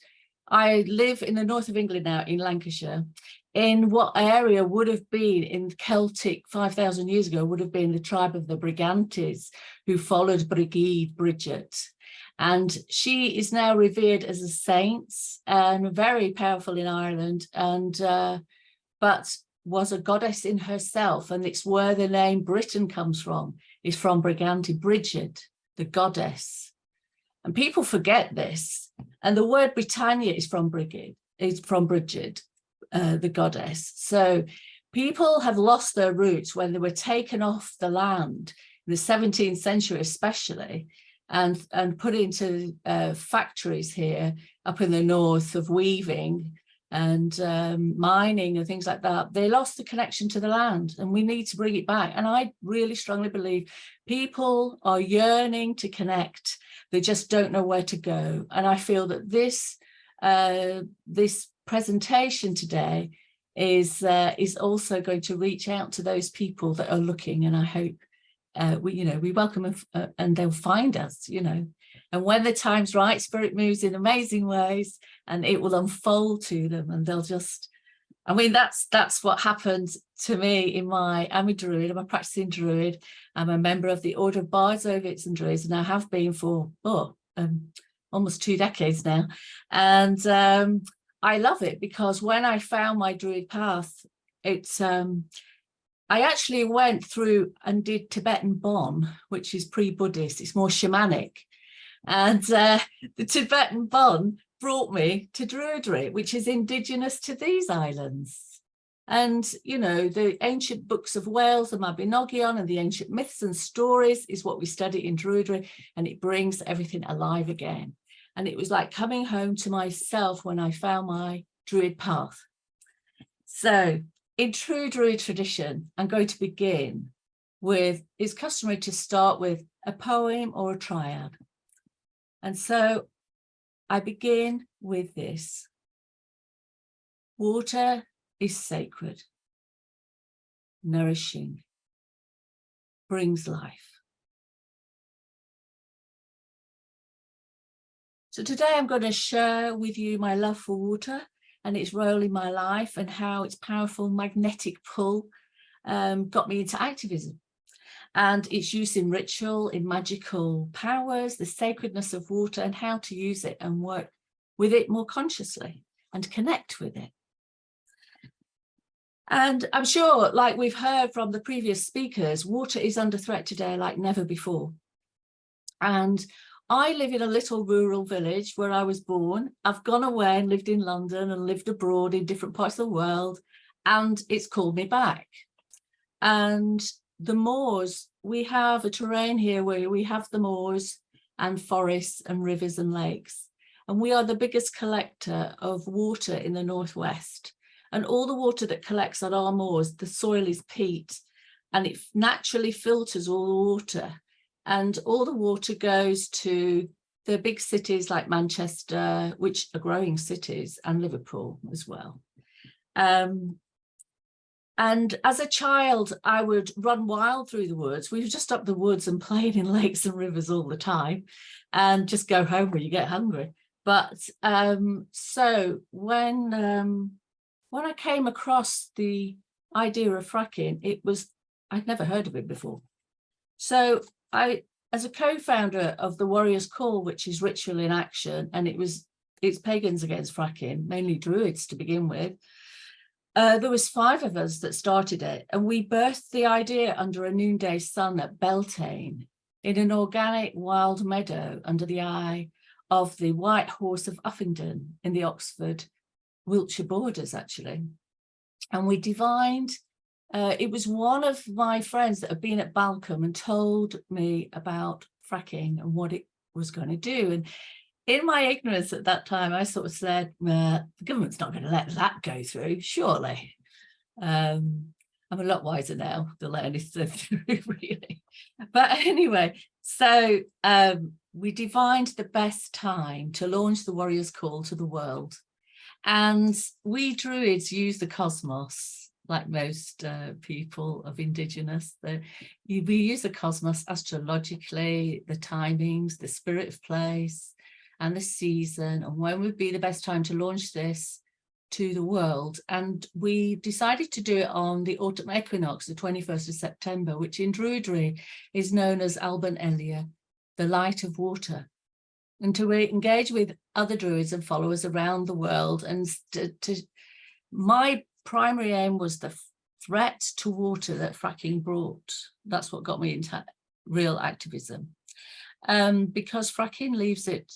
I live in the north of England now, in Lancashire, in what area would have been, in Celtic 5,000 years ago, would have been the tribe of the Brigantes, who followed Brigid, Bridget. And she is now revered as a saint and very powerful in Ireland, and but was a goddess in herself. And it's where the name Britain comes from, is from Brigante, Bridget, the goddess. And people forget this. And the word Britannia is from Bridget, the goddess. So people have lost their roots when they were taken off the land in the 17th century, especially, and put into factories here up in the north of weaving and mining and things like that. They lost the connection to the land, and we need to bring it back. And I really strongly believe people are yearning to connect. They just don't know where to go. And I feel that this presentation today is also going to reach out to those people that are looking, and I hope we welcome them, and they'll find us, and when the time's right, Spirit moves in amazing ways, and it will unfold to them, and they'll just, that's what happened to me I'm a Druid, I'm a practicing Druid, I'm a member of the Order of Bards, Ovids and Druids, and I have been for almost 2 decades now. And I love it, because when I found my Druid path, I actually went through and did Tibetan Bon, which is pre-Buddhist, it's more shamanic. And the Tibetan Bon brought me to Druidry, which is indigenous to these islands. And, the ancient books of Wales, the Mabinogion, and the ancient myths and stories is what we study in Druidry, and it brings everything alive again. And it was like coming home to myself when I found my Druid path. So, in true Druid tradition, I'm going to begin with, it's customary to start with a poem or a triad. And so I begin with this. Water is sacred, nourishing, brings life. So today I'm going to share with you my love for water and its role in my life, and how its powerful magnetic pull got me into activism, and its use in ritual, in magical powers, the sacredness of water, and how to use it and work with it more consciously and connect with it. And I'm sure, like we've heard from the previous speakers, water is under threat today like never before. And I live in a little rural village where I was born. I've gone away and lived in London and lived abroad in different parts of the world, and it's called me back. And the moors, we have a terrain here where we have the moors and forests and rivers and lakes. And we are the biggest collector of water in the northwest. And all the water that collects on our moors, the soil is peat, and it naturally filters all the water. And all the water goes to the big cities like Manchester, which are growing cities, and Liverpool as well. And as a child, I would run wild through the woods. We were just up the woods and playing in lakes and rivers all the time, and just go home when you get hungry. But so when I came across the idea of fracking, I'd never heard of it before. So as a co-founder of the Warriors Call, which is ritual in action, and it's pagans against fracking, mainly Druids to begin with, there was 5 of us that started it, and we birthed the idea under a noonday sun at Beltane in an organic wild meadow under the eye of the White Horse of Uffington in the Oxford Wiltshire borders, actually. And we divined, it was one of my friends that had been at Balcombe and told me about fracking and what it was going to do. And in my ignorance at that time, I sort of said, the government's not going to let that go through, surely. I'm a lot wiser now, they'll let anything through, really. But anyway, so we divined the best time to launch the Warrior's Call to the world. And we Druids use the cosmos, like most people of Indigenous. We use the cosmos astrologically, the timings, the spirit of place, and the season, and when would be the best time to launch this to the world. And we decided to do it on the autumn equinox, the 21st of September, which in Druidry is known as Malbon Elia, the light of water. And to engage with other Druids and followers around the world. And my primary aim was the threat to water that fracking brought. That's what got me into real activism. Because fracking leaves it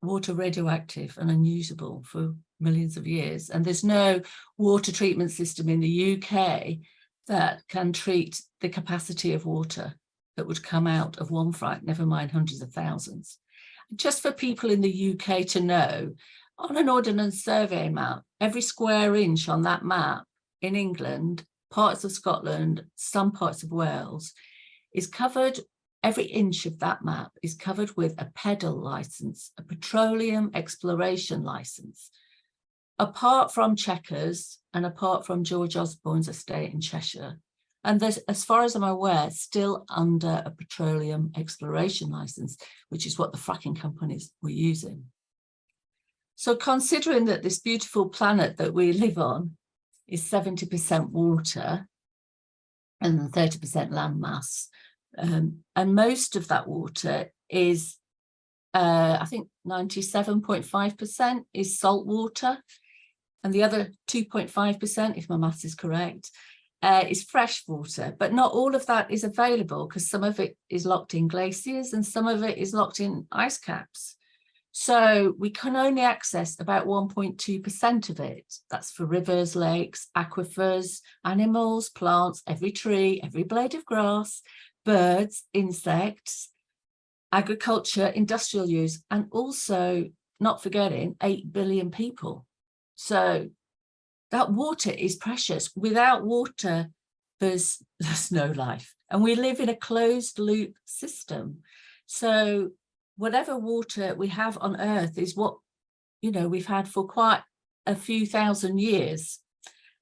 water radioactive and unusable for millions of years. And there's no water treatment system in the UK that can treat the capacity of water that would come out of one frack, never mind hundreds of thousands. Just for people in the UK to know, on an Ordnance Survey map, every square inch on that map in England, parts of Scotland, some parts of Wales, is covered, every inch of that map is covered with a PEDAL license, a petroleum exploration license. Apart from Chequers and apart from George Osborne's estate in Cheshire, and there's, as far as I'm aware, still under a petroleum exploration license, which is what the fracking companies were using. So considering that this beautiful planet that we live on is 70% water and 30% land mass, and most of that water is, I think 97.5% is salt water, and the other 2.5%, if my maths is correct, is fresh water, but not all of that is available because some of it is locked in glaciers and some of it is locked in ice caps. So we can only access about 1.2% of it. That's for rivers, lakes, aquifers, animals, plants, every tree, every blade of grass, birds, insects, agriculture, industrial use, and also, not forgetting, 8 billion people. So that water is precious. Without water, there's no life. And we live in a closed loop system. So whatever water we have on Earth is what, you know, we've had for quite a few thousand years.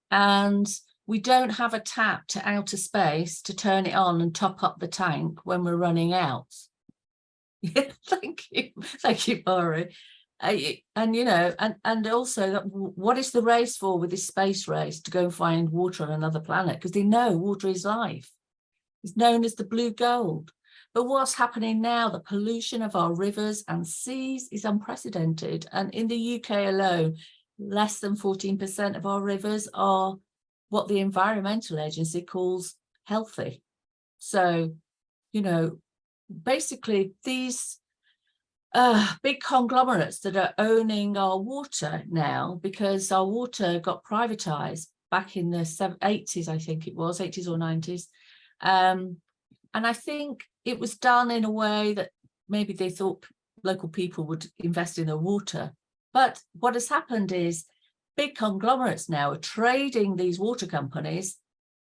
And we don't have a tap to outer space to turn it on and top up the tank when we're running out. Thank you, Mari. And you know, and also that what is the race for with this space race to go and find water on another planet? Because they know water is life. It's known as the blue gold. But what's happening now, the pollution of our rivers and seas is unprecedented. And in the UK alone, less than 14% of our rivers are what the Environmental Agency calls healthy. So, you know, basically these big conglomerates that are owning our water now, because our water got privatized back in the 80s, I think it was, 80s or 90s. And I think it was done in a way that maybe they thought local people would invest in their water. But what has happened is big conglomerates now are trading these water companies,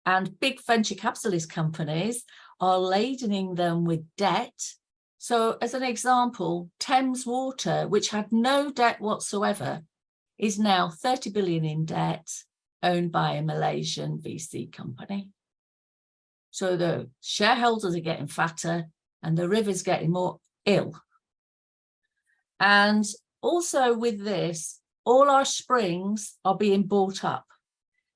and big venture capitalist companies are ladening them with debt. So as an example, Thames Water, which had no debt whatsoever, is now 30 billion in debt, owned by a Malaysian VC company. So the shareholders are getting fatter and the river's getting more ill. And also with this, all our springs are being bought up.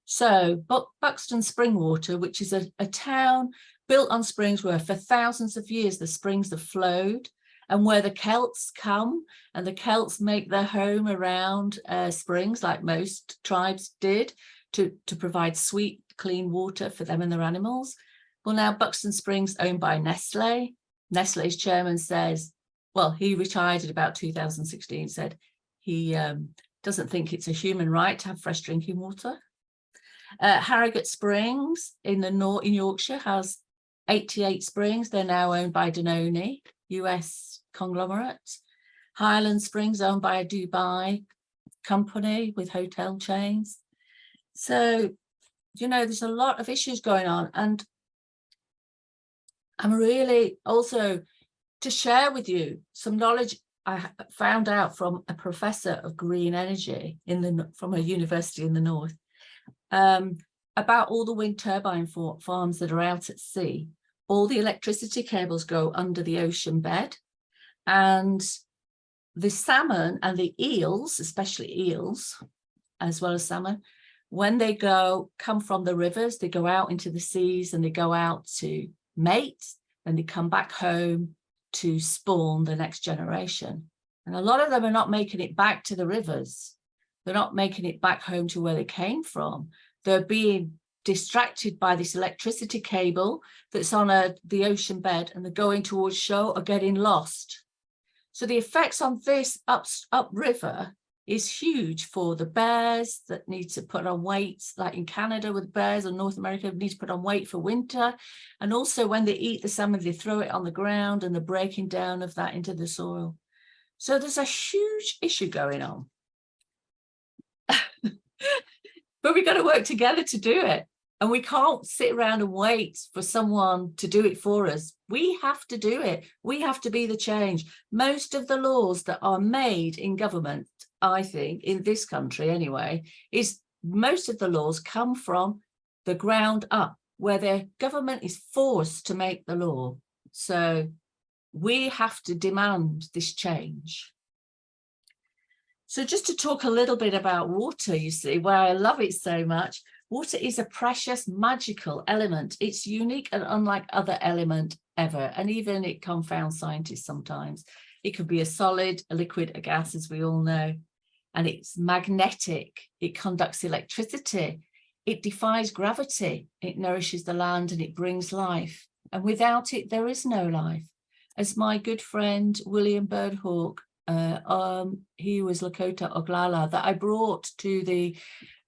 So Buxton Spring Water, which is a town built on springs where for thousands of years the springs have flowed, and where the Celts come and the Celts make their home around springs like most tribes did to provide sweet, clean water for them and their animals. Well, now Buxton Springs owned by Nestle. Nestle's chairman says, well, he retired in about 2016, said he doesn't think it's a human right to have fresh drinking water. Harrogate Springs in Yorkshire has 88 springs. They're now owned by Danone, US conglomerate. Highland Springs owned by a Dubai company with hotel chains. So, you know, there's a lot of issues going on. And I'm really also to share with you some knowledge I found out from a professor of green energy from a university in the north, about all the wind turbine farms that are out at sea. All the electricity cables go under the ocean bed, and the salmon and the eels, especially eels, as well as salmon, when they come from the rivers, they go out into the seas and they go out to mate, and they come back home to spawn the next generation. And a lot of them are not making it back to the rivers. They're not making it back home to where they came from. They're being distracted by this electricity cable that's on the ocean bed, and they're going towards shore or getting lost. So the effects on this upriver is huge for the bears that need to put on weight, like in Canada with bears, or North America need to put on weight for winter. And also when they eat the salmon, they throw it on the ground and the breaking down of that into the soil. So there's a huge issue going on. But we've got to work together to do it. And we can't sit around and wait for someone to do it for us. We have to do it. We have to be the change. Most of the laws that are made in government, I think, in this country anyway, most of the laws come from the ground up, where the government is forced to make the law. So we have to demand this change. So just to talk a little bit about water, you see, why I love it so much. Water is a precious, magical element. It's unique and unlike other element ever. And even it confounds scientists sometimes. It could be a solid, a liquid, a gas, as we all know. And it's magnetic. It conducts electricity. It defies gravity. It nourishes the land and it brings life. And without it, there is no life. As my good friend, William Birdhawk, he was Lakota Oglala, that I brought to the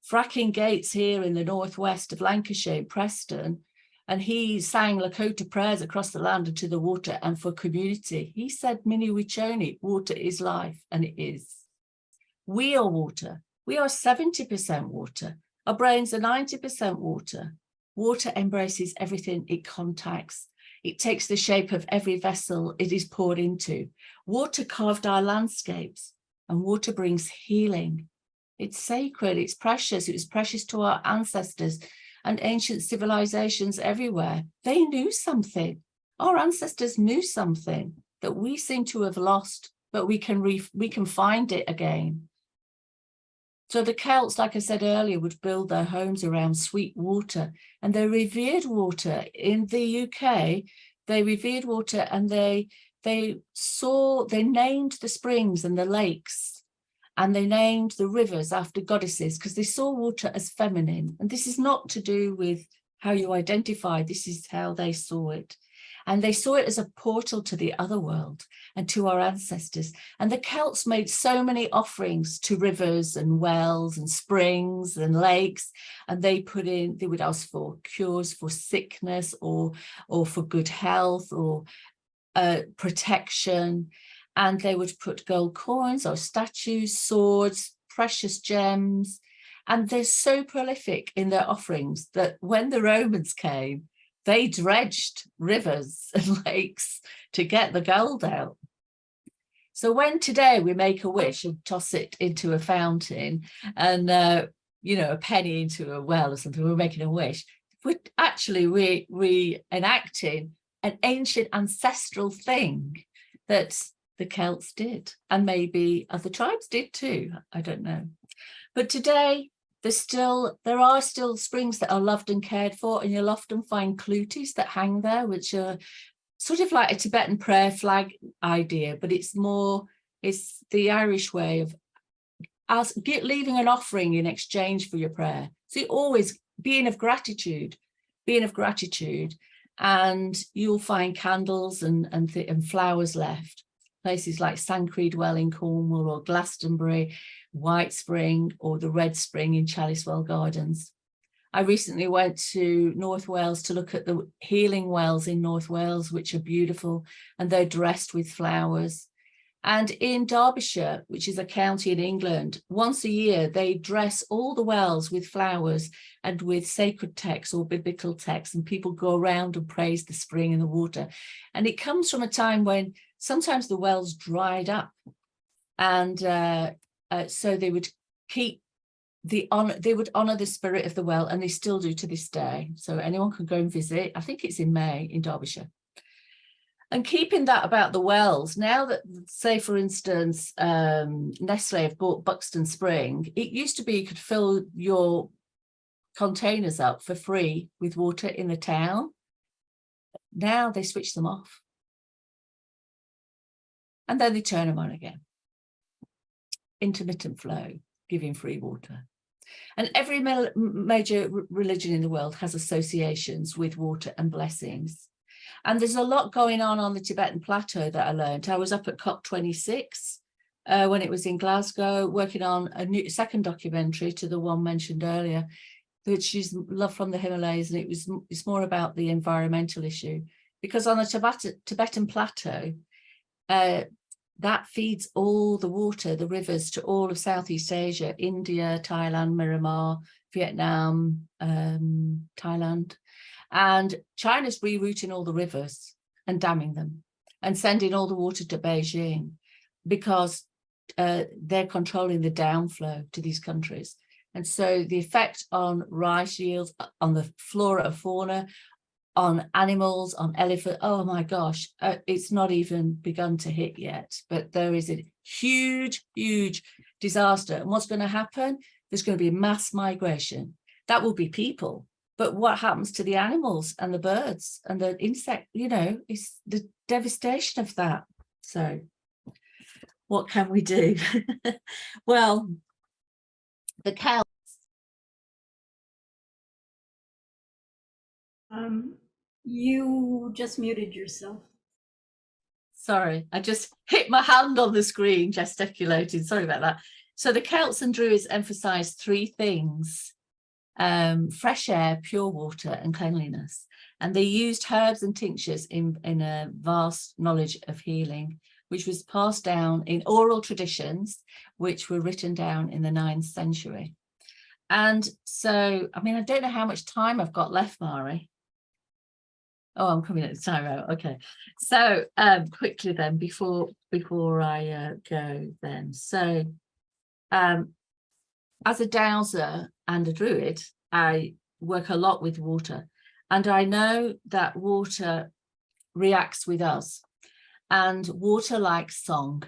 fracking gates here in the northwest of Lancashire, Preston, and he sang Lakota prayers across the land and to the water and for community. He said, Mini Wichoni, water is life, and it is. We are water. We are 70% water. Our brains are 90% water. Water embraces everything it contacts. It takes the shape of every vessel it is poured into. Water carved our landscapes, and water brings healing. It's sacred, it's precious. It was precious to our ancestors and ancient civilizations everywhere. They knew something. Our ancestors knew something that we seem to have lost, but we can find it again. So the Celts, like I said earlier, would build their homes around sweet water, and they revered water. In the UK, they revered water, and they named the springs and the lakes, and they named the rivers after goddesses because they saw water as feminine. And this is not to do with how you identify, this is how they saw it. And they saw it as a portal to the other world and to our ancestors. And the Celts made so many offerings to rivers and wells and springs and lakes. And they would ask for cures for sickness or for good health or protection. And they would put gold coins or statues, swords, precious gems. And they're so prolific in their offerings that when the Romans came, they dredged rivers and lakes to get the gold out. So when today we make a wish and toss it into a fountain and, a penny into a well or something, we're making a wish. We're actually reenacting an ancient ancestral thing that the Celts did, and maybe other tribes did too. I don't know. But today, there are still springs that are loved and cared for, and you'll often find cluties that hang there, which are sort of like a Tibetan prayer flag idea, but it's the Irish way of leaving an offering in exchange for your prayer. So always being of gratitude, and you'll find candles and flowers left. places like Sancreed Well in Cornwall, or Glastonbury, White Spring, or the Red Spring in Chaliswell Gardens. I recently went to North Wales to look at the healing wells in North Wales, which are beautiful, and they're dressed with flowers. And in Derbyshire, which is a county in England, once a year, they dress all the wells with flowers and with sacred texts or biblical texts, and people go around and praise the spring and the water. And it comes from a time when sometimes the wells dried up, and so they would keep they would honor the spirit of the well, and they still do to this day. So anyone can go and visit. I think it's in May in Derbyshire. And keeping that about the wells, now that, say, for instance, Nestle have bought Buxton Spring, it used to be you could fill your containers up for free with water in the town. Now they switch them off. And then they turn them on again. Intermittent flow, giving free water. And every major religion in the world has associations with water and blessings. And there's a lot going on the Tibetan plateau that I learned. I was up at COP26 when it was in Glasgow, working on a second documentary to the one mentioned earlier, which is Love from the Himalayas, and it's more about the environmental issue. Because on the Tibetan plateau, that feeds all the water, the rivers, to all of Southeast Asia, India, Thailand, Myanmar, Vietnam, Thailand. And China's rerouting all the rivers and damming them and sending all the water to Beijing because they're controlling the downflow to these countries. And so the effect on rice yields, on the flora and fauna, on animals, on elephant, oh my gosh, it's not even begun to hit yet. But there is a huge, huge disaster. And what's going to happen? There's going to be mass migration. That will be people. But what happens to the animals and the birds and the insect, is the devastation of that. So what can we do? Well, the cows. You just muted yourself. Sorry, I just hit my hand on the screen, gesticulating. Sorry about that. So the Celts and Druids emphasised three things: fresh air, pure water, and cleanliness. And they used herbs and tinctures in a vast knowledge of healing, which was passed down in oral traditions, which were written down in the 9th century. And so, I mean, I don't know how much time I've got left, Mari. Oh, I'm coming at the time out. Okay. So quickly then, before I go then. So as a dowser and a druid, I work a lot with water, and I know that water reacts with us, and water likes song.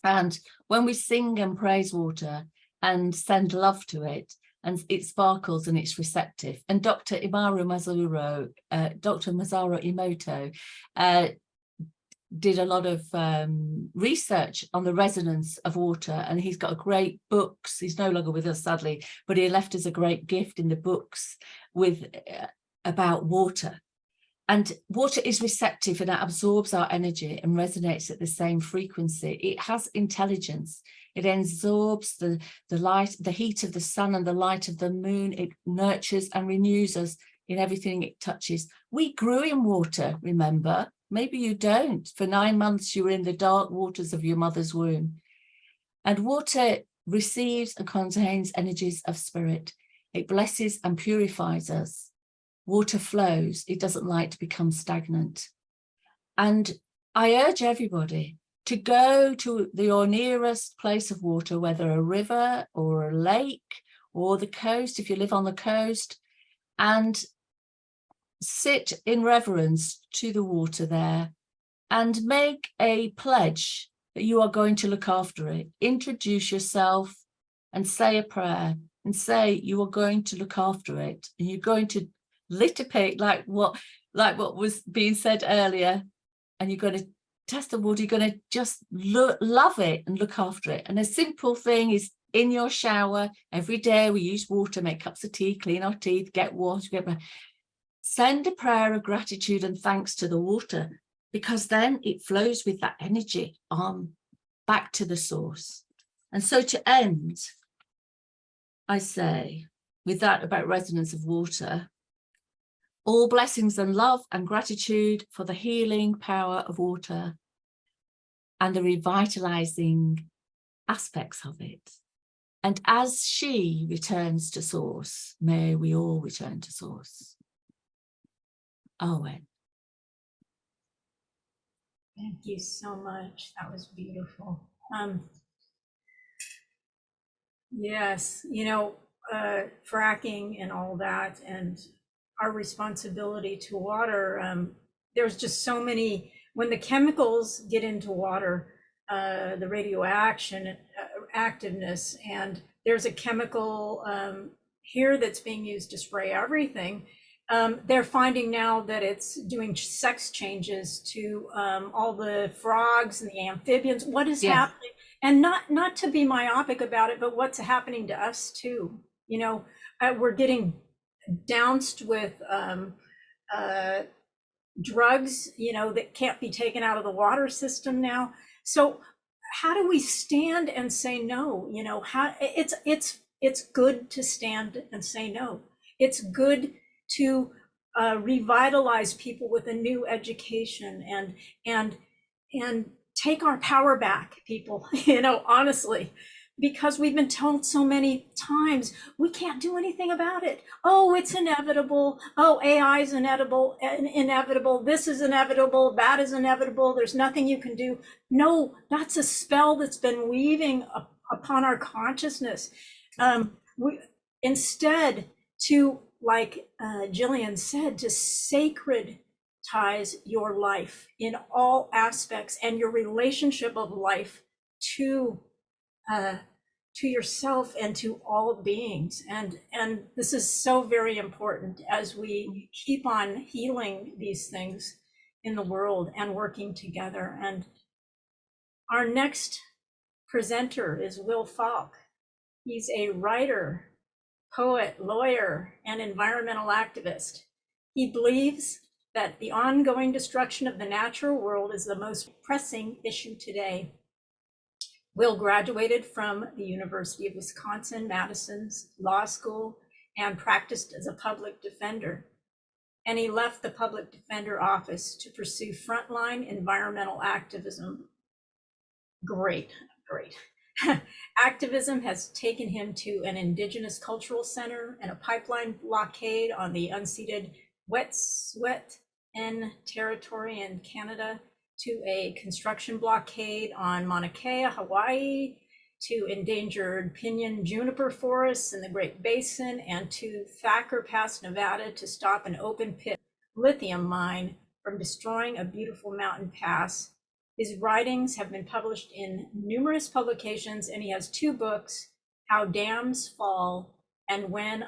And when we sing and praise water and send love to it, and it sparkles and it's receptive. And Dr. Masaru Emoto did a lot of research on the resonance of water, and he's got great books. He's no longer with us, sadly, but he left us a great gift in the books with about water. And water is receptive, and it absorbs our energy and resonates at the same frequency. It has intelligence. It absorbs the light, the heat of the sun and the light of the moon. It nurtures and renews us in everything it touches. We grew in water, remember? Maybe you don't. For 9 months, you were in the dark waters of your mother's womb. And water receives and contains energies of spirit. It blesses and purifies us. Water flows. It doesn't like to become stagnant. And I urge everybody to go to your nearest place of water, whether a river or a lake or the coast, if you live on the coast, and sit in reverence to the water there and make a pledge that you are going to look after it. Introduce yourself and say a prayer and say you are going to look after it, and you're going to litigate like what was being said earlier, and you're going to test the water. You're going to just love it and look after it. And a simple thing is, in your shower every day, we use water, make cups of tea, clean our teeth, get water, send a prayer of gratitude and thanks to the water, because then it flows with that energy on back to the source. And so to end, I say, with that about resonance of water, all blessings and love and gratitude for the healing power of water and the revitalizing aspects of it. And as she returns to source, may we all return to source. Owen. Thank you so much. That was beautiful. Yes, fracking and all that, and our responsibility to water. There's just so many, when the chemicals get into water, the radioactiveness, and there's a chemical here that's being used to spray everything. They're finding now that it's doing sex changes to all the frogs and the amphibians. What is happening? And not to be myopic about it, but what's happening to us too. We're getting doused with drugs, that can't be taken out of the water system now. So how do we stand and say no? It's good to stand and say no. It's good to revitalize people with a new education and take our power back, people, honestly, because we've been told so many times we can't do anything about it. Oh, it's inevitable. Oh, AI is inevitable. This is inevitable. That is inevitable. There's nothing you can do. No, that's a spell that's been weaving upon our consciousness. Instead, to, like Gillian said, to sacredize your life in all aspects and your relationship of life to yourself and to all beings. And this is so very important as we keep on healing these things in the world and working together. And our next presenter is Will Falk. He's a writer, poet, lawyer, and environmental activist. He believes that the ongoing destruction of the natural world is the most pressing issue today. Will graduated from the University of Wisconsin-Madison's Law School and practiced as a public defender. And he left the public defender office to pursue frontline environmental activism. Great. Activism has taken him to an Indigenous cultural center and a pipeline blockade on the unceded Wet'suwet'en territory in Canada, to a construction blockade on Mauna Kea, Hawaii, to endangered pinyon juniper forests in the Great Basin, and to Thacker Pass, Nevada, to stop an open pit lithium mine from destroying a beautiful mountain pass. His writings have been published in numerous publications, and he has 2 books, How Dams Fall and When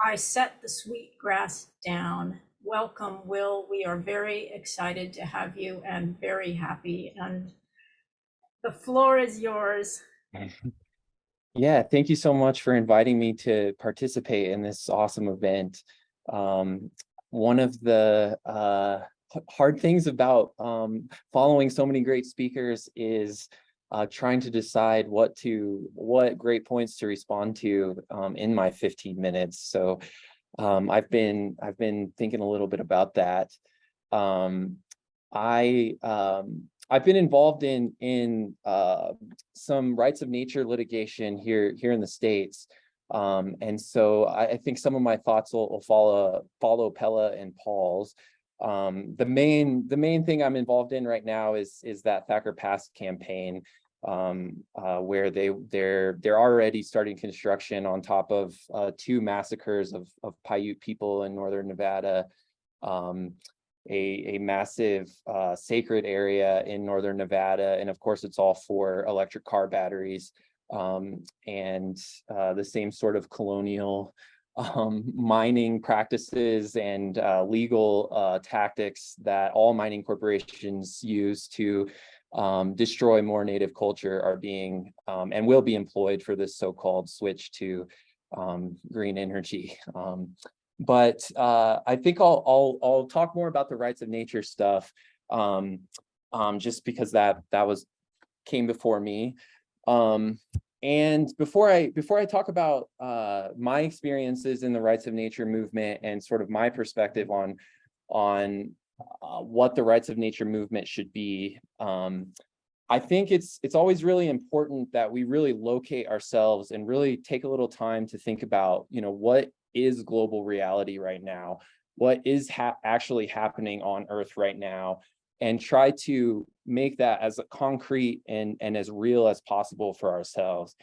I Set the Sweet Grass Down. Welcome, Will. We are very excited to have you and very happy. And the floor is yours. Yeah, thank you so much for inviting me to participate in this awesome event. One of the hard things about following so many great speakers is trying to decide what great points to respond to in my 15 minutes. So I've been thinking a little bit about that. I've been involved in some rights of nature litigation here in the States, and so I think some of my thoughts will follow Pella and Paul's. The main thing I'm involved in right now is that Thacker Pass campaign, where they're already starting construction on top of 2 massacres of Paiute people in northern Nevada, a massive sacred area in northern Nevada, and of course it's all for electric car batteries, and the same sort of colonial mining practices and legal tactics that all mining corporations use to destroy more native culture are being and will be employed for this so-called switch to green energy. But I think I'll talk more about the rights of nature stuff just because that came before me. And before I talk about my experiences in the rights of nature movement and sort of my perspective on what the rights of nature movement should be, I think it's always really important that we really locate ourselves and really take a little time to think about, what is global reality right now, what is actually happening on Earth right now, and try to make that as concrete and as real as possible for ourselves.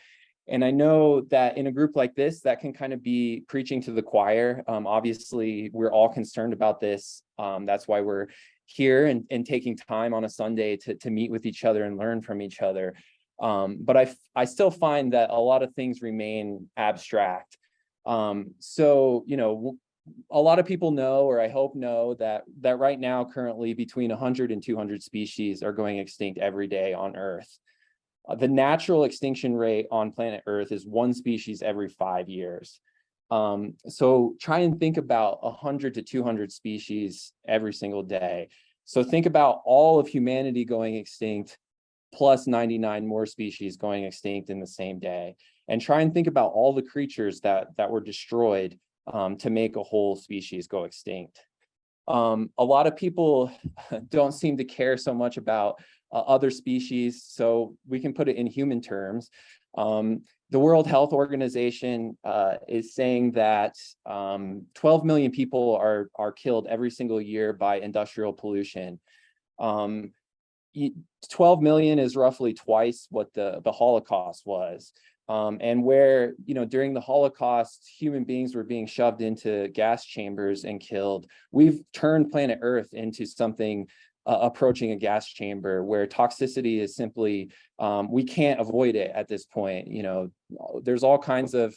And I know that in a group like this, that can kind of be preaching to the choir. Obviously, we're all concerned about this. That's why we're here and taking time on a Sunday to meet with each other and learn from each other. But I still find that a lot of things remain abstract. So, a lot of people know, or I hope know, that right now, currently, between 100 and 200 species are going extinct every day on Earth. The natural extinction rate on planet Earth is 1 species every 5 years. So try and think about 100 to 200 species every single day. So think about all of humanity going extinct, plus 99 more species going extinct in the same day. And try and think about all the creatures that were destroyed to make a whole species go extinct. A lot of people don't seem to care so much about other species, so we can put it in human terms. The World Health Organization is saying that 12 million people are killed every single year by industrial pollution. 12 million is roughly twice what the Holocaust was. And where, during the Holocaust, human beings were being shoved into gas chambers and killed. We've turned planet Earth into something approaching a gas chamber, where toxicity is simply, we can't avoid it at this point. There's all kinds of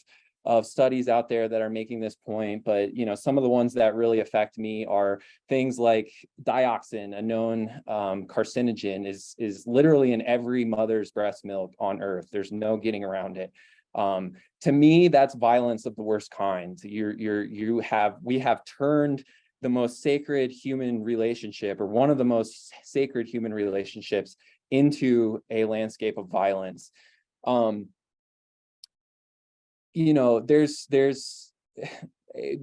studies out there that are making this point, but some of the ones that really affect me are things like dioxin, a known carcinogen, is literally in every mother's breast milk on Earth. There's no getting around it. To me, that's violence of the worst kind. We have turned the most sacred human relationship, or one of the most sacred human relationships, into a landscape of violence. There's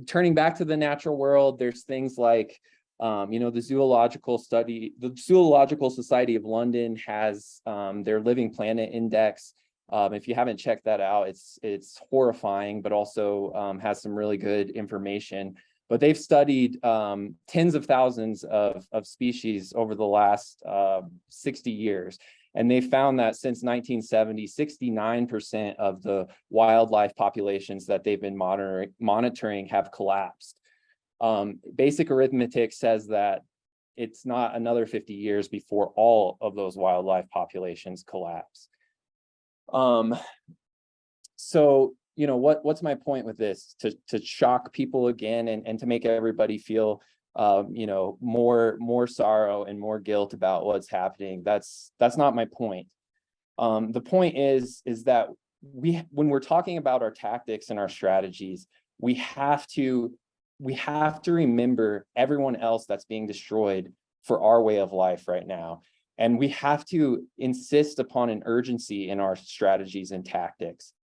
turning back to the natural world, there's things like, the Zoological Society of London has their Living Planet Index. If you haven't checked that out, it's horrifying, but also has some really good information. But they've studied tens of thousands of species over the last 60 years. And they found that since 1970, 69% of the wildlife populations that they've been monitoring have collapsed. Basic arithmetic says that it's not another 50 years before all of those wildlife populations collapse. So, what's my point with this? To shock people again and to make everybody feel more sorrow and more guilt about what's happening. That's not my point. The point is that when we're talking about our tactics and our strategies, we have to remember everyone else that's being destroyed for our way of life right now. And we have to insist upon an urgency in our strategies and tactics.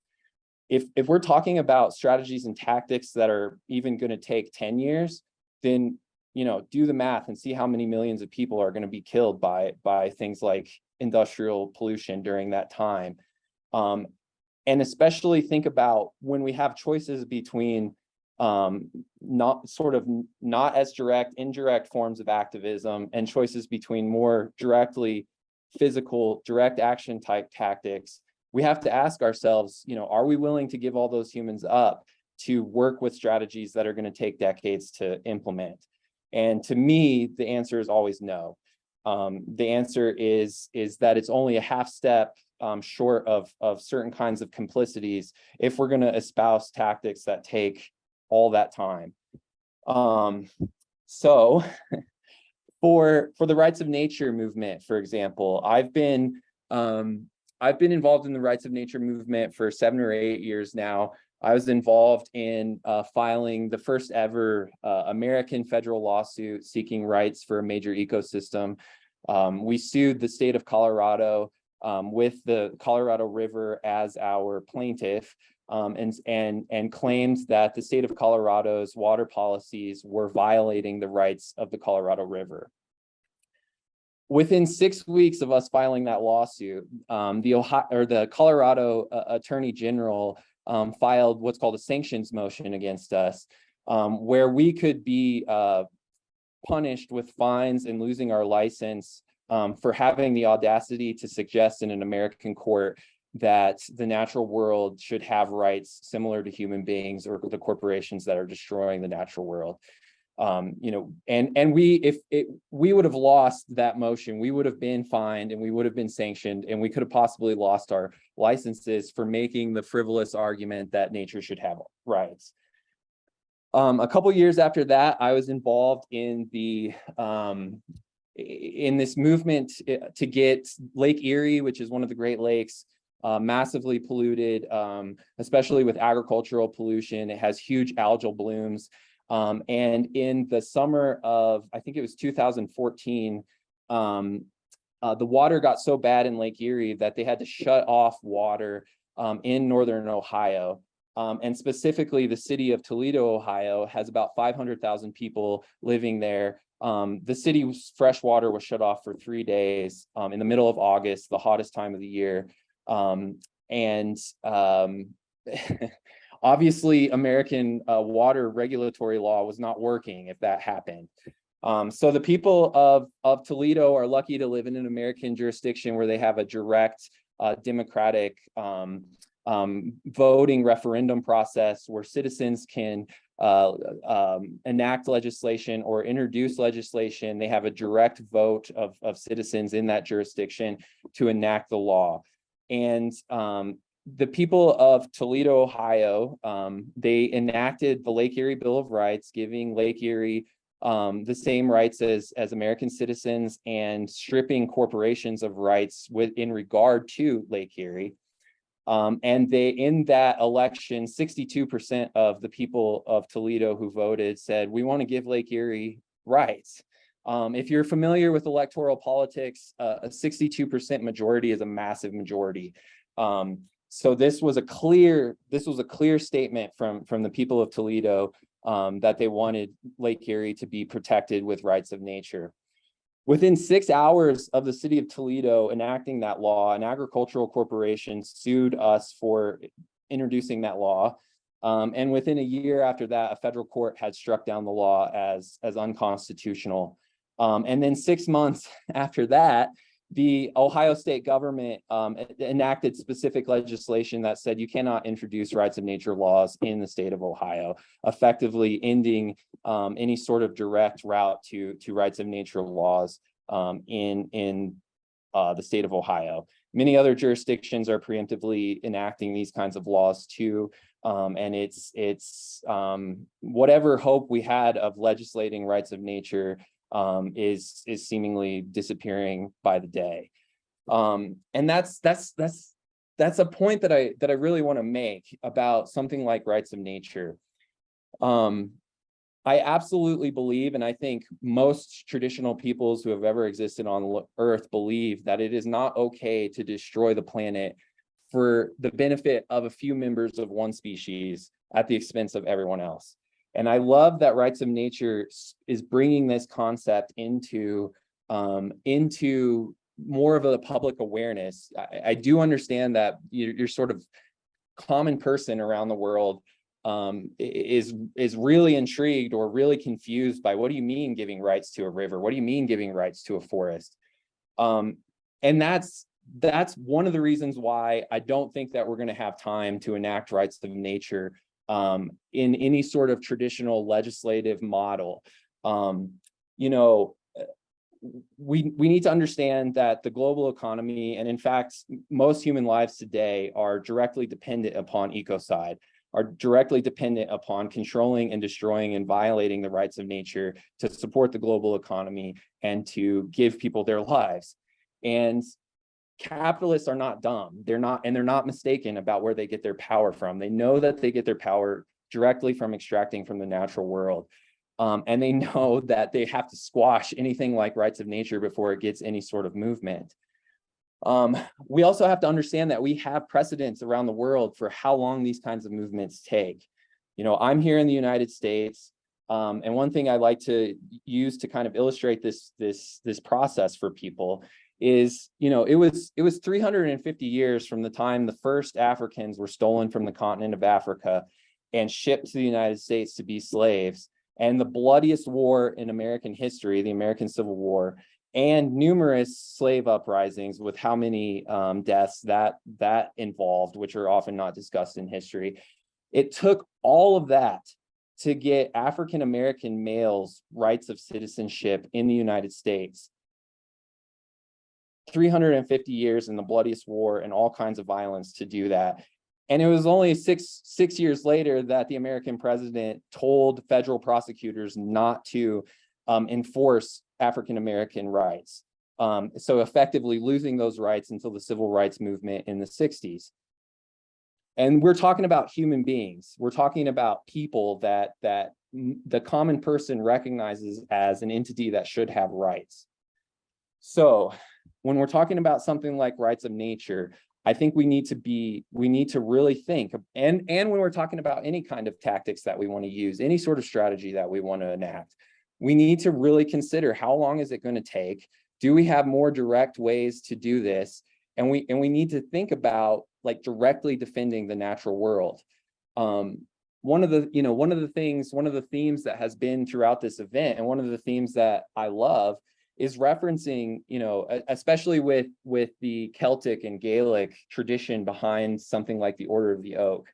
If we're talking about strategies and tactics that are even going to take 10 years, then do the math and see how many millions of people are going to be killed by things like industrial pollution during that time. And especially think about when we have choices between not as direct, indirect forms of activism, and choices between more directly physical, direct action type tactics. We have to ask ourselves, are we willing to give all those humans up to work with strategies that are going to take decades to implement? And to me, the answer is always no. The answer is that it's only a half step short of certain kinds of complicities if we're going to espouse tactics that take all that time. So for the rights of nature movement, for example, I've been involved in the rights of nature movement for 7 or 8 years now. I was involved in filing the first ever American federal lawsuit seeking rights for a major ecosystem. We sued the state of Colorado with the Colorado River as our plaintiff, and claimed that the state of Colorado's water policies were violating the rights of the Colorado River. Within 6 weeks of us filing that lawsuit, the Colorado Attorney General filed what's called a sanctions motion against us, where we could be punished with fines and losing our license for having the audacity to suggest in an American court that the natural world should have rights similar to human beings or the corporations that are destroying the natural world. If we would have lost that motion, we would have been fined and we would have been sanctioned, and we could have possibly lost our licenses for making the frivolous argument that nature should have rights. A couple years after that, I was involved in this movement to get Lake Erie, which is one of the Great Lakes, massively polluted, especially with agricultural pollution. It has huge algal blooms. And in the summer of, I think it was 2014, the water got so bad in Lake Erie that they had to shut off water in northern Ohio. And specifically, the city of Toledo, Ohio, has about 500,000 people living there. The city's fresh water was shut off for 3 days in the middle of August, the hottest time of the year. Obviously, American water regulatory law was not working if that happened. So the people of Toledo are lucky to live in an American jurisdiction where they have a direct democratic voting referendum process where citizens can enact legislation or introduce legislation. They have a direct vote of citizens in that jurisdiction to enact the law. And the people of Toledo, Ohio, they enacted the Lake Erie Bill of Rights, giving Lake Erie the same rights as American citizens and stripping corporations of rights in regard to Lake Erie. And they, in that election, 62% of the people of Toledo who voted said, we want to give Lake Erie rights. If you're familiar with electoral politics, a 62% majority is a massive majority. So this was a clear statement from the people of Toledo that they wanted Lake Erie to be protected with rights of nature. Within 6 hours of the city of Toledo enacting that law, an agricultural corporation sued us for introducing that law. And within a year after that, a federal court had struck down the law as unconstitutional. And then 6 months after that, the Ohio state government enacted specific legislation that said you cannot introduce rights of nature laws in the state of Ohio, effectively ending any sort of direct route to rights of nature laws in the state of Ohio. Many other jurisdictions are preemptively enacting these kinds of laws too. And it's whatever hope we had of legislating rights of nature is seemingly disappearing by the day. And that's a point that I really want to make about something like rights of nature. I absolutely believe, and I think most traditional peoples who have ever existed on Earth believe, that it is not okay to destroy the planet for the benefit of a few members of one species at the expense of everyone else. And I love that rights of nature is bringing this concept into more of a public awareness. I do understand that you're sort of common person around the world is really intrigued or really confused by, what do you mean giving rights to a river? What do you mean giving rights to a forest? And that's one of the reasons why I don't think that we're going to have time to enact rights of nature in any sort of traditional legislative model. We need to understand that the global economy, and in fact, most human lives today, are directly dependent upon ecocide, are directly dependent upon controlling and destroying and violating the rights of nature to support the global economy and to give people their lives. And capitalists are not dumb. They're not mistaken about where they get their power from. They know that they get their power directly from extracting from the natural world. And they know that they have to squash anything like rights of nature before it gets any sort of movement. We also have to understand that we have precedents around the world for how long these kinds of movements take. You know, I'm here in the United States, and one thing I like to use to kind of illustrate this process for people is, you know, it was 350 years from the time the first Africans were stolen from the continent of Africa and shipped to the United States to be slaves, and the bloodiest war in American history, the American Civil War, and numerous slave uprisings with how many deaths that involved, which are often not discussed in history. It took all of that to get African American males rights of citizenship in the United States. 350 years in the bloodiest war and all kinds of violence to do that. And it was only six years later that the American president told federal prosecutors not to enforce African American rights. So effectively losing those rights until the civil rights movement in the 60s. And we're talking about human beings. We're talking about people that the common person recognizes as an entity that should have rights. So when we're talking about something like rights of nature, I think we need to really think, and when we're talking about any kind of tactics that we want to use, any sort of strategy that we want to enact, we need to really consider how long is it going to take? Do we have more direct ways to do this? And we need to think about like directly defending the natural world. One of the themes that has been throughout this event, and one of the themes that I love, is referencing, you know, especially with the Celtic and Gaelic tradition behind something like the Order of the Oak.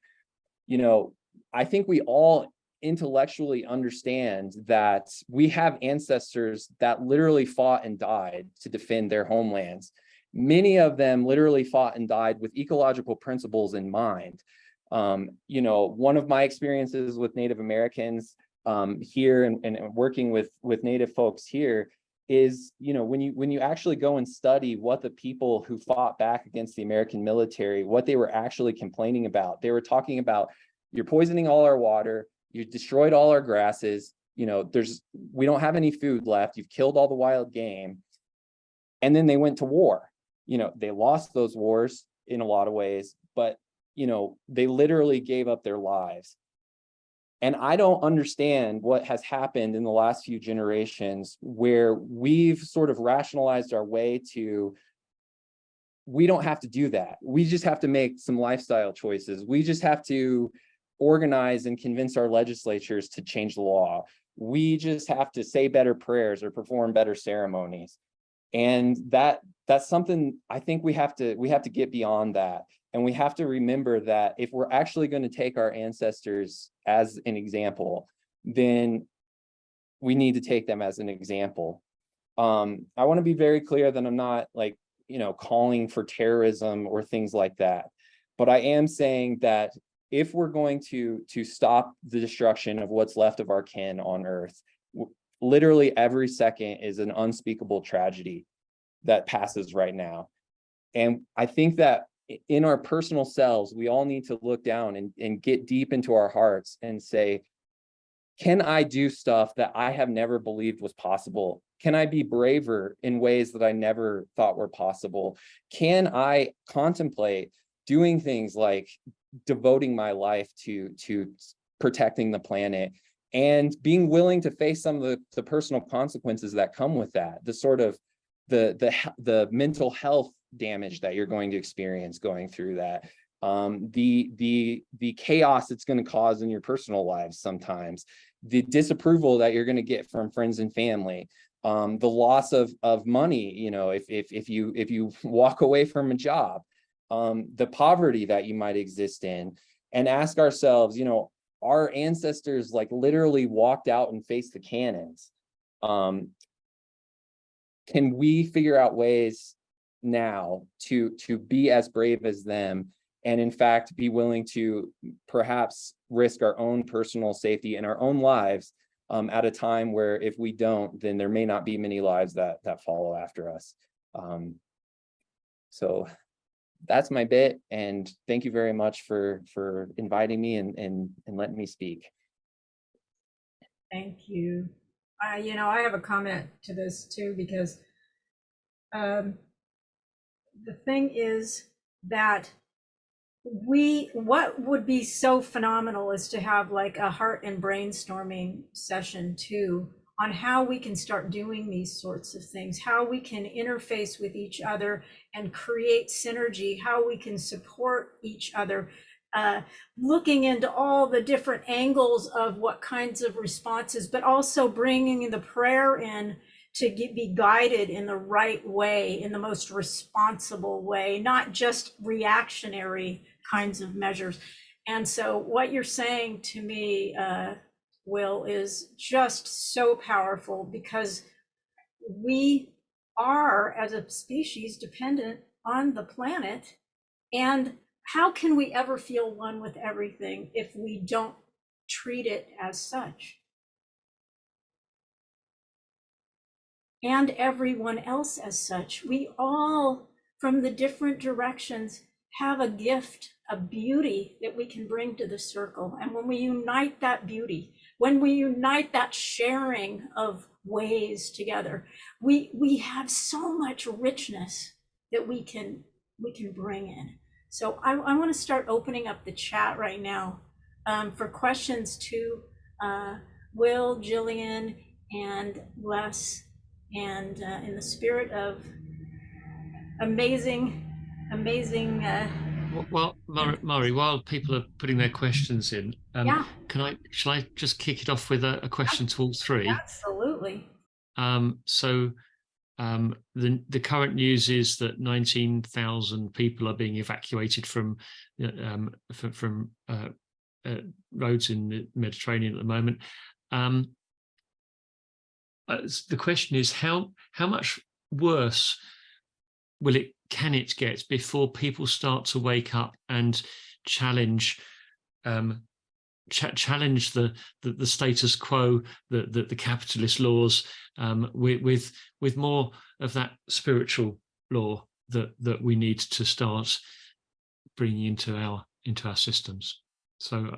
You know, I think we all intellectually understand that we have ancestors that literally fought and died to defend their homelands. Many of them literally fought and died with ecological principles in mind. You know, one of my experiences with Native Americans here and working with Native folks here is, you know, when you actually go and study what the people who fought back against the American military, what they were actually complaining about, they were talking about, you're poisoning all our water, you destroyed all our grasses, you know, we don't have any food left, you've killed all the wild game. And then they went to war. You know, they lost those wars in a lot of ways, but, you know, they literally gave up their lives. And I don't understand what has happened in the last few generations where we've sort of rationalized our way to, we don't have to do that. We just have to make some lifestyle choices. We just have to organize and convince our legislatures to change the law. We just have to say better prayers or perform better ceremonies. And that's something I think we have to get beyond that. And we have to remember that if we're actually going to take our ancestors as an example, then we need to take them as an example. I want to be very clear that I'm not like, you know, calling for terrorism or things like that. But I am saying that if we're going to stop the destruction of what's left of our kin on Earth, literally every second is an unspeakable tragedy that passes right now. And I think that in our personal selves, we all need to look down and get deep into our hearts and say, can I do stuff that I have never believed was possible? Can I be braver in ways that I never thought were possible? Can I contemplate doing things like devoting my life to protecting the planet and being willing to face some of the personal consequences that come with that, the sort of the mental health damage that you're going to experience going through that, the chaos it's going to cause in your personal lives sometimes, the disapproval that you're going to get from friends and family, the loss of money, you know, if you walk away from a job, the poverty that you might exist in, and ask ourselves, you know, our ancestors like literally walked out and faced the cannons. Can we figure out ways now to be as brave as them, and in fact be willing to perhaps risk our own personal safety and our own lives at a time where if we don't, then there may not be many lives that follow after us. So that's my bit, and thank you very much for inviting me and letting me speak. Thank you. You know, I have a comment to this too, because the thing is that what would be so phenomenal is to have like a heart and brainstorming session too, on how we can start doing these sorts of things, how we can interface with each other and create synergy, how we can support each other, looking into all the different angles of what kinds of responses, but also bringing the prayer in to be guided in the right way, in the most responsible way, not just reactionary kinds of measures. And so what you're saying to me, Will, is just so powerful, because we are, as a species, dependent on the planet. And how can we ever feel one with everything if we don't treat it as such? And everyone else as such. We all, from the different directions, have a gift, a beauty that we can bring to the circle. And when we unite that beauty, when we unite that sharing of ways together, we have so much richness that we can bring in. So I want to start opening up the chat right now for questions to Will, Gillian, and Les. And in the spirit of amazing. Well, Murray, while people are putting their questions in, Yeah. Shall I just kick it off with a question to all three? Absolutely. So the current news is that 19,000 people are being evacuated from roads in the Mediterranean at the moment. The question is, how much worse can it get before people start to wake up and challenge the status quo, the capitalist laws, with more of that spiritual law that we need to start bringing into our systems? So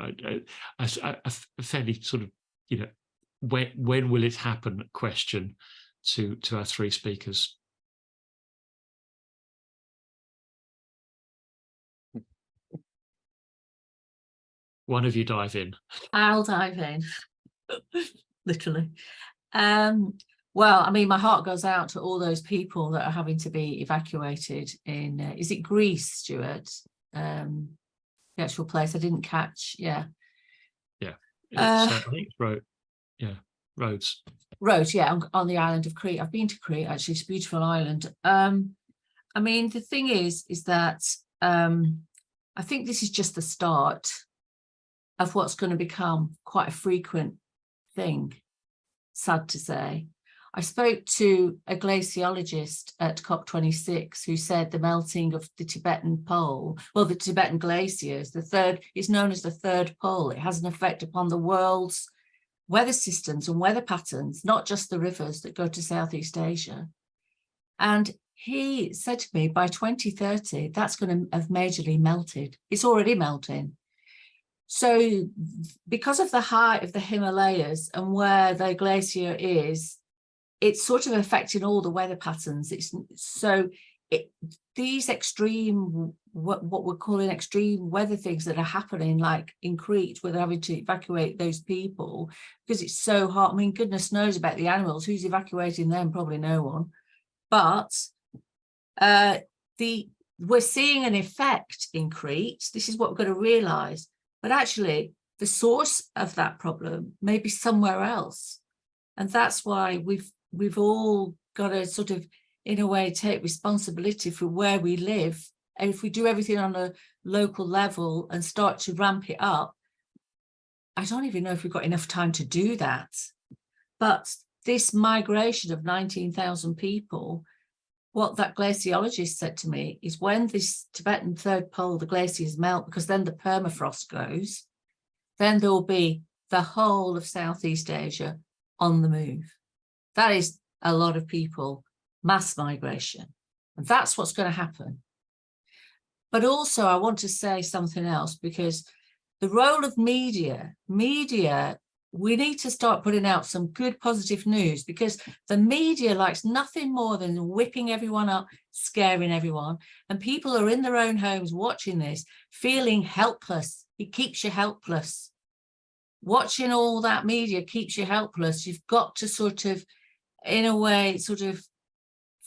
a fairly sort of, you know, when will it happen question to our three speakers. One of you dive in. I'll dive in, literally. Well, I mean, my heart goes out to all those people that are having to be evacuated in, is it Greece, Stewart? The actual place I didn't catch, yeah. Yeah, I think it's Rhodes. Rhodes, yeah, on the island of Crete. I've been to Crete, actually, it's a beautiful island. I mean, the thing is that I think this is just the start of what's going to become quite a frequent thing, sad to say. I spoke to a glaciologist at COP26 who said the melting of the Tibetan pole, well, the Tibetan glaciers, is known as the third pole. It has an effect upon the world's weather systems and weather patterns, not just the rivers that go to Southeast Asia. And he said to me, by 2030, that's going to have majorly melted. It's already melting. So because of the height of the Himalayas and where the glacier is, it's sort of affecting all the weather patterns. These extreme, what we're calling extreme weather things that are happening, like in Crete, where they're having to evacuate those people because it's so hot. I mean, goodness knows about the animals. Who's evacuating them? Probably no one. But we're seeing an effect in Crete. This is what we're going to realise. But actually, the source of that problem may be somewhere else. And that's why we've all got to sort of, in a way, take responsibility for where we live. And if we do everything on a local level and start to ramp it up, I don't even know if we've got enough time to do that. But this migration of 19,000 people, what that glaciologist said to me is when this Tibetan third pole, the glaciers melt, because then the permafrost goes, then there'll be the whole of Southeast Asia on the move. That is a lot of people, mass migration. That's what's going to happen. But also I want to say something else, because the role of media, we need to start putting out some good positive news, because the media likes nothing more than whipping everyone up, scaring everyone. And people are in their own homes watching this, feeling helpless. It keeps you helpless. Watching all that media keeps you helpless. You've got to sort of, in a way, sort of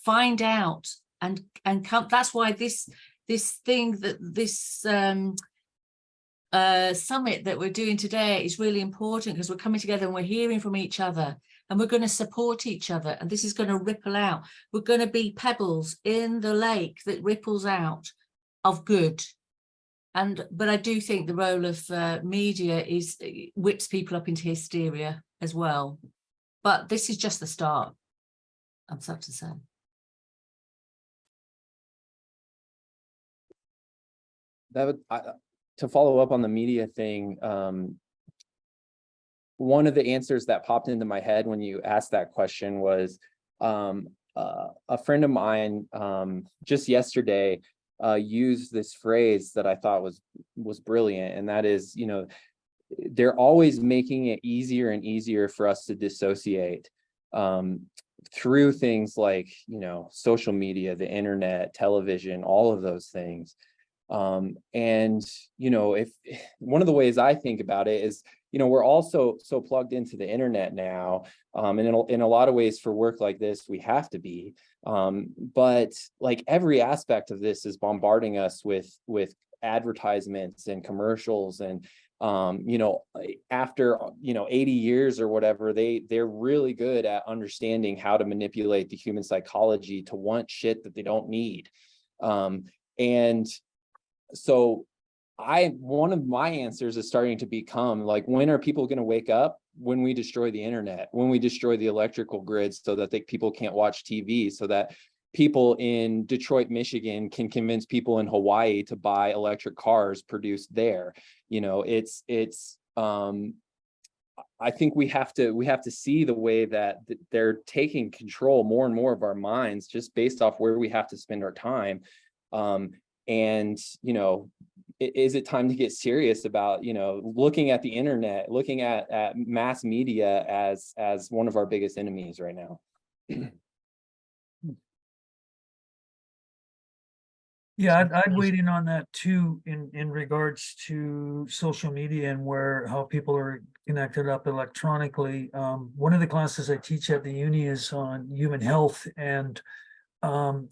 find out and come. That's why this summit that we're doing today is really important, because we're coming together and we're hearing from each other, and we're going to support each other, and this is going to ripple out. We're going to be pebbles in the lake that ripples out of good. But I do think the role of media whips people up into hysteria as well. But this is just the start, I'm sad to say. To follow up on the media thing, one of the answers that popped into my head when you asked that question was a friend of mine just yesterday used this phrase that I thought was brilliant, and that is, you know, they're always making it easier and easier for us to dissociate through things like, you know, social media, the internet, television, all of those things. And, you know, if one of the ways I think about it is, you know, we're also so plugged into the internet now, and in a lot of ways for work like this, we have to be, but like every aspect of this is bombarding us with advertisements and commercials, and you know, after, you know, 80 years or whatever, they're really good at understanding how to manipulate the human psychology to want shit that they don't need. And so one of my answers is starting to become like, when are people going to wake up? When we destroy the internet, when we destroy the electrical grids so that people can't watch TV, so that people in Detroit, Michigan can convince people in Hawaii to buy electric cars produced there. You know, I think we have to see the way that they're taking control more and more of our minds just based off where we have to spend our time. And, you know, is it time to get serious about, you know, looking at the internet, looking at mass media as one of our biggest enemies right now? Yeah, I'd weigh in on that too, in regards to social media and how people are connected up electronically. One of the classes I teach at the uni is on human health, and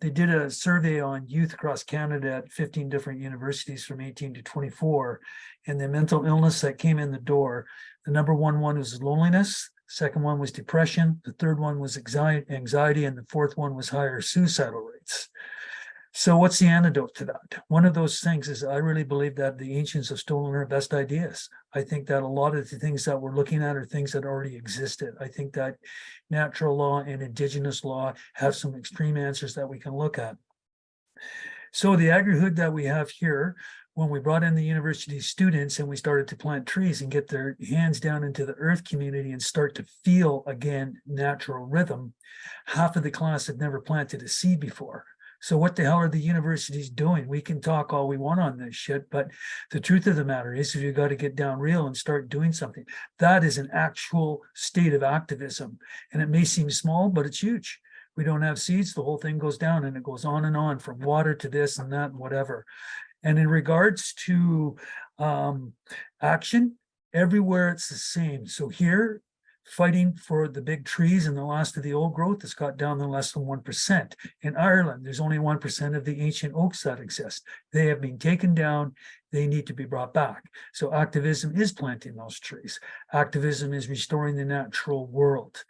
they did a survey on youth across Canada at 15 different universities from 18 to 24, and the mental illness that came in the door, the number one was loneliness, second one was depression, the third one was anxiety, and the fourth one was higher suicidal rates. So what's the antidote to that? One of those things is, I really believe that the ancients have stolen our best ideas. I think that a lot of the things that we're looking at are things that already existed. I think that natural law and indigenous law have some extreme answers that we can look at. So the agri-hood that we have here, when we brought in the university students and we started to plant trees and get their hands down into the earth community and start to feel again natural rhythm, half of the class had never planted a seed before. So what the hell are the universities doing? We can talk all we want on this shit, but the truth of the matter is, you got to get down real and start doing something. That is an actual state of activism. And it may seem small, but it's huge. We don't have seeds, the whole thing goes down, and it goes on and on, from water to this and that and whatever. And in regards to action, everywhere it's the same. So here, fighting for the big trees and the last of the old growth has got down to less than 1%. In Ireland, there's only 1% of the ancient oaks that exist. They have been taken down. They need to be brought back. So activism is planting those trees. Activism is restoring the natural world.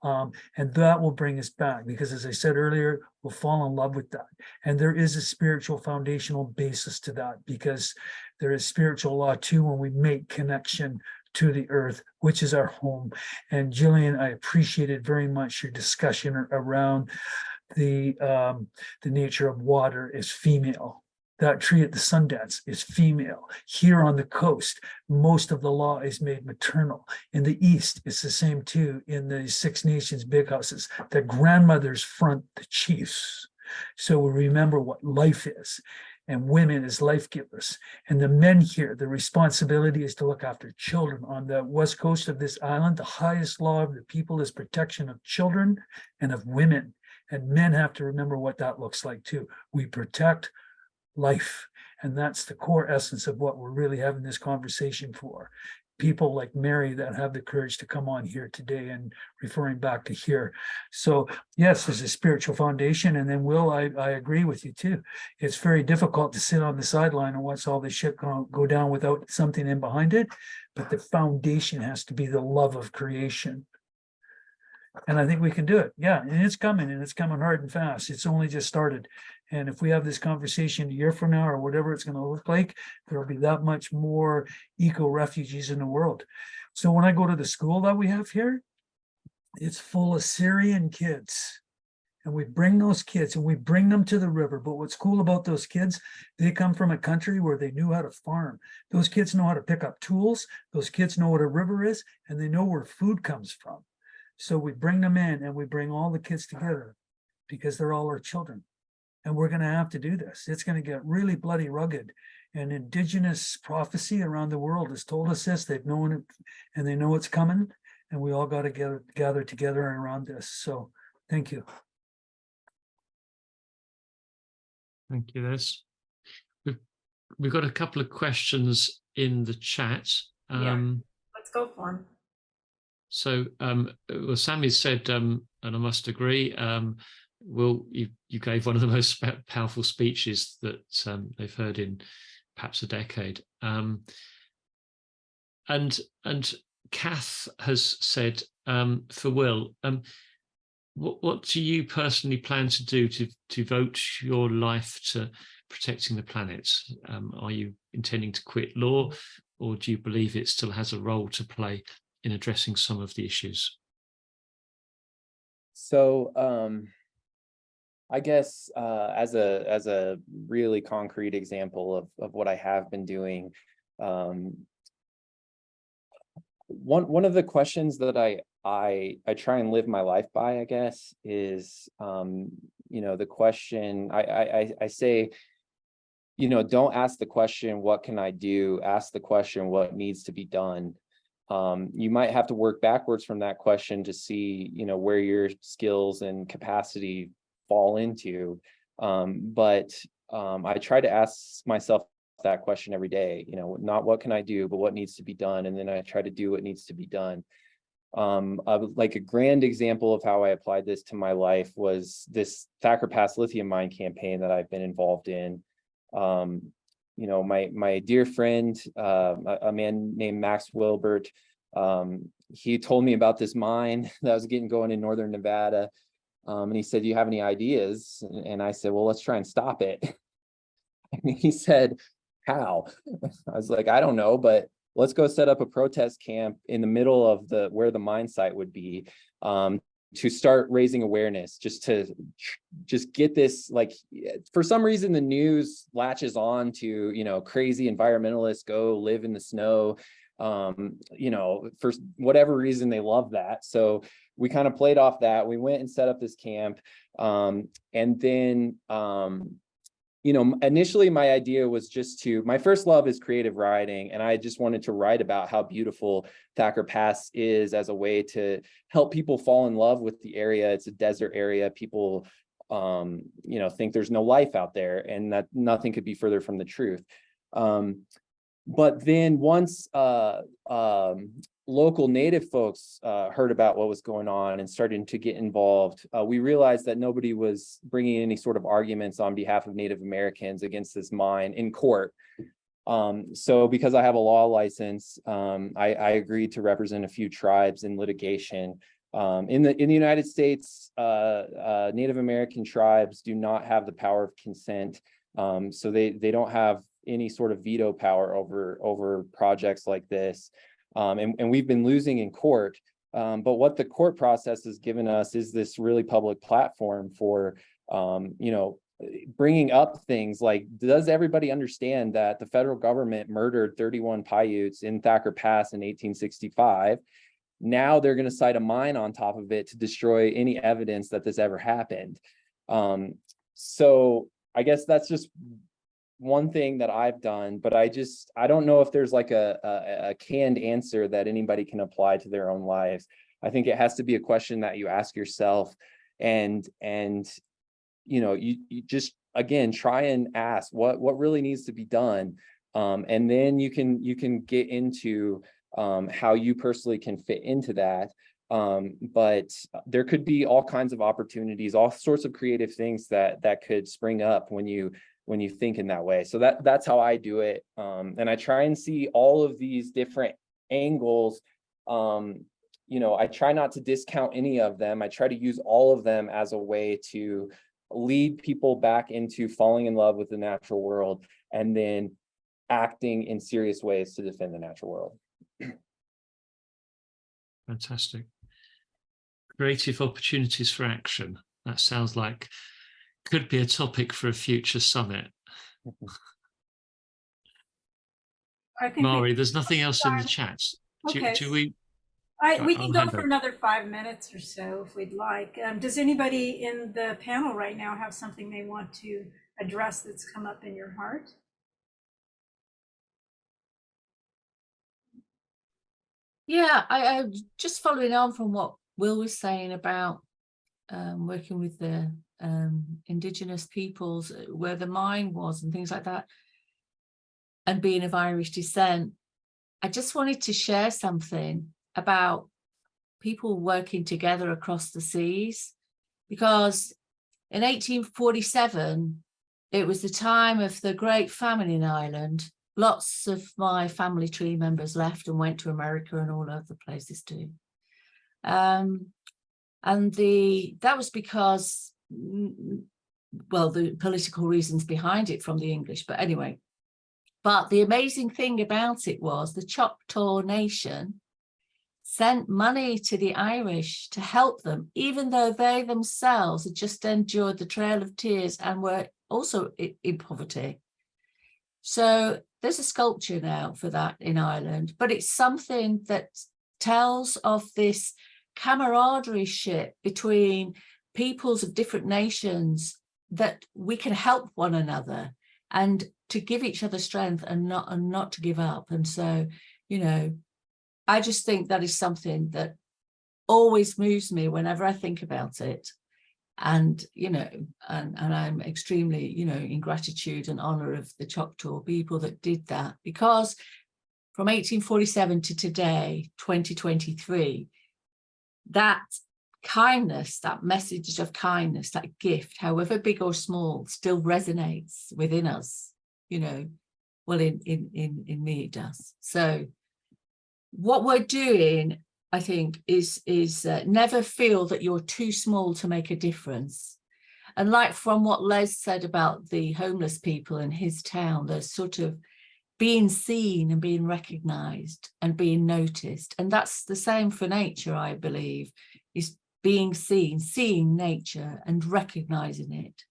And that will bring us back, because as I said earlier, we'll fall in love with that. And there is a spiritual foundational basis to that, because there is spiritual law too when we make connection to the earth, which is our home. And Gillian, I appreciated very much your discussion around the nature of water is female. That tree at the Sundance is female. Here on the coast, most of the law is made maternal. In the East, it's the same too. In the Six Nations big houses, the grandmothers front the chiefs. So we remember what life is, and women as life givers. And the men here, the responsibility is to look after children. On the west coast of this island, the highest law of the people is protection of children and of women. And men have to remember what that looks like too. We protect life. And that's the core essence of what we're really having this conversation for. People like Mary that have the courage to come on here today, and referring back to here. So yes, there's a spiritual foundation. And then Will, I agree with you too. It's very difficult to sit on the sideline and watch all this shit go down without something in behind it. But the foundation has to be the love of creation. And I think we can do it. Yeah, and it's coming hard and fast. It's only just started. And if we have this conversation a year from now or whatever it's going to look like, there'll be that much more eco-refugees in the world. So when I go to the school that we have here, it's full of Syrian kids. And we bring those kids and we bring them to the river. But what's cool about those kids, they come from a country where they knew how to farm. Those kids know how to pick up tools. Those kids know what a river is, and they know where food comes from. So we bring them in and we bring all the kids together because they're all our children. And we're going to have to do this. It's going to get really bloody rugged. And indigenous prophecy around the world has told us this. They've known it and they know it's coming. And we all got to gather together around this. So thank you. Thank you, Liz. We've got a couple of questions in the chat. Let's go for them. So, well, Sammy said, and I must agree, Will, you gave one of the most powerful speeches that they've heard in perhaps a decade. And Kath has said, for Will, what do you personally plan to do to devote your life to protecting the planet? Are you intending to quit law, or do you believe it still has a role to play in addressing some of the issues? So I guess as a really concrete example of what I have been doing, one of the questions that I try and live my life by, I guess, is the question I say, don't ask the question, what can I do? Ask the question, what needs to be done? You might have to work backwards from that question to see, where your skills and capacity fall into. But I try to ask myself that question every day, not what can I do, but what needs to be done. And then I try to do what needs to be done. Like a grand example of how I applied this to my life was this Thacker Pass lithium mine campaign that I've been involved in. My dear friend, a man named Max Wilbert, he told me about this mine that was getting going in northern Nevada. And he said, do you have any ideas? And I said, well, let's try and stop it. And he said, how? I was like, I don't know, but let's go set up a protest camp in the middle of where the mine site would be, to start raising awareness, just get this, like, for some reason the news latches on to, crazy environmentalists go live in the snow. For whatever reason, they love that. So we kind of played off that. We went and set up this camp. And then, initially my idea was my first love is creative writing. And I just wanted to write about how beautiful Thacker Pass is as a way to help people fall in love with the area. It's a desert area. People, think there's no life out there, and that nothing could be further from the truth. But then once local Native folks heard about what was going on and started to get involved, we realized that nobody was bringing any sort of arguments on behalf of Native Americans against this mine in court. So because I have a law license, I agreed to represent a few tribes in litigation. In the United States, Native American tribes do not have the power of consent. So they don't have any sort of veto power over projects like this. And we've been losing in court. But what the court process has given us is this really public platform for, bringing up things like, does everybody understand that the federal government murdered 31 Paiutes in Thacker Pass in 1865? Now they're going to cite a mine on top of it to destroy any evidence that this ever happened. So I guess that's just one thing that I've done, but I don't know if there's like a canned answer that anybody can apply to their own lives. I think it has to be a question that you ask yourself, and you just, again, try and ask what really needs to be done, and then you can get into how you personally can fit into that. But there could be all kinds of opportunities, all sorts of creative things that could spring up when you think in that way. So that's how I do it. And I try and see all of these different angles. I try not to discount any of them. I try to use all of them as a way to lead people back into falling in love with the natural world, and then acting in serious ways to defend the natural world. Fantastic. Creative opportunities for action. That sounds like could be a topic for a future summit. I think Mari, there's nothing else in the chat. Okay. We can go for another 5 minutes or so if we'd like. Does anybody in the panel right now have something they want to address that's come up in your heart? Yeah, I just following on from what Will was saying about working with the indigenous peoples, where the mine was and things like that, and being of Irish descent. I just wanted to share something about people working together across the seas, because in 1847, it was the time of the Great Famine in Ireland. Lots of my family tree members left and went to America and all other places too. And that was because, well, the political reasons behind it from the English, but anyway. But the amazing thing about it was the Choctaw Nation sent money to the Irish to help them, even though they themselves had just endured the Trail of Tears and were also in poverty. So there's a sculpture now for that in Ireland, but it's something that tells of this camaraderie between peoples of different nations, that we can help one another and to give each other strength and not to give up. And so, I just think that is something that always moves me whenever I think about it. And, and I'm extremely, in gratitude and honor of the Choctaw people that did that, because from 1847 to today, 2023, that kindness, that message of kindness, that gift, however big or small, still resonates within us, well, in me it does. So what we're doing, I think, is never feel that you're too small to make a difference. And like from what Les said about the homeless people in his town, there's sort of being seen and being recognized and being noticed. And that's the same for nature, I believe, is being seen, seeing nature and recognizing it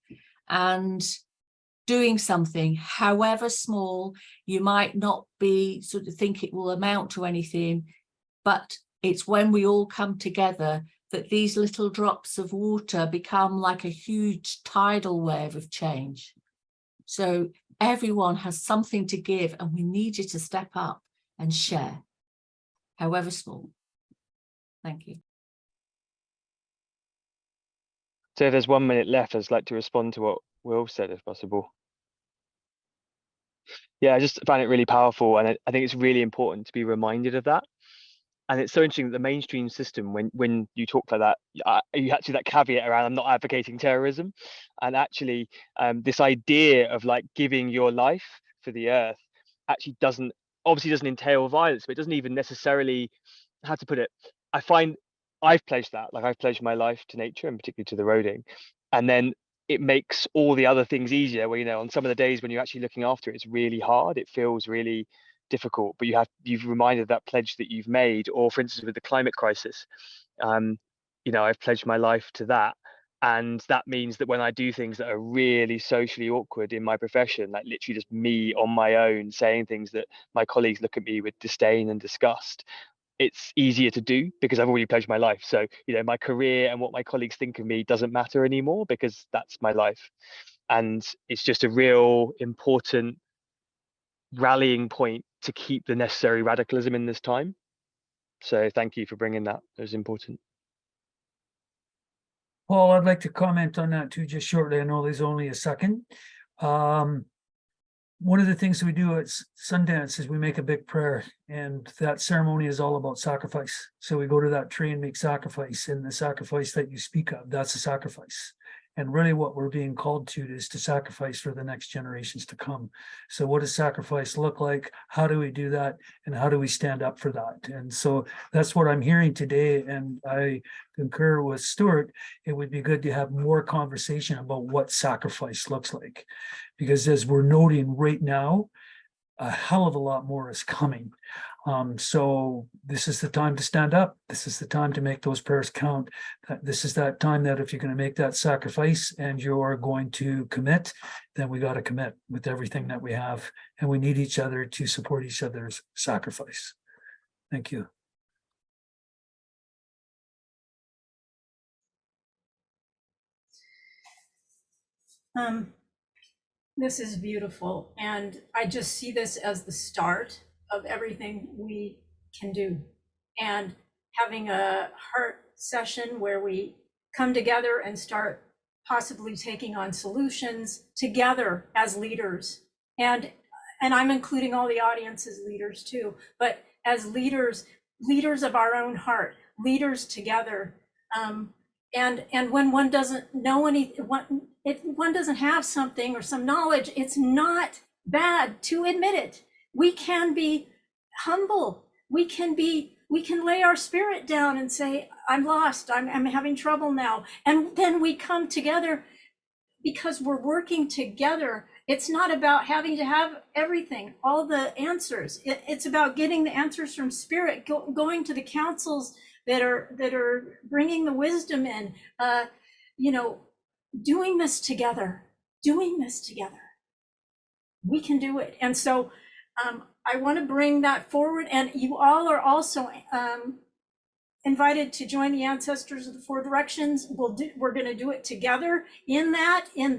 and doing something, however small. You might not be sort of think it will amount to anything, but it's when we all come together that these little drops of water become like a huge tidal wave of change. So everyone has something to give, and we need you to step up and share, however small. Thank you. So if there's 1 minute left, I'd like to respond to what Will said, if possible. Yeah, I just found it really powerful, and I think it's really important to be reminded of that. And it's so interesting that the mainstream system, when you talk like that, you had to that caveat around, I'm not advocating terrorism. And actually, this idea of like giving your life for the earth actually obviously doesn't entail violence, but it doesn't even necessarily, how to put it, I find I've pledged that, like I've pledged my life to nature and particularly to the roading. And then it makes all the other things easier, where, on some of the days when you're actually looking after it, it's really hard. It feels really difficult, but you've reminded that pledge that you've made. Or for instance, with the climate crisis, I've pledged my life to that. And that means that when I do things that are really socially awkward in my profession, like literally just me on my own saying things that my colleagues look at me with disdain and disgust, it's easier to do because I've already pledged my life. So, you know, my career and what my colleagues think of me doesn't matter anymore because that's my life. And it's just a real important rallying point to keep the necessary radicalism in this time. So thank you for bringing that. It was important. Paul, I'd like to comment on that too, just shortly. I know there's only a second. One of the things we do at Sundance is we make a big prayer, and that ceremony is all about sacrifice. So we go to that tree and make sacrifice, and the sacrifice that you speak of, that's a sacrifice. And really what we're being called to is to sacrifice for the next generations to come. So what does sacrifice look like? How do we do that? And how do we stand up for that? And so that's what I'm hearing today. And I concur with Stewart. It would be good to have more conversation about what sacrifice looks like. Because as we're noting right now, a hell of a lot more is coming. So this is the time to stand up. This is the time to make those prayers count. This is that time that if you're going to make that sacrifice and you're going to commit, then we got to commit with everything that we have. And we need each other to support each other's sacrifice. Thank you. This is beautiful. And I just see this as the start of everything we can do. And having a heart session where we come together and start possibly taking on solutions together as leaders. And I'm including all the audience as leaders too, but as leaders of our own heart, leaders together. And when one doesn't know anything, if one doesn't have something or some knowledge, it's not bad to admit it. We can be humble. We can lay our spirit down and say, I'm lost, I'm having trouble now. And then we come together because we're working together. It's not about having to have everything, all the answers. It's about getting the answers from spirit, going to the councils that are bringing the wisdom in, doing this together. We can do it. And so I want to bring that forward, and you all are also invited to join the Ancestors of the Four Directions. We're going to do it together in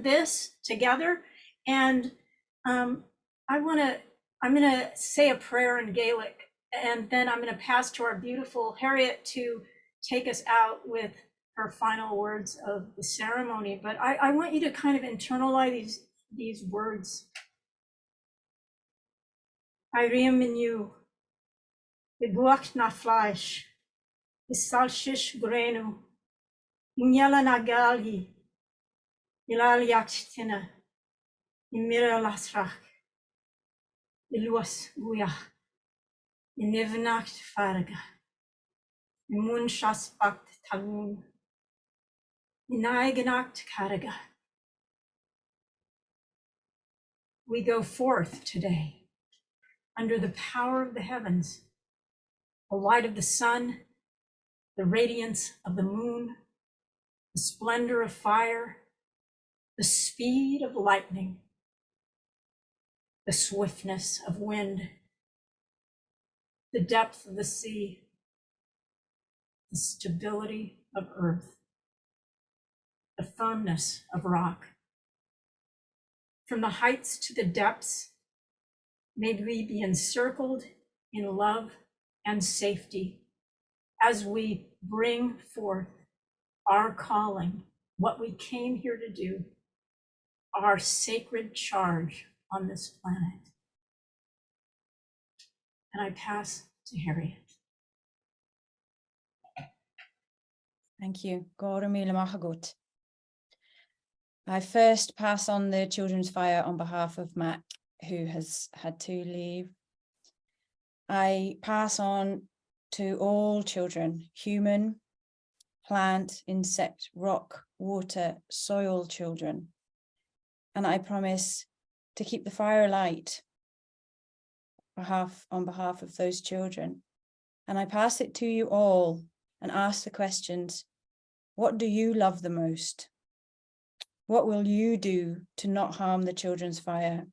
this together. And I'm going to say a prayer in Gaelic, and then I'm going to pass to our beautiful Harriet to take us out with her final words of the ceremony. But I want you to kind of internalize these words. I riam in you, the guach na fleisch, the salshish grenu, inyala na gali, ilal yaktina, imira lasrach, iluas guya, inivnacht farga, imun shaspakt tagun, inaigenacht karaga. We go forth today under the power of the heavens, the light of the sun, the radiance of the moon, the splendor of fire, the speed of lightning, the swiftness of wind, the depth of the sea, the stability of earth, the firmness of rock. From the heights to the depths, may we be encircled in love and safety as we bring forth our calling, what we came here to do, our sacred charge on this planet. And I pass to Harriet. Thank you. Gora míle machagut. I first pass on the children's fire on behalf of Mac, who has had to leave. I pass on to all children, human, plant, insect, rock, water, soil children. And I promise to keep the fire alight on behalf of those children. And I pass it to you all and ask the questions, what do you love the most? What will you do to not harm the children's fire?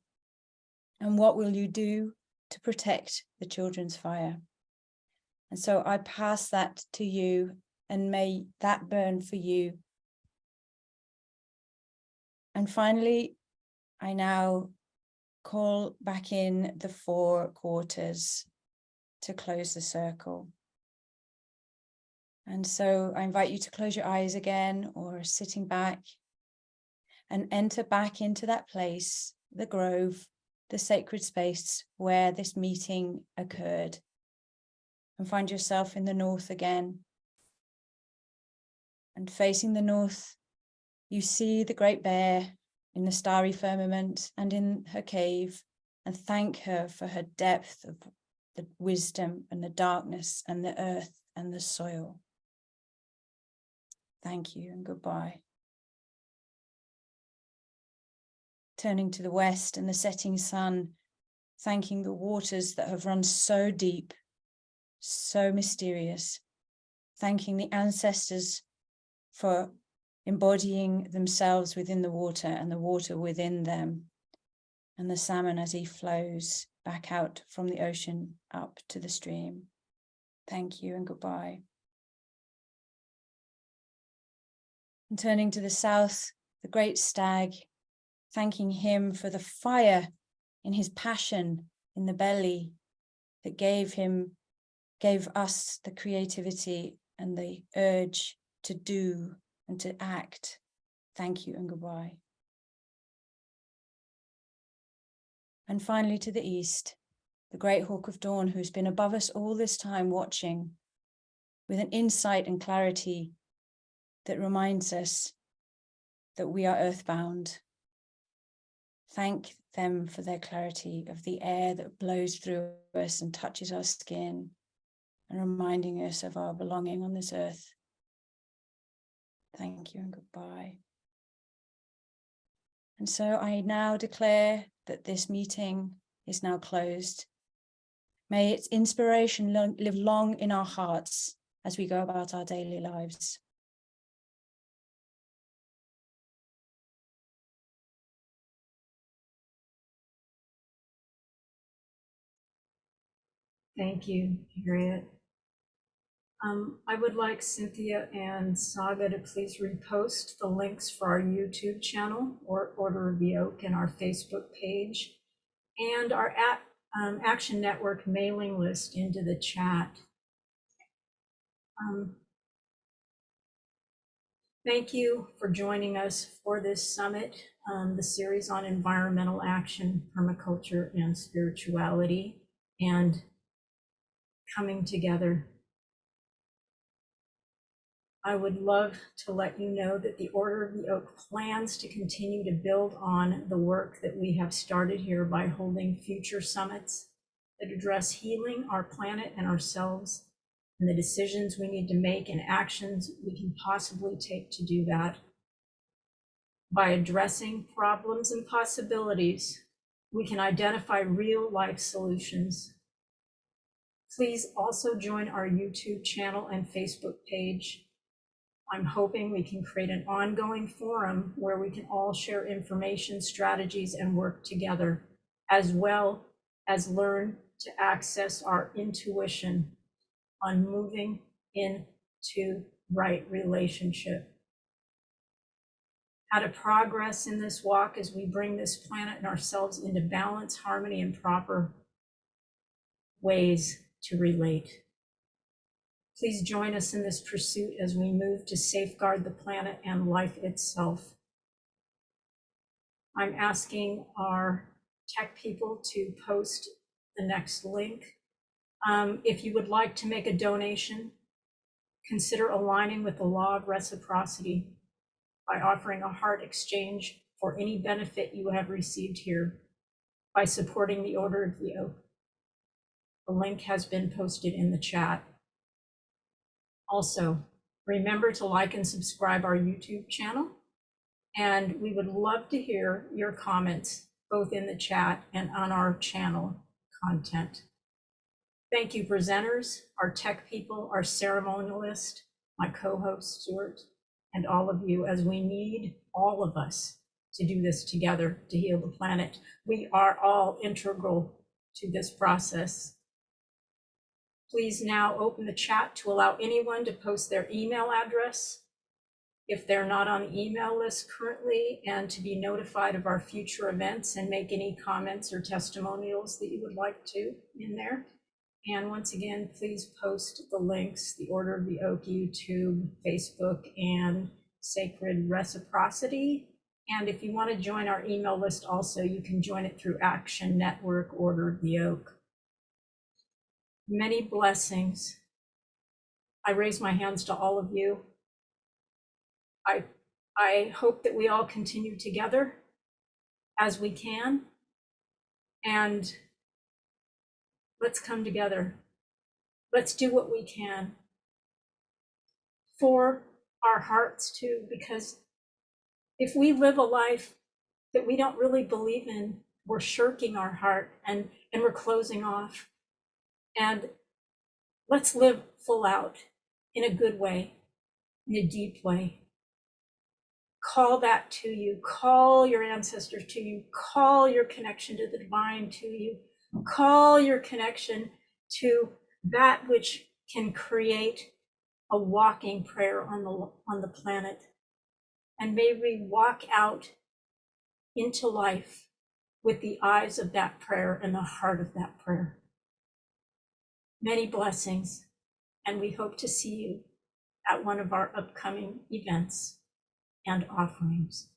And what will you do to protect the children's fire? And so I pass that to you, and may that burn for you. And finally, I now call back in the 4 quarters to close the circle. And so I invite you to close your eyes again, or sitting back, and enter back into that place, the grove, the sacred space where this meeting occurred, and find yourself in the north again. And facing the north, you see the Great Bear in the starry firmament and in her cave, and thank her for her depth of the wisdom and the darkness and the earth and the soil. Thank you and goodbye. Turning to the west and the setting sun, thanking the waters that have run so deep, so mysterious, thanking the ancestors for embodying themselves within the water and the water within them, and the salmon as he flows back out from the ocean up to the stream. Thank you and goodbye. And turning to the south, the great stag, thanking him for the fire in his passion in the belly that gave us the creativity and the urge to do and to act. Thank you and goodbye. And finally to the east, the great hawk of dawn, who's been above us all this time watching with an insight and clarity that reminds us that we are earthbound. Thank them for their clarity of the air that blows through us and touches our skin, and reminding us of our belonging on this earth. Thank you and goodbye. And so I now declare that this meeting is now closed. May its inspiration live long in our hearts as we go about our daily lives. Thank you, Harriet. I would like Cynthia and Saga to please repost the links for our YouTube channel or Order of the Oak and our Facebook page and our Action Network mailing list into the chat. Thank you for joining us for this summit, the series on environmental action, permaculture, and spirituality, and coming together. I would love to let you know that the Order of the Oak plans to continue to build on the work that we have started here by holding future summits that address healing our planet and ourselves, and the decisions we need to make and actions we can possibly take to do that. By addressing problems and possibilities, we can identify real life solutions. Please also join our YouTube channel and Facebook page. I'm hoping we can create an ongoing forum where we can all share information, strategies, and work together, as well as learn to access our intuition on moving into right relationship. How to progress in this walk as we bring this planet and ourselves into balance, harmony, and proper ways to relate. Please join us in this pursuit as we move to safeguard the planet and life itself. I'm asking our tech people to post the next link. If you would like to make a donation, consider aligning with the law of reciprocity by offering a heart exchange for any benefit you have received here by supporting the Order of the Oak. The link has been posted in the chat. Also, remember to like and subscribe our YouTube channel, and we would love to hear your comments both in the chat and on our channel content. Thank you, presenters, our tech people, our ceremonialist, my co-host Stewart, and all of you, as we need all of us to do this together to heal the planet. We are all integral to this process. Please now open the chat to allow anyone to post their email address if they're not on the email list currently, and to be notified of our future events and make any comments or testimonials that you would like to in there. And once again, please post the links, the Order of the Oak YouTube, Facebook, and Sacred Reciprocity. And if you want to join our email list also, you can join it through Action Network Order of the Oak. Many blessings. I raise my hands to all of you. I hope that we all continue together as we can, and let's come together. Let's do what we can for our hearts too, because if we live a life that we don't really believe in, we're shirking our heart and we're closing off. And let's live full out in a good way, in a deep way. Call that to you, call your ancestors to you, call your connection to the divine to you, call your connection to that which can create a walking prayer on the planet. And may we walk out into life with the eyes of that prayer and the heart of that prayer. Many blessings, and we hope to see you at one of our upcoming events and offerings.